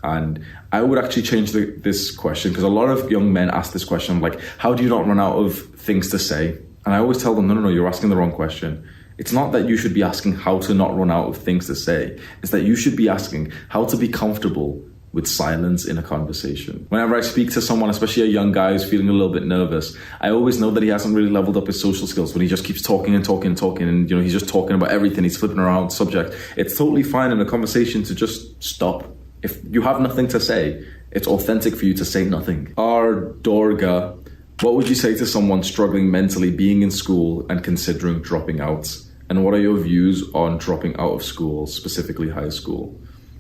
And I would actually change this question, because a lot of young men ask this question, like, how do you not run out of things to say? And I always tell them, no, you're asking the wrong question. It's not that you should be asking how to not run out of things to say. It's that you should be asking how to be comfortable with silence in a conversation. Whenever I speak to someone, especially a young guy who's feeling a little bit nervous, I always know that he hasn't really leveled up his social skills when he just keeps talking and talking and talking, and he's just talking about everything. He's flipping around subject. It's totally fine in a conversation to just stop. If you have nothing to say, it's authentic for you to say nothing. Dorga, what would you say to someone struggling mentally being in school and considering dropping out? And what are your views on dropping out of school, specifically high school?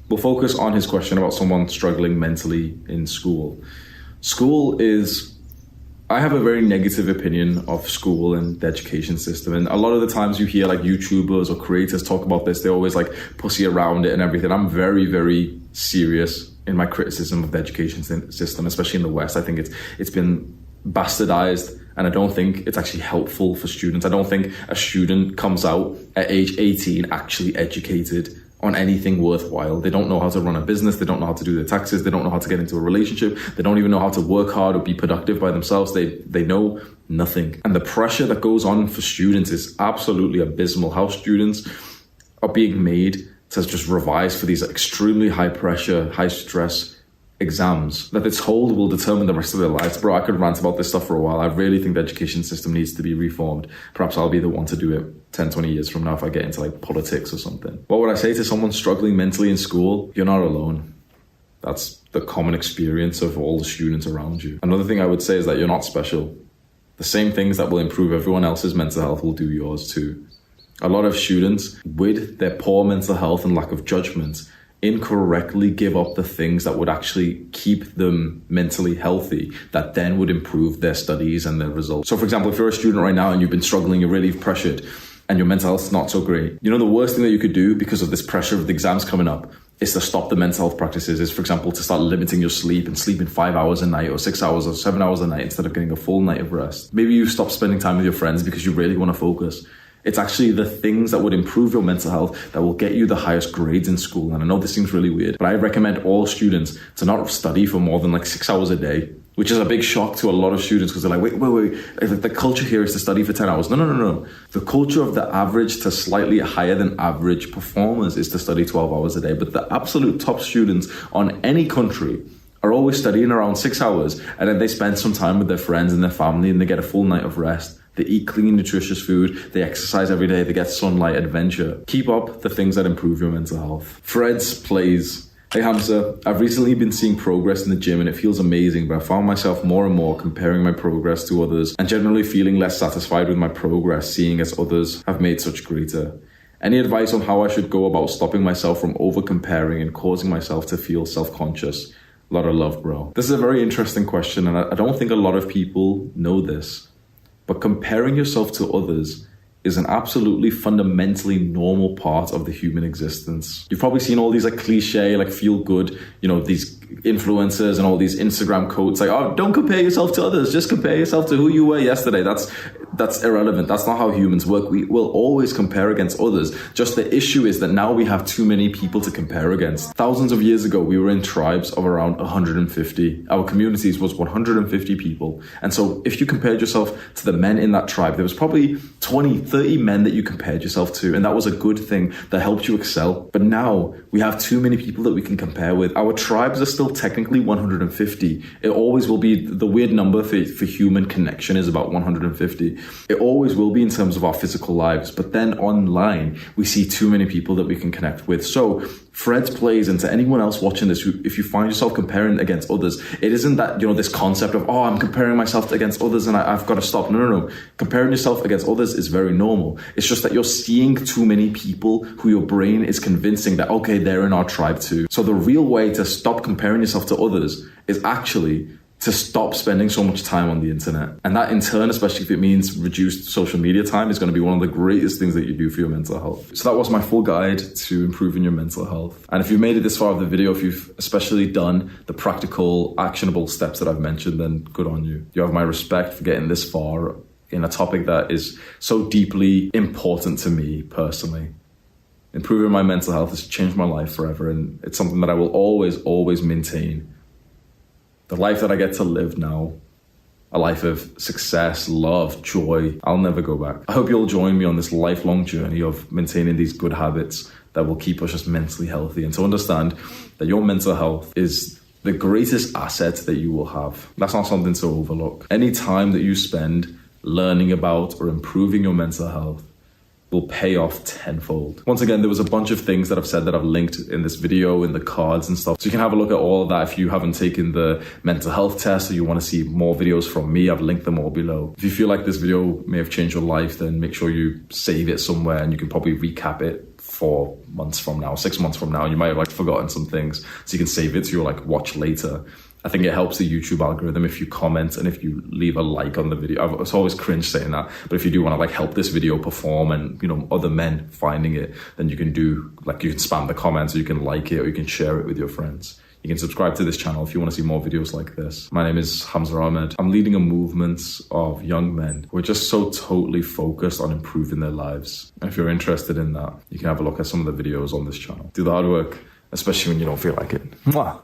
We'll focus on his question about someone struggling mentally in school. I have a very negative opinion of school and the education system. And a lot of the times you hear like YouTubers or creators talk about this, they always like pussy around it and everything. I'm very, very serious in my criticism of the education system, especially in the West. I think it's been bastardized, and I don't think it's actually helpful for students. I don't think a student comes out at age 18 actually educated on anything worthwhile. They don't know how to run a business. They don't know how to do their taxes. They don't know how to get into a relationship. They don't even know how to work hard or be productive by themselves. They know nothing. And the pressure that goes on for students is absolutely abysmal. How students are being made to just revise for these extremely high pressure, high stress exams that it's told will determine the rest of their lives. Bro, I could rant about this stuff for a while. I really think the education system needs to be reformed. Perhaps I'll be the one to do it 10, 20 years from now if I get into like politics or something. What would I say to someone struggling mentally in school? You're not alone. That's the common experience of all the students around you. Another thing I would say is that you're not special. The same things that will improve everyone else's mental health will do yours too. A lot of students, with their poor mental health and lack of judgment, incorrectly give up the things that would actually keep them mentally healthy, that then would improve their studies and their results. So for example, if you're a student right now and you've been struggling, you're really pressured, and your mental health is not so great, the worst thing that you could do because of this pressure of the exams coming up is to stop the mental health practices, is for example to start limiting your sleep and sleeping 5 hours a night or 6 hours or 7 hours a night instead of getting a full night of rest. Maybe you stop spending time with your friends because you really want to focus. It's actually the things that would improve your mental health that will get you the highest grades in school. And I know this seems really weird, but I recommend all students to not study for more than like 6 hours a day, which is a big shock to a lot of students because they're like, wait. The culture here is to study for 10 hours. No. The culture of the average to slightly higher than average performers is to study 12 hours a day. But the absolute top students on any country are always studying around 6 hours, and then they spend some time with their friends and their family and they get a full night of rest. They eat clean, nutritious food. They exercise every day. They get sunlight, adventure. Keep up the things that improve your mental health. Freds plays. Hey Hamza, I've recently been seeing progress in the gym and it feels amazing, but I found myself more and more comparing my progress to others and generally feeling less satisfied with my progress, seeing as others have made such greater. Any advice on how I should go about stopping myself from over-comparing and causing myself to feel self-conscious? A lot of love, bro. This is a very interesting question, and I don't think a lot of people know this. But comparing yourself to others is an absolutely fundamentally normal part of the human existence. You've probably seen all these like cliche, like feel good, these influencers and all these Instagram quotes like, oh, don't compare yourself to others, just compare yourself to who you were yesterday. that's irrelevant. That's not how humans work. We will always compare against others. Just the issue is that now we have too many people to compare against. Thousands of years ago, we were in tribes of around 150. Our communities was 150 people. And so if you compared yourself to the men in that tribe, there was probably 20, 30 men that you compared yourself to. And that was a good thing that helped you excel. But now we have too many people that we can compare with. Our tribes are still technically 150. It always will be. The weird number for human connection is about 150. It always will be in terms of our physical lives. But then online, we see too many people that we can connect with. So Fred's plays, and to anyone else watching this, if you find yourself comparing against others, it isn't that, this concept of, I'm comparing myself against others and I've got to stop. No. Comparing yourself against others is very normal. It's just that you're seeing too many people who your brain is convincing that, okay, they're in our tribe too. So the real way to stop comparing yourself to others is actually to stop spending so much time on the internet. And that in turn, especially if it means reduced social media time, is going to be one of the greatest things that you do for your mental health. So that was my full guide to improving your mental health. And if you've made it this far of the video, if you've especially done the practical, actionable steps that I've mentioned, then good on you. You have my respect for getting this far in a topic that is so deeply important to me personally. Improving my mental health has changed my life forever, and it's something that I will always maintain. The life that I get to live now, a life of success, love, joy, I'll never go back. I hope you'll join me on this lifelong journey of maintaining these good habits that will keep us just mentally healthy, and to understand that your mental health is the greatest asset that you will have. That's not something to overlook. Any time that you spend learning about or improving your mental health will pay off tenfold. Once again, there was a bunch of things that I've said that I've linked in this video, in the cards and stuff. So you can have a look at all of that if you haven't taken the mental health test or you want to see more videos from me. I've linked them all below. If you feel like this video may have changed your life, then make sure you save it somewhere, and you can probably recap it 4 months from now, 6 months from now. You might have forgotten some things, so you can save it to your watch later. I think it helps the YouTube algorithm if you comment and if you leave a like on the video. It's always cringe saying that, but if you do want to help this video perform and other men finding it, then you can do you can spam the comments, or you can like it, or you can share it with your friends. You can subscribe to this channel if you want to see more videos like this. My name is Hamza Ahmed. I'm leading a movement of young men who are just so totally focused on improving their lives. And if you're interested in that, you can have a look at some of the videos on this channel. Do the hard work, especially when you don't feel like it. Mwah.